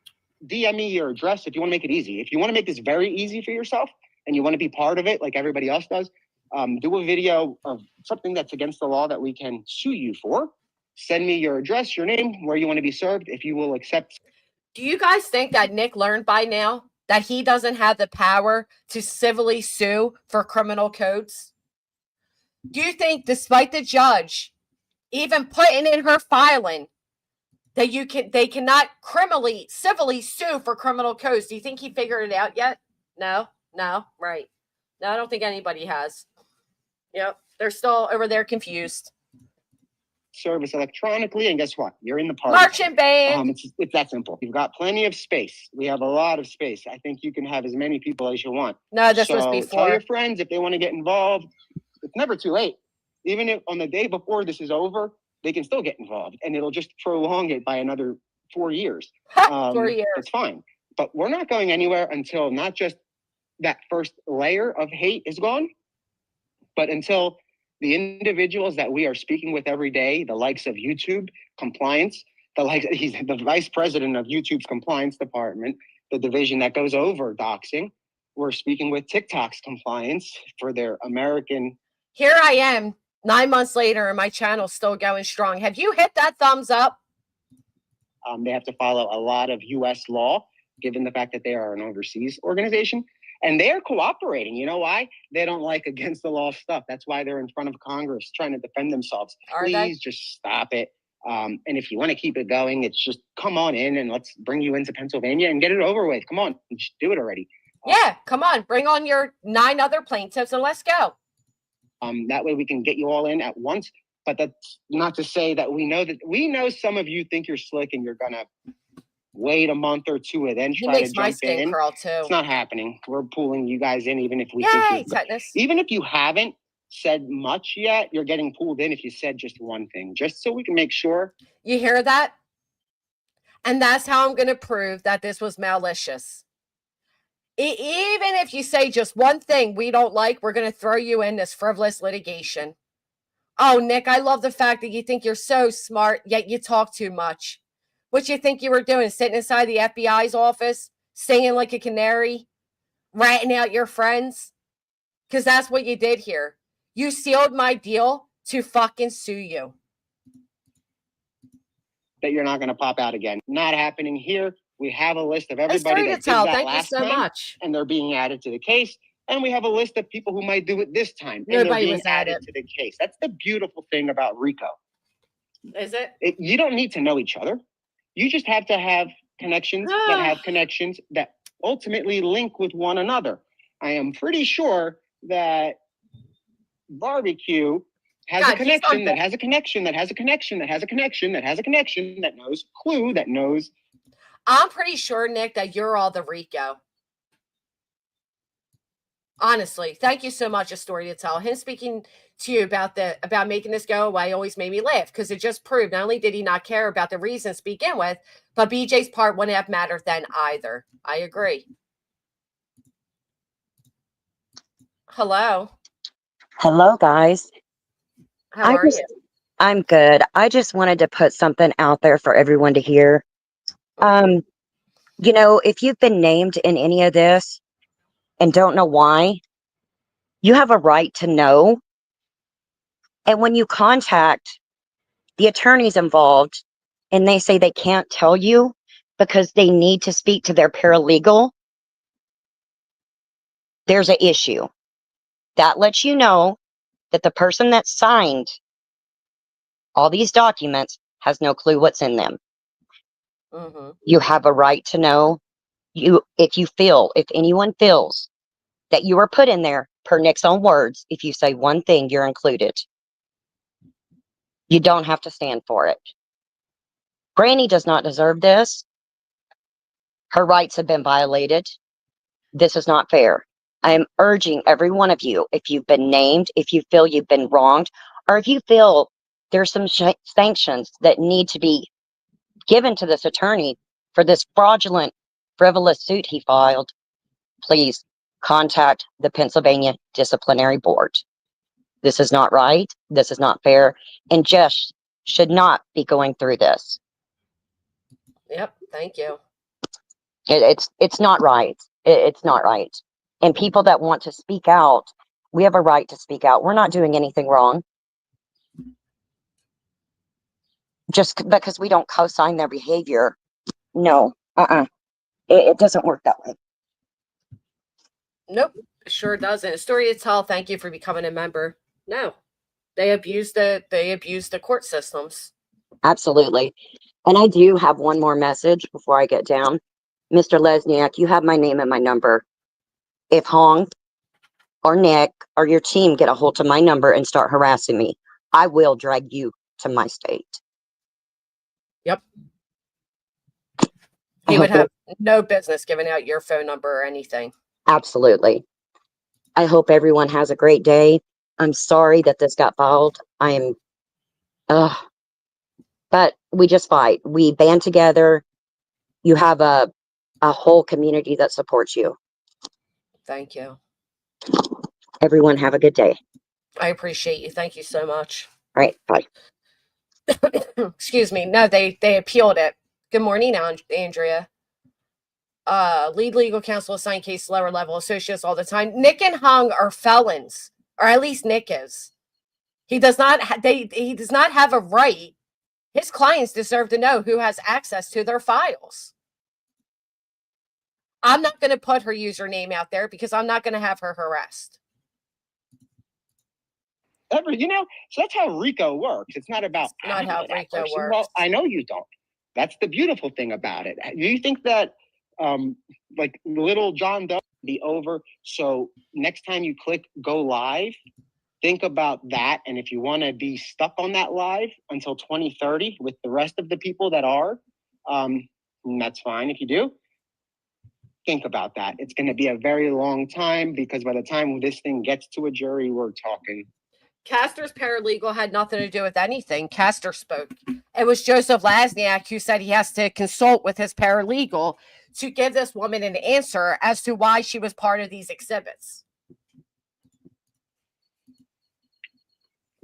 DM me your address if you want to make it easy. If you want to make this very easy for yourself and you want to be part of it like everybody else does, do a video of something that's against the law that we can sue you for. Send me your address, your name, where you want to be served, if you will accept. Do you guys think that Nick learned by now that he doesn't have the power to civilly sue for criminal codes? Do you think, despite the judge even putting in her filing that they cannot civilly sue for criminal codes, do you think he figured it out yet? No, right. No, I don't think anybody has. Yep, they're still over there confused. Service electronically, and guess what? You're in the party. Marching band. It's that simple. You've got plenty of space. We have a lot of space. I think you can have as many people as you want. No, this was before. Tell your friends if they want to get involved. It's never too late. Even if on the day before this is over, they can still get involved, and it'll just prolong it by another 4 years. 4 years. It's fine. But we're not going anywhere until not just that first layer of hate is gone, but until the individuals that we are speaking with every day, the likes of YouTube compliance, he's the vice president of YouTube's compliance department, the division that goes over doxing. We're speaking with TikTok's compliance for their American. Here I am 9 months later and my channel's still going strong. Have you hit that thumbs up? They have to follow a lot of U.S. law, given the fact that they are an overseas organization. And they're cooperating. You know why? They don't like against the law stuff. That's why they're in front of Congress trying to defend themselves. Please just stop it. And if you want to keep it going, it's just come on in and let's bring you into Pennsylvania and get it over with. Come on, just do it already. Yeah, come on. Bring on your 9 other plaintiffs and let's go. That way we can get you all in at once. But that's not to say that we know some of you think you're slick and you're going to wait a month or two and then try to jump in. Curl too. It's not happening. We're pulling you guys in, even if we even if you haven't said much yet, you're getting pulled in if you said just one thing, just so we can make sure. You hear that? And that's how I'm going to prove that this was malicious. Even if you say just one thing we don't like, we're going to throw you in this frivolous litigation. Oh, Nick, I love the fact that you think you're so smart, yet you talk too much. What you think you were doing, sitting inside the FBI's office, singing like a canary, ratting out your friends? Because that's what you did here. You sealed my deal to fucking sue you. That you're not going to pop out again. Not happening here. We have a list of everybody that did that last time. Thank you so much. And they're being added to the case. And we have a list of people who might do it this time. And they're being added to the case. That's the beautiful thing about RICO. Is it? You don't need to know each other. You just have to have connections that have connections that ultimately link with one another. I am pretty sure that Barbecue has a connection that has a connection that has a connection that has a connection that has a connection that knows Clue that knows. I'm pretty sure, Nick, that you're all the RICO. Honestly, thank you so much. A story to tell. Him speaking to you about making this go away always made me laugh because it just proved not only did he not care about the reasons to begin with, but BJ's part wouldn't have mattered then either. I agree. Hello. Hello, guys. How are you? I'm good. I just wanted to put something out there for everyone to hear. You know, if you've been named in any of this and don't know why, you have a right to know. And when you contact the attorneys involved and they say they can't tell you because they need to speak to their paralegal, there's an issue. That lets you know that the person that signed all these documents has no clue what's in them. You have a right to know. If anyone feels that you are put in there per Nick's own words, if you say one thing, you're included. You don't have to stand for it. Granny does not deserve this. Her rights have been violated. This is not fair. I am urging every one of you, if you've been named, if you feel you've been wronged, or if you feel there's some sanctions that need to be given to this attorney for this fraudulent, frivolous suit he filed, please contact the Pennsylvania Disciplinary Board. This is not right. This is not fair. And Jess should not be going through this. Yep. Thank you. It's not right. It's not right. And people that want to speak out, we have a right to speak out. We're not doing anything wrong. Just because we don't co-sign their behavior. No. It doesn't work that way. Nope. Sure doesn't. A story to tell. Thank you for becoming a member. No. They abuse the court systems. Absolutely. And I do have one more message before I get down. Mr. Lesniak, you have my name and my number. If Hong or Nick or your team get a hold of my number and start harassing me, I will drag you to my state. Yep. He would have no business giving out your phone number or anything. Absolutely. I hope everyone has a great day. I'm sorry that this got filed. But we just fight. We band together. You have a whole community that supports you. Thank you. Everyone have a good day. I appreciate you. Thank you so much. All right. Bye. Excuse me. No, they appealed it. Good morning, Andrea. Lead legal counsel assign case lower level associates all the time. Nick and Hung are felons, or at least Nick is. He does not he does not have a right. His clients deserve to know who has access to their files. I'm not going to put her username out there because I'm not going to have her harassed. So that's how RICO works. It's not about Not how RICO works. Well, I know you don't. That's the beautiful thing about it. Do you think that like little John Doe be over? So next time you click go live, think about that. And if you want to be stuck on that live until 2030 with the rest of the people that are, that's fine if you do. Think about that. It's going to be a very long time because by the time this thing gets to a jury, we're talking. Castor's paralegal had nothing to do with anything. Castor spoke. It was Joseph Lasniak who said he has to consult with his paralegal to give this woman an answer as to why she was part of these exhibits.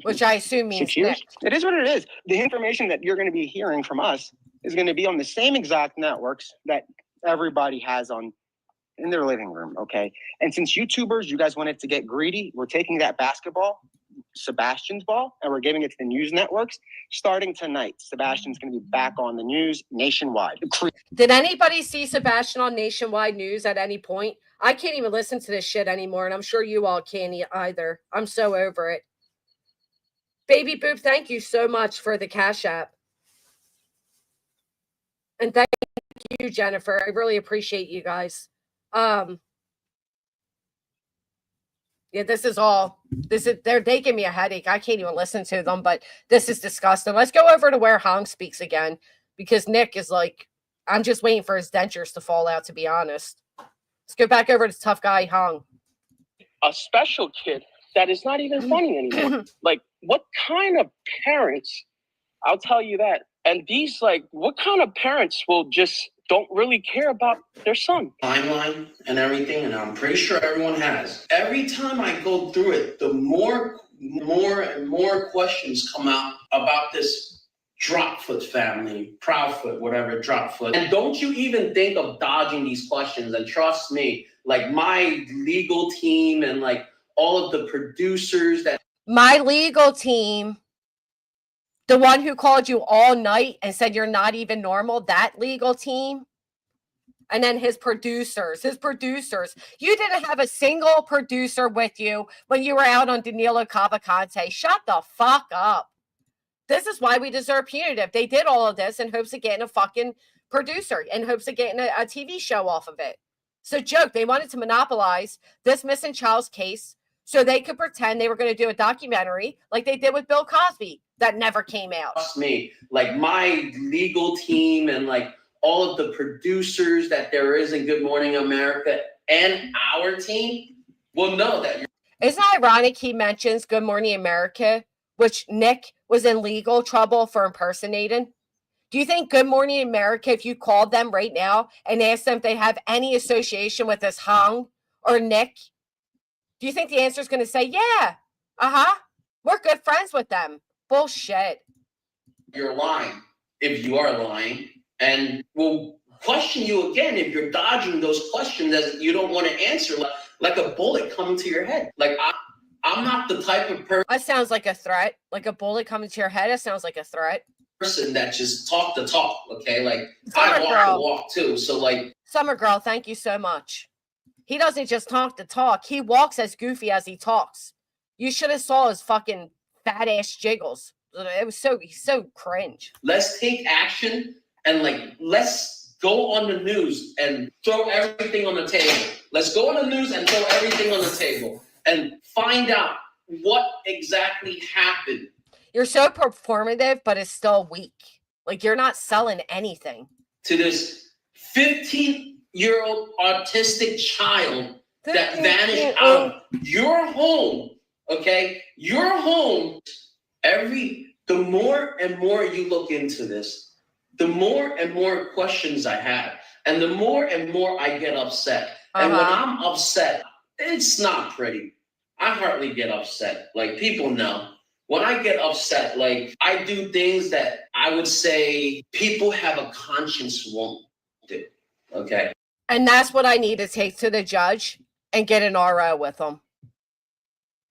Which I assume means 6 years. Nick. It is what it is. The information that you're going to be hearing from us is going to be on the same exact networks that everybody has in their living room. Okay. And since YouTubers, you guys wanted to get greedy, we're taking that basketball, Sebastian's ball, and we're giving it to the news networks. Starting tonight, Sebastian's going to be back on the news nationwide. Did anybody see Sebastian on nationwide news at any point? I can't even listen to this shit anymore, and I'm sure you all can't either. I'm so over it. Baby Boop, thank you so much for the Cash App. And thank you, Jennifer. I really appreciate you guys. Yeah, they're giving me a headache. I can't even listen to them, but this is disgusting. Let's go over to where Hong speaks again, because Nick is like, I'm just waiting for his dentures to fall out, to be honest. Let's go back over to tough guy Hong. A special kid that is not even funny anymore. Like, what kind of parents, I'll tell you that. And these, like, what kind of parents will just don't really care about their son? Timeline and everything, and I'm pretty sure everyone has. Every time I go through it, the more and more questions come out about this Dropfoot family, Proudfoot, whatever, Dropfoot. And don't you even think of dodging these questions. And trust me, like my legal team and like all of the producers that my legal team The one who called you all night and said you're not even normal, that legal team. And then his producers. You didn't have a single producer with you when you were out on Danilo Cavalcante. Shut the fuck up. This is why we deserve punitive. They did all of this in hopes of getting a fucking producer, in hopes of getting a TV show off of it. So joke, they wanted to monopolize this missing child's case so they could pretend they were going to do a documentary like they did with Bill Cosby that never came out. Trust me, like my legal team and like all of the producers that there is in Good Morning America and our team will know that you're. Isn't it ironic he mentions Good Morning America, which Nick was in legal trouble for impersonating? Do you think Good Morning America, if you called them right now and asked them if they have any association with this Hung or Nick, do you think the answer is going to say, yeah, we're good friends with them? Bullshit. You're lying if you are lying, and we'll question you again if you're dodging those questions that you don't want to answer, like a bullet coming to your head. Like I'm not the type of person. That sounds like a threat. Like a bullet coming to your head. It sounds like a threat. That just talk the talk, okay? Like Summer I walk girl. the walk too. So like Summer girl, thank you so much. He doesn't just talk the talk. He walks as goofy as he talks. You should have saw his fucking fat ass jiggles. It was he's so cringe. let's take action and like let's go on the news and throw everything on the table. Let's go on the news and throw everything on the table and find out what exactly happened. You're so performative, but it's still weak. Like you're not selling anything. To this 15-year-old autistic child that vanished out of your home, okay? Your home. The more and more you look into this, the more and more questions I have, and the more and more I get upset. And when I'm upset, it's not pretty. I hardly get upset. Like people know. When I get upset, like I do things that I would say people have a conscience won't do. Okay. And that's what I need to take to the judge and get an RO with him.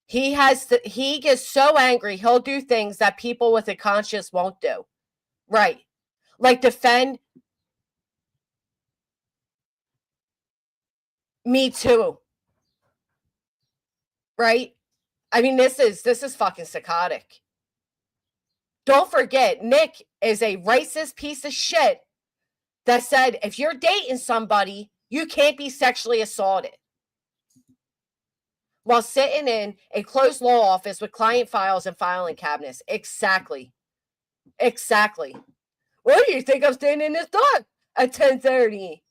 He gets so angry, he'll do things that people with a conscience won't do. Right. Like defend Me Too. Right? I mean, this is fucking psychotic. Don't forget, Nick is a racist piece of shit that said if you're dating somebody, you can't be sexually assaulted. While sitting in a closed law office with client files and filing cabinets. Exactly. What do you think I'm standing in this dark at 10:30?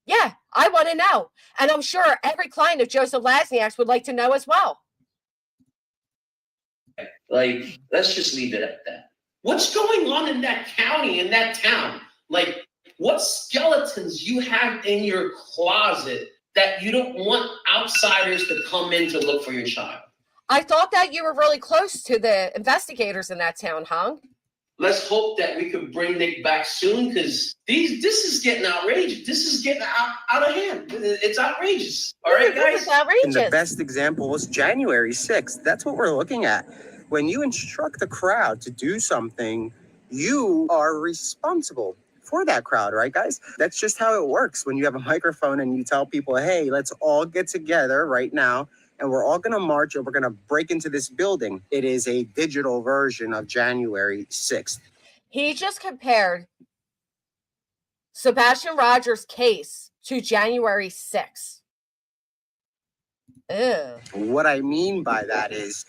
Yeah, I want to know. And I'm sure every client of Joseph Lasniak's would like to know as well. Like, let's just leave it at that. What's going on in that county, in that town? Like, what skeletons you have in your closet that you don't want outsiders to come in to look for your child? I thought that you were really close to the investigators in that town, Hung. Let's hope that we can bring Nick back soon, because this is getting outrageous. This is getting out of hand. It's outrageous. All right, guys? It's outrageous. And the best example was January 6th. That's what we're looking at. When you instruct the crowd to do something, you are responsible for that crowd, right, guys? That's just how it works. When you have a microphone and you tell people, hey, let's all get together right now, and we're all going to march and we're going to break into this building. It is a digital version of January 6th. He just compared Sebastian Rogers' case to January 6th. Ew. What I mean by that is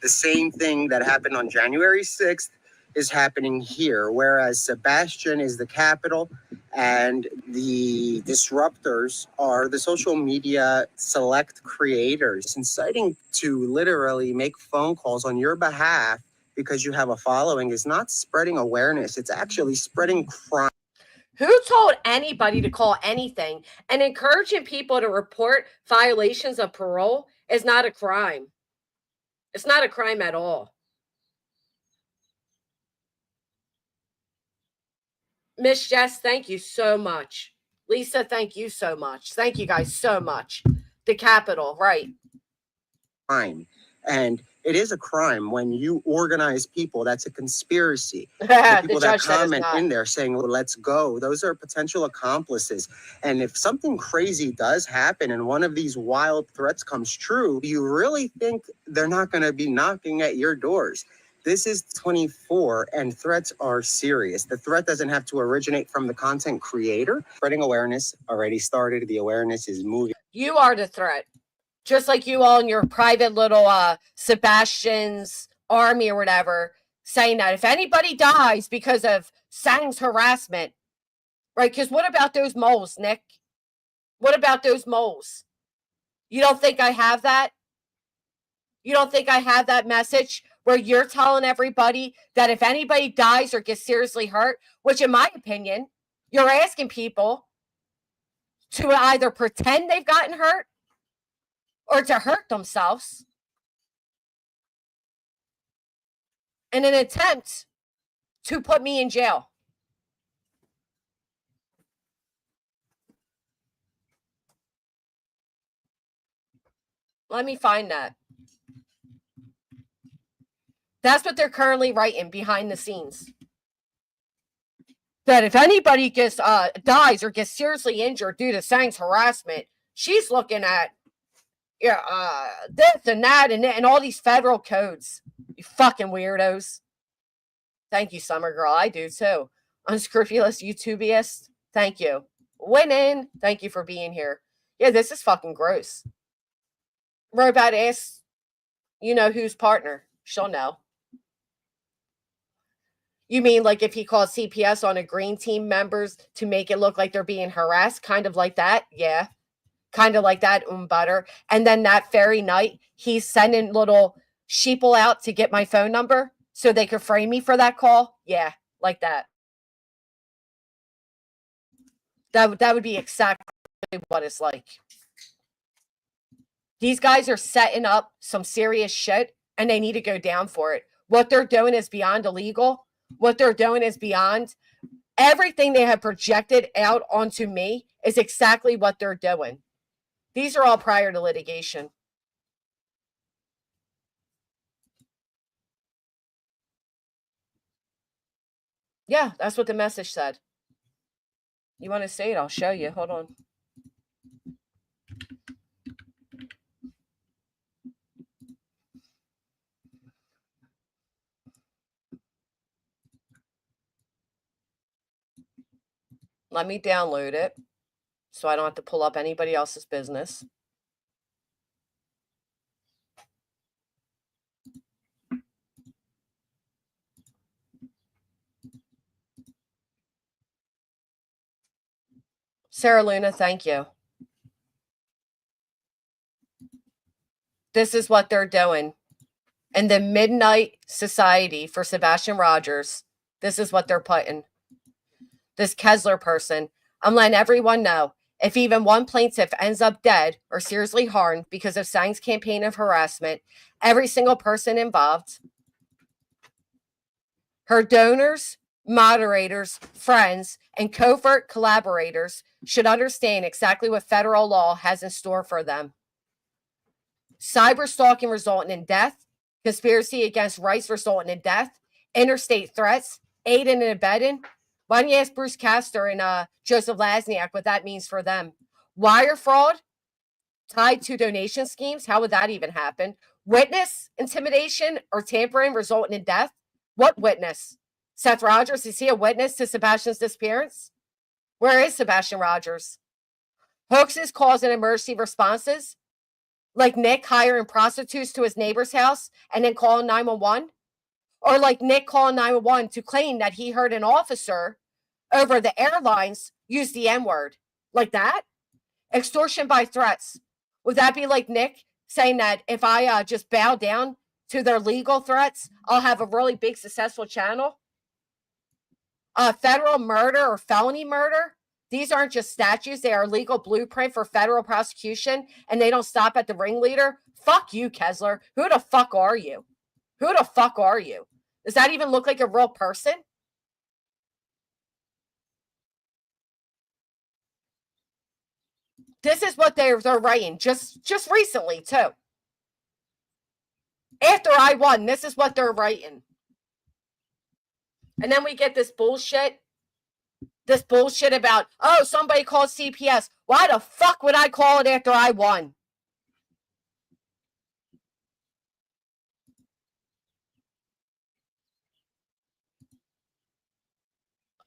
the same thing that happened on January 6th is happening here, whereas Sebastian is the capital and the disruptors are the social media select creators, inciting to literally make phone calls on your behalf because you have a following is not spreading awareness. It's actually spreading crime. Who told anybody to call anything? And encouraging people to report violations of parole is not a crime. It's not a crime at all. Miss Jess, thank you so much. Lisa, thank you so much. Thank you guys so much. The Capitol, right. Crime. And It is a crime when you organize people. That's a conspiracy. The The people that judge said it's comment not. in there saying, "Oh, let's go," those are potential accomplices. And if something crazy does happen and one of these wild threats comes true, you really think they're not going to be knocking at your doors? This is 24 and threats are serious. The threat doesn't have to originate from the content creator. Spreading awareness already started. The awareness is moving. You are the threat. Just like you all in your private little Sebastian's army or whatever, saying that if anybody dies because of Sang's harassment, right? Because what about those moles, Nick? What about those moles? You don't think I have that? You don't think I have that message where you're telling everybody that if anybody dies or gets seriously hurt, which in my opinion, you're asking people to either pretend they've gotten hurt or to hurt themselves in an attempt to put me in jail. Let me find that. That's what they're currently writing behind the scenes. That if anybody gets dies or gets seriously injured due to Sang's harassment, she's looking at this and that and all these federal codes. You fucking weirdos. Thank you, Summer Girl. I do too. Unscrupulous YouTubeist. Thank you. Winning. Thank you for being here. Yeah, this is fucking gross. Robot asks, you know whose partner. She'll know. You mean like if he called CPS on a green team members to make it look like they're being harassed? Kind of like that? Yeah. Kind of like that, butter. And then that very night, he's sending little sheeple out to get my phone number so they could frame me for that call? Yeah, like that. That would be exactly what it's like. These guys are setting up some serious shit, and they need to go down for it. What they're doing is beyond illegal. What they're doing is beyond. Everything they have projected out onto me is exactly what they're doing. These are all prior to litigation. Yeah, that's what the message said. You want to see it? I'll show you. Hold on. Let me download it so I don't have to pull up anybody else's business. Sarah Luna, thank you. This is what they're doing. In the Midnight Society for Sebastian Rogers, this is what they're putting. This Kessler person, I'm letting everyone know, if even one plaintiff ends up dead or seriously harmed because of Sang's campaign of harassment, every single person involved, her donors, moderators, friends, and covert collaborators should understand exactly what federal law has in store for them. Cyber stalking resulting in death, conspiracy against rights resulting in death, interstate threats, aiding and abetting. Why don't you ask Bruce Castor and Joseph Lasniak what that means for them? Wire fraud tied to donation schemes. How would that even happen? Witness intimidation or tampering resulting in death. What witness? Seth Rogers, is he a witness to Sebastian's disappearance? Where is Sebastian Rogers? Hoaxes causing emergency responses, like Nick hiring prostitutes to his neighbor's house and then calling 911? Or like Nick calling 911 to claim that he heard an officer over the airlines use the N-word. Like that? Extortion by threats. Would that be like Nick saying that if I just bow down to their legal threats, I'll have a really big, successful channel? Federal murder or felony murder? These aren't just statutes. They are a legal blueprint for federal prosecution, and they don't stop at the ringleader. Fuck you, Kessler. Who the fuck are you? Who the fuck are you? Does that even look like a real person? This is what they're writing just recently, too. After I won, this is what they're writing. And then we get this bullshit about, oh, somebody called CPS. Why the fuck would I call it after I won?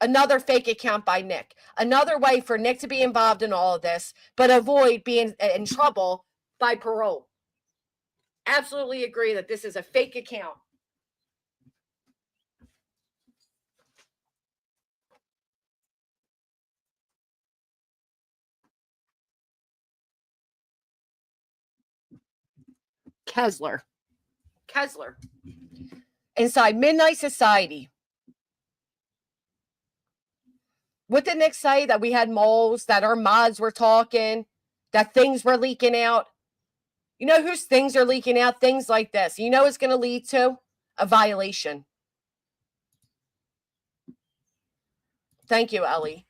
Another fake account by Nick. Another way for Nick to be involved in all of this, but avoid being in trouble by parole. Absolutely agree that this is a fake account. Kessler. Inside Midnight Society. What did Nick say? That we had moles, that our mods were talking, that things were leaking out. You know whose things are leaking out? Things like this. You know it's going to lead to a violation. Thank you, Ellie.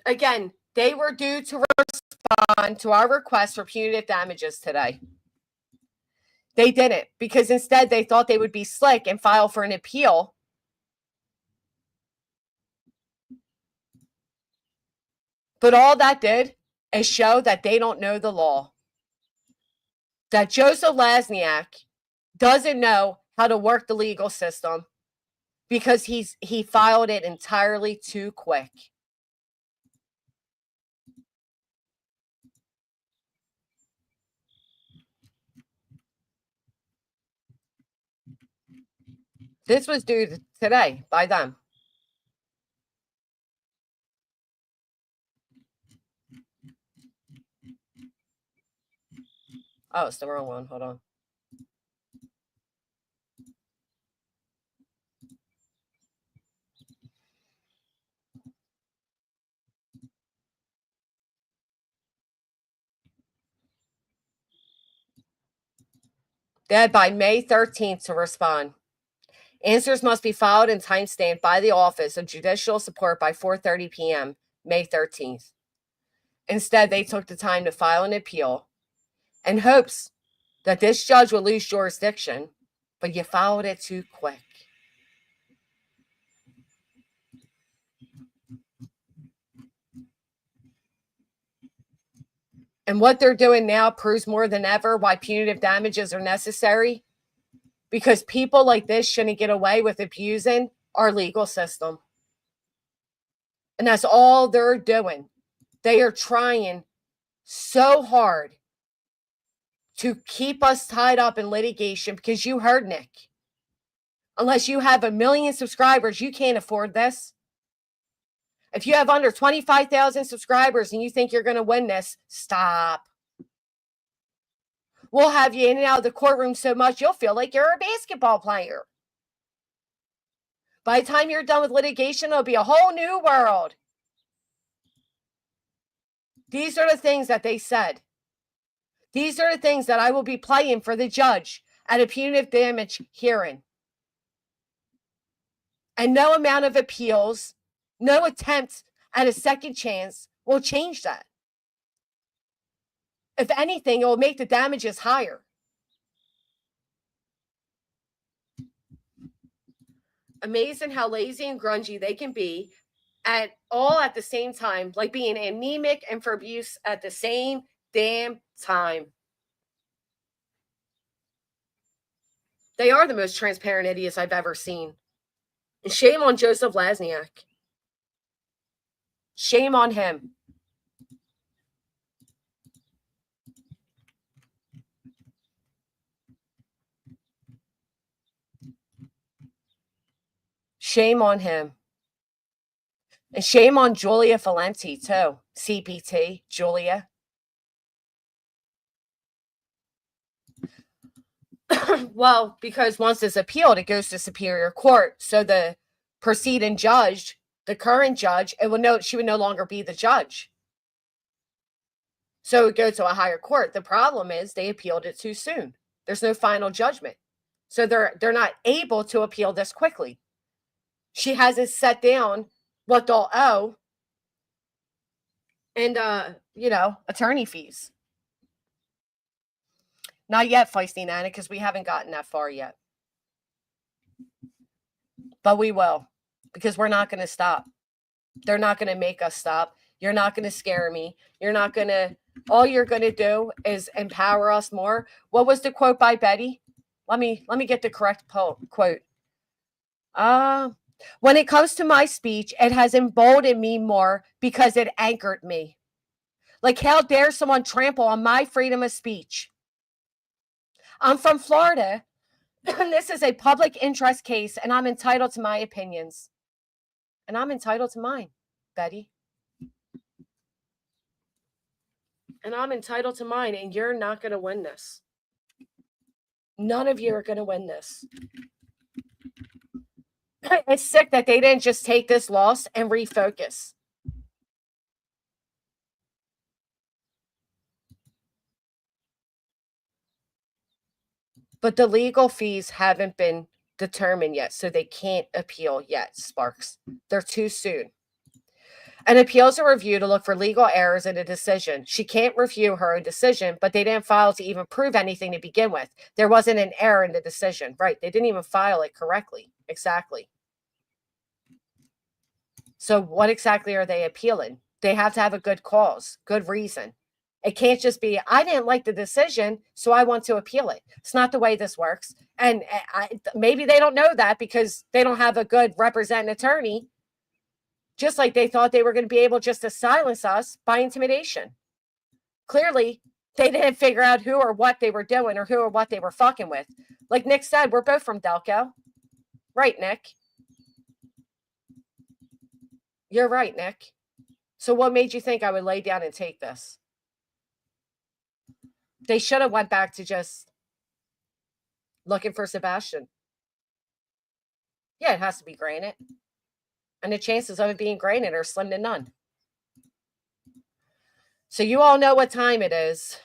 Again, they were due to respond to our request for punitive damages today. They didn't, because instead they thought they would be slick and file for an appeal. But all that did is show that they don't know the law. That Joseph Lasniak doesn't know how to work the legal system because he filed it entirely too quick. This was due today by them. Oh, it's the wrong one. Hold on. They had by May 13th to respond. Answers must be filed and timestamped by the Office of Judicial Support by 4:30 p.m., May 13th. Instead, they took the time to file an appeal in hopes that this judge will lose jurisdiction, but you filed it too quick. And what they're doing now proves more than ever why punitive damages are necessary, because people like this shouldn't get away with abusing our legal system. And that's all they're doing. They are trying so hard to keep us tied up in litigation, because you heard Nick. Unless you have 1 million subscribers, you can't afford this. If you have under 25,000 subscribers and you think you're going to win this, stop. We'll have you in and out of the courtroom so much you'll feel like you're a basketball player. By the time you're done with litigation, it'll be a whole new world. These are the things that they said. These are the things that I will be playing for the judge at a punitive damage hearing. And no amount of appeals, no attempt at a second chance will change that. If anything, it will make the damages higher. Amazing how lazy and grungy they can be at the same time, like being anemic and for abuse at the same damn time. They are the most transparent idiots I've ever seen. And shame on Joseph Lasniak. Shame on him. Shame on him. And shame on Julia Valenti, too. CPT, Julia. Well, because once it's appealed, it goes to Superior Court. So the preceding judge, the current judge, she would no longer be the judge. So it goes to a higher court. The problem is they appealed it too soon. There's no final judgment. So they're not able to appeal this quickly. She hasn't set down what they'll owe and, attorney fees. Not yet, Feisty Nana, because we haven't gotten that far yet. But we will, because we're not going to stop. They're not going to make us stop. You're not going to scare me. You're not going to, all you're going to do is empower us more. What was the quote by Betty? Let me get the correct quote. When it comes to my speech, it has emboldened me more because it anchored me. Like, how dare someone trample on my freedom of speech? I'm from Florida, and this is a public interest case, and I'm entitled to my opinions. And I'm entitled to mine, Betty. And I'm entitled to mine, and you're not going to win this. None of you are going to win this. It's sick that they didn't just take this loss and refocus. But the legal fees haven't been determined yet, so they can't appeal yet, Sparks. They're too soon. An appeal is a review to look for legal errors in a decision. She can't review her own decision, but they didn't file to even prove anything to begin with. There wasn't an error in the decision. Right. They didn't even file it correctly. Exactly. So what exactly are they appealing? They have to have a good cause, good reason. It can't just be, I didn't like the decision, so I want to appeal it. It's not the way this works. And maybe they don't know that because they don't have a good representing attorney. Just like they thought they were going to be able just to silence us by intimidation. Clearly, they didn't figure out who or what they were doing or who or what they were fucking with. Like Nick said, we're both from Delco. Right, Nick? You're right, Nick. So what made you think I would lay down and take this? They should have went back to just looking for Sebastian. Yeah, it has to be granted. And the chances of it being granted are slim to none. So you all know what time it is.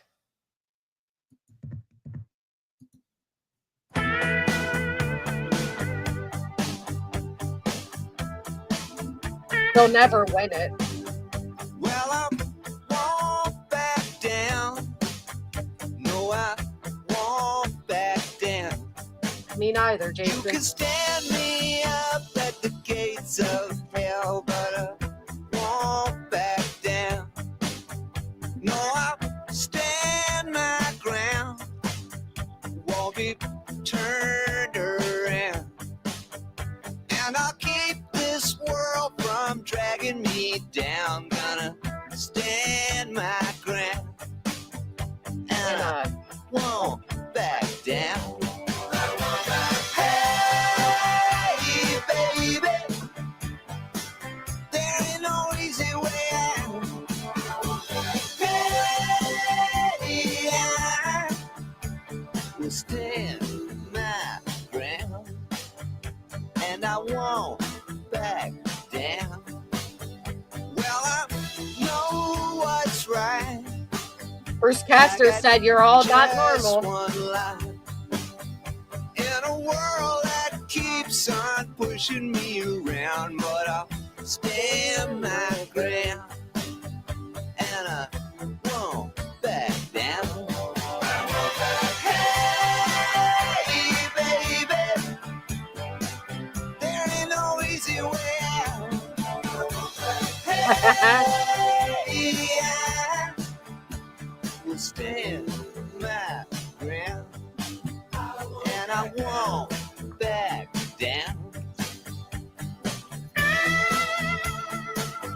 They'll never win it. Well, I won't back down. No, I won't back down. Me neither, Jason. You can stand me up at the gates of hell, but I won't back down. No, I'll stand my ground. Won't be turned around. And I'll keep this world from dragging me down. Gonna stand my ground. And I won't back down. Hey, baby, there ain't no easy way out. Hey, I will stand my ground. And I won't back down. Well, I know what's right. Bruce Castor said you're all not Just normal. one life. In a world that keeps on pushing me around, but I'll stand my ground. And I won't back down. Hey, baby, there ain't no easy way out. Hey, I will stand my ground. And I won't back down.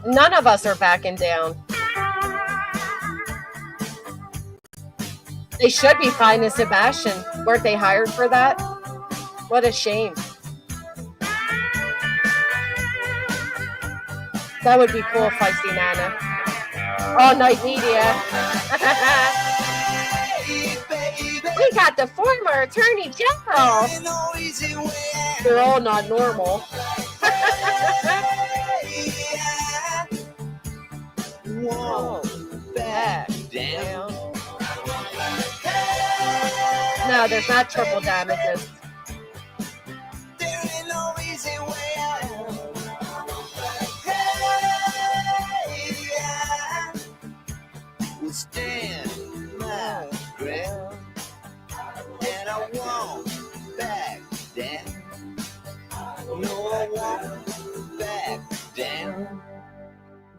None of us are backing down. They should be finding Sebastian. Weren't they hired for that? What a shame. That would be cool, Feisty Nana. All night media. We got the former Attorney General. They're all not normal. Whoa, back down. No, there's not triple damages. There ain't no easy way out. Hey, I will stand my ground.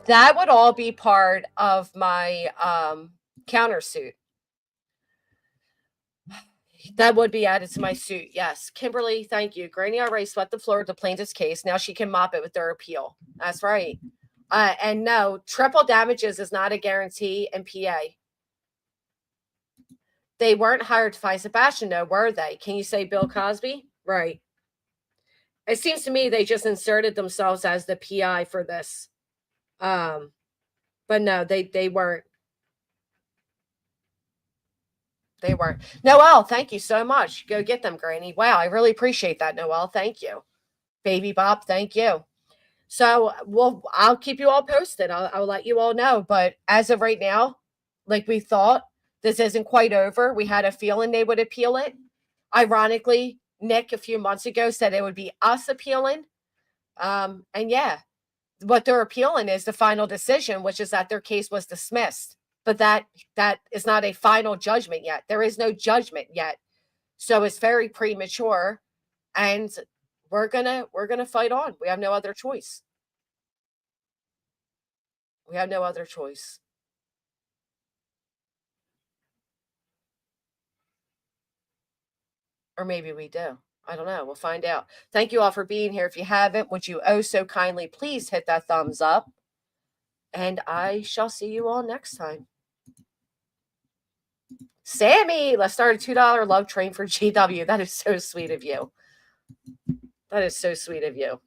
That would all be part of my countersuit. That would be added to my suit. Yes. Kimberly, thank you. Granny already swept the floor of the plaintiff's case. Now she can mop it with their appeal. That's right. And no, triple damages is not a guarantee in PA. They weren't hired to find Sebastian, though, were they? Can you say Bill Cosby? Right. It seems to me they just inserted themselves as the PI for this. But no, they weren't. They weren't. Noelle, thank you so much. Go get them, Granny. Wow, I really appreciate that, Noelle. Thank you. Baby Bob, thank you. So, I'll keep you all posted. I'll let you all know. But as of right now, like we thought, this isn't quite over. We had a feeling they would appeal it. Ironically, Nick a few months ago said it would be us appealing. And yeah, what they're appealing is the final decision, which is that their case was dismissed. But that is not a final judgment yet. There is no judgment yet. So it's very premature. And we're gonna fight on. We have no other choice. We have no other choice. Or maybe we do. I don't know. We'll find out. Thank you all for being here. If you haven't, would you oh so kindly please hit that thumbs up. And I shall see you all next time. Sammy, let's start a $2 love train for GW. That is so sweet of you. That is so sweet of you.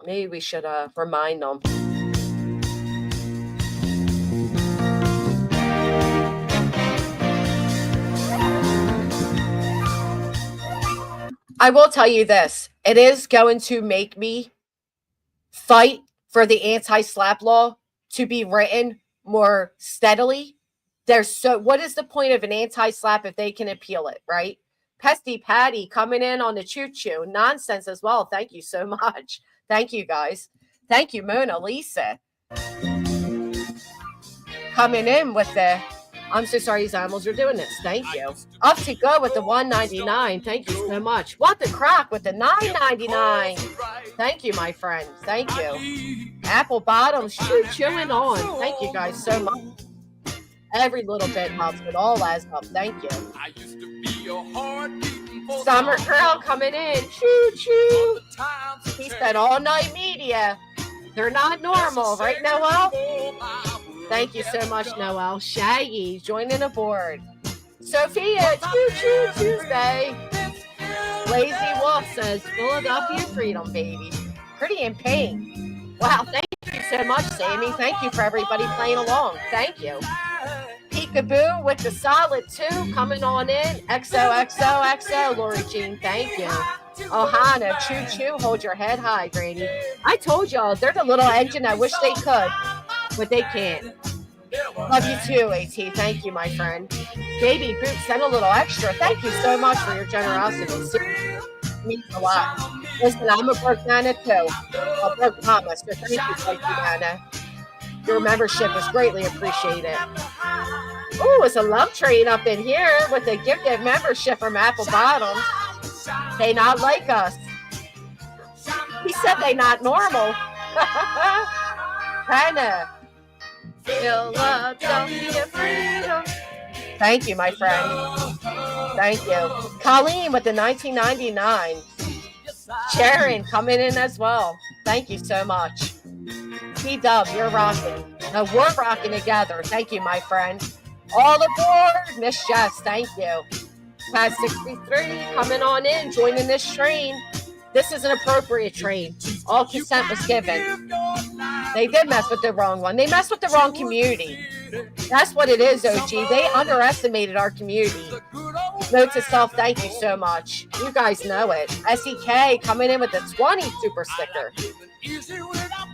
Maybe we should remind them. I will tell you this. It is going to make me fight for the anti-slap law to be written more steadily. What is the point of an anti-slap if they can appeal it, right? Pesty Patty coming in on the choo-choo. Nonsense as well. Thank you so much. Thank you, guys. Thank you, Mona Lisa. Coming in with the, I'm so sorry these animals are doing this. Thank you. Up to go with the $1.99. Thank you so much. What the crack with the $9.99. Thank you, my friend. Thank you. Apple bottoms chewing on. Thank you guys so much. Every little bit helps. It all adds up. Thank you. Summer girl coming in. Choo choo. He said all night media. They're not normal, right, Noelle? Thank you so much, Noelle. Shaggy joining aboard. Sophia, choo choo Tuesday. Lazy Wolf says Philadelphia freedom, baby. Pretty in pain. Wow, thank you so much, Sammy. Thank you for everybody playing along. Thank you. Peekaboo with the solid 2 coming on in. XOXOXO, Lori Jean. Thank you. Ohana, choo choo, hold your head high, Granny. I told y'all, they're the little engine I wish they could, but they can't. Love you too, AT. Thank you, my friend. Baby Boot sent a little extra. Thank you so much for your generosity. It means a lot. Listen, I'm a broke Nana too. A broke mama, so thank you, Nana. Your membership is greatly appreciated. Oh, it's a love train up in here with a gifted membership from Apple Bottoms. They not like us. He said they not normal. Hannah. Philadelphia freedom. Thank you, my friend. Thank you. Colleen with the $19.99. Sharon coming in as well. Thank you so much. T-Dub, you're rocking. No, we're rocking together. Thank you, my friend. All aboard, Miss Jess. Thank you. Past 63 coming on in, joining this train. This is an appropriate train. All consent was given. They did mess with the wrong one. They messed with the wrong community. That's what it is, OG. They underestimated our community. Note to self, thank you so much. You guys know it. SEK coming in with the 20 super sticker.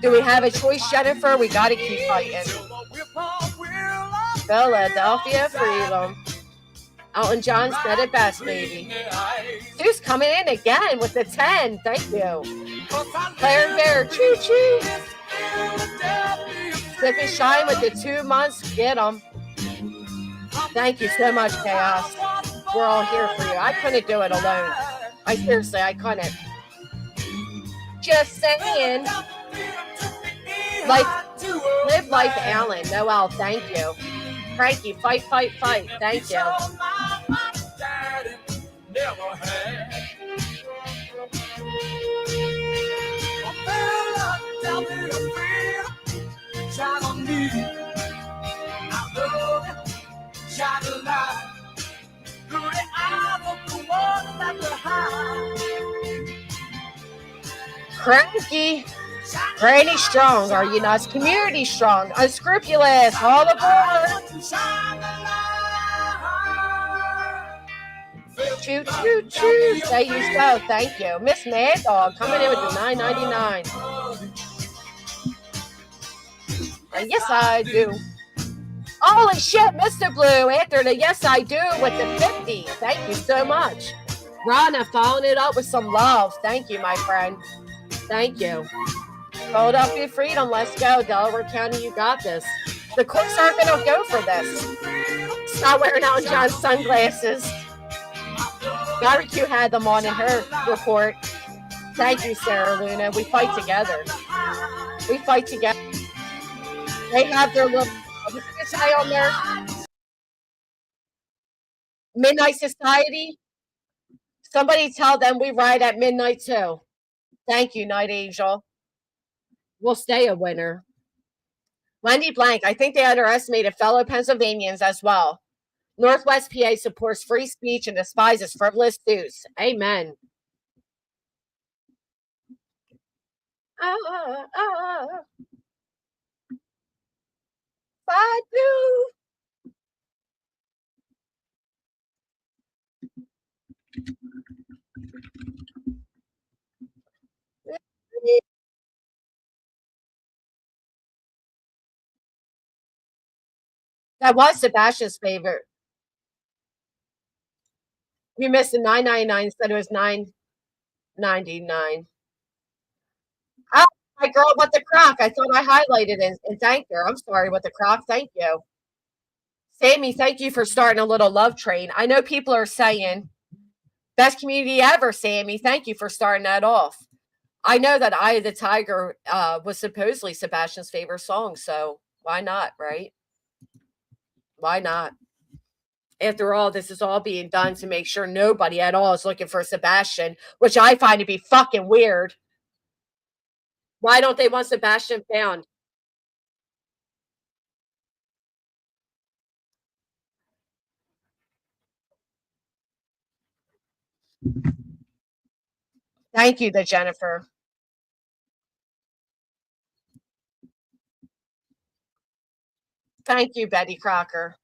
Do we have a choice, Jennifer? We got to keep fighting. Philadelphia freedom. Elton John said it best, baby. Stu's coming in again with the 10. Thank you. Claire and Bear, choo choo. Sip and Shine with the 2 months. Get them. Thank you so much, Chaos. we're all here for you. I couldn't do it alone. I couldn't. Just saying. Live life, Alan. Noel, thank you. Frankie, fight, fight, fight. Thank you. Cranky. Granny strong, are you not? Community strong, unscrupulous, all aboard. Choo choo choo. There you go. Thank you. Miss Mad Dog coming in with the $9.99. Yes, I do. Holy shit, Mr. Blue, after the yes, I do with the 50. Thank you so much. Rana following it up with some love. Thank you, my friend. Thank you. Philadelphia Freedom, let's go. Delaware County, you got this. The courts aren't going to go for this. Stop wearing Elton John's sunglasses. RICO had them on in her report. Thank you, Sarah Luna. We fight together. We fight together. They have their little, what did you say on there? Midnight Society. Somebody tell them we ride at midnight too. Thank you, Night Angel. We'll stay a winner. Wendy Blank, I think they underestimated fellow Pennsylvanians as well. Northwest PA supports free speech and despises frivolous suits. Amen. I do. That was Sebastian's favorite. We missed the $9.99, said it was $9.99. Oh, my girl with the croc. I thought I highlighted it and thanked her. I'm sorry with the croc. Thank you. Sammy, thank you for starting a little love train. I know people are saying, best community ever, Sammy. Thank you for starting that off. I know that Eye of the Tiger was supposedly Sebastian's favorite song, so why not, right? Why not? After all, this is all being done to make sure nobody at all is looking for Sebastian, which I find to be fucking weird. Why don't they want Sebastian found? Thank you, the Jennifer. Thank you, Betty Crocker.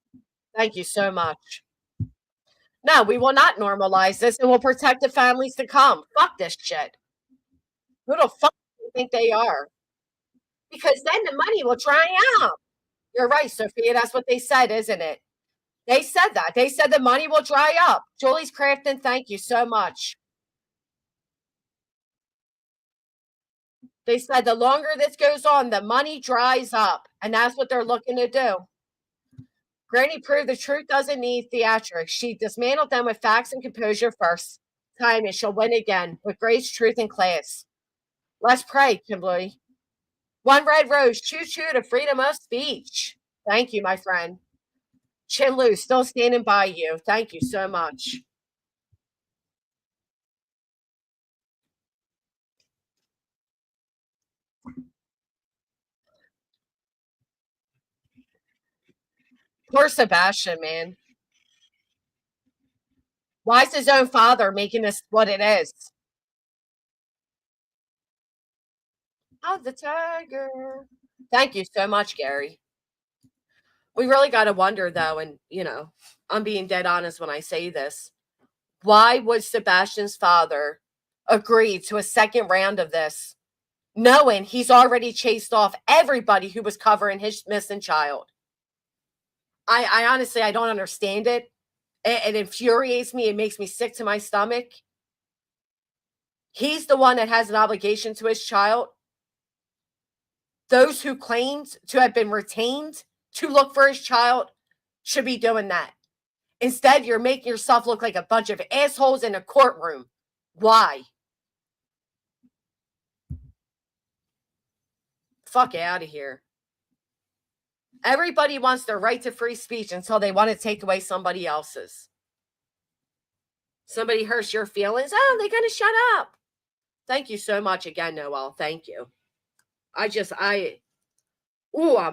Thank you so much. No, we will not normalize this, and we'll protect the families to come. Fuck this shit. Who the fuck do you think they are? Because then the money will dry out. You're right, Sophia. That's what they said, isn't it? They said that. They said the money will dry up. Julie's Crafton, thank you so much. They said the longer this goes on, the money dries up. And that's what they're looking to do. Granny proved the truth doesn't need theatrics. She dismantled them with facts and composure first time, and she'll win again with grace, truth, and class. Let's pray, Kimberly. One red rose, choo-choo to freedom of speech. Thank you, my friend. Chin Lu, still standing by you. Thank you so much. Poor Sebastian, man. Why is his own father making this what it is? Oh, the tiger. Thank you so much, Gary. We really got to wonder, though, and, you know, I'm being dead honest when I say this. Why would Sebastian's father agree to a second round of this, knowing he's already chased off everybody who was covering his missing child? I honestly, I don't understand it. It infuriates me. It makes me sick to my stomach. He's the one that has an obligation to his child. Those who claimed to have been retained to look for his child should be doing that. Instead, you're making yourself look like a bunch of assholes in a courtroom. Why? Fuck out of here. Everybody wants their right to free speech until they want to take away somebody else's. Somebody hurts your feelings. Oh, they gotta shut up. Thank you so much again, Noel. Thank you. I'm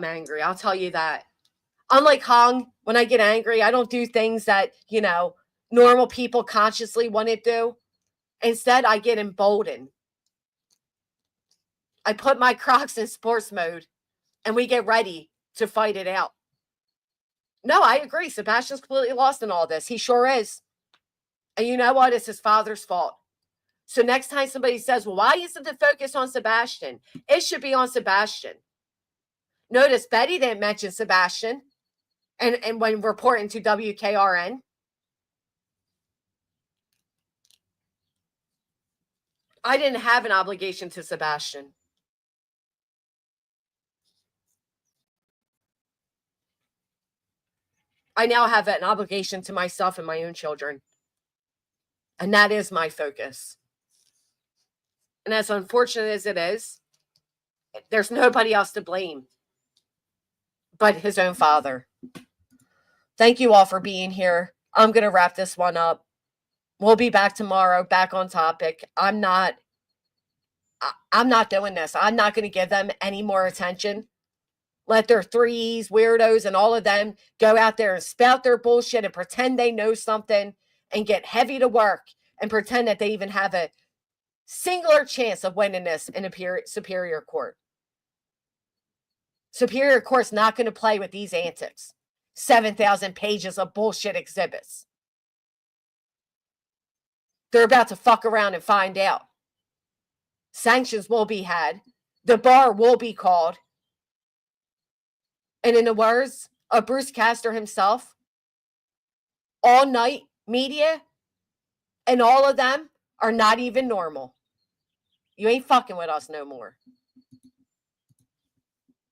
angry. I'll tell you that. Unlike Hong, when I get angry, I don't do things that, normal people consciously want to do. Instead, I get emboldened. I put my Crocs in sports mode and we get ready to fight it out. No, I agree. Sebastian's completely lost in all this. He sure is. And you know what? It's his father's fault. So next time somebody says, well, why isn't the focus on Sebastian? It should be on Sebastian. Notice Betty didn't mention Sebastian and when reporting to WKRN. I didn't have an obligation to Sebastian. I now have an obligation to myself and my own children. And that is my focus. And as unfortunate as it is, there's nobody else to blame but his own father. Thank you all for being here. I'm going to wrap this one up. We'll be back tomorrow, back on topic. I'm not doing this. I'm not going to give them any more attention. Let their threes, weirdos, and all of them go out there and spout their bullshit and pretend they know something and get heavy to work and pretend that they even have a singular chance of winning this in a superior court. Superior Court's not going to play with these antics. 7,000 pages of bullshit exhibits. They're about to fuck around and find out. Sanctions will be had. The bar will be called. And in the words of Bruce Castor himself, all night media and all of them are not even normal. You ain't fucking with us no more.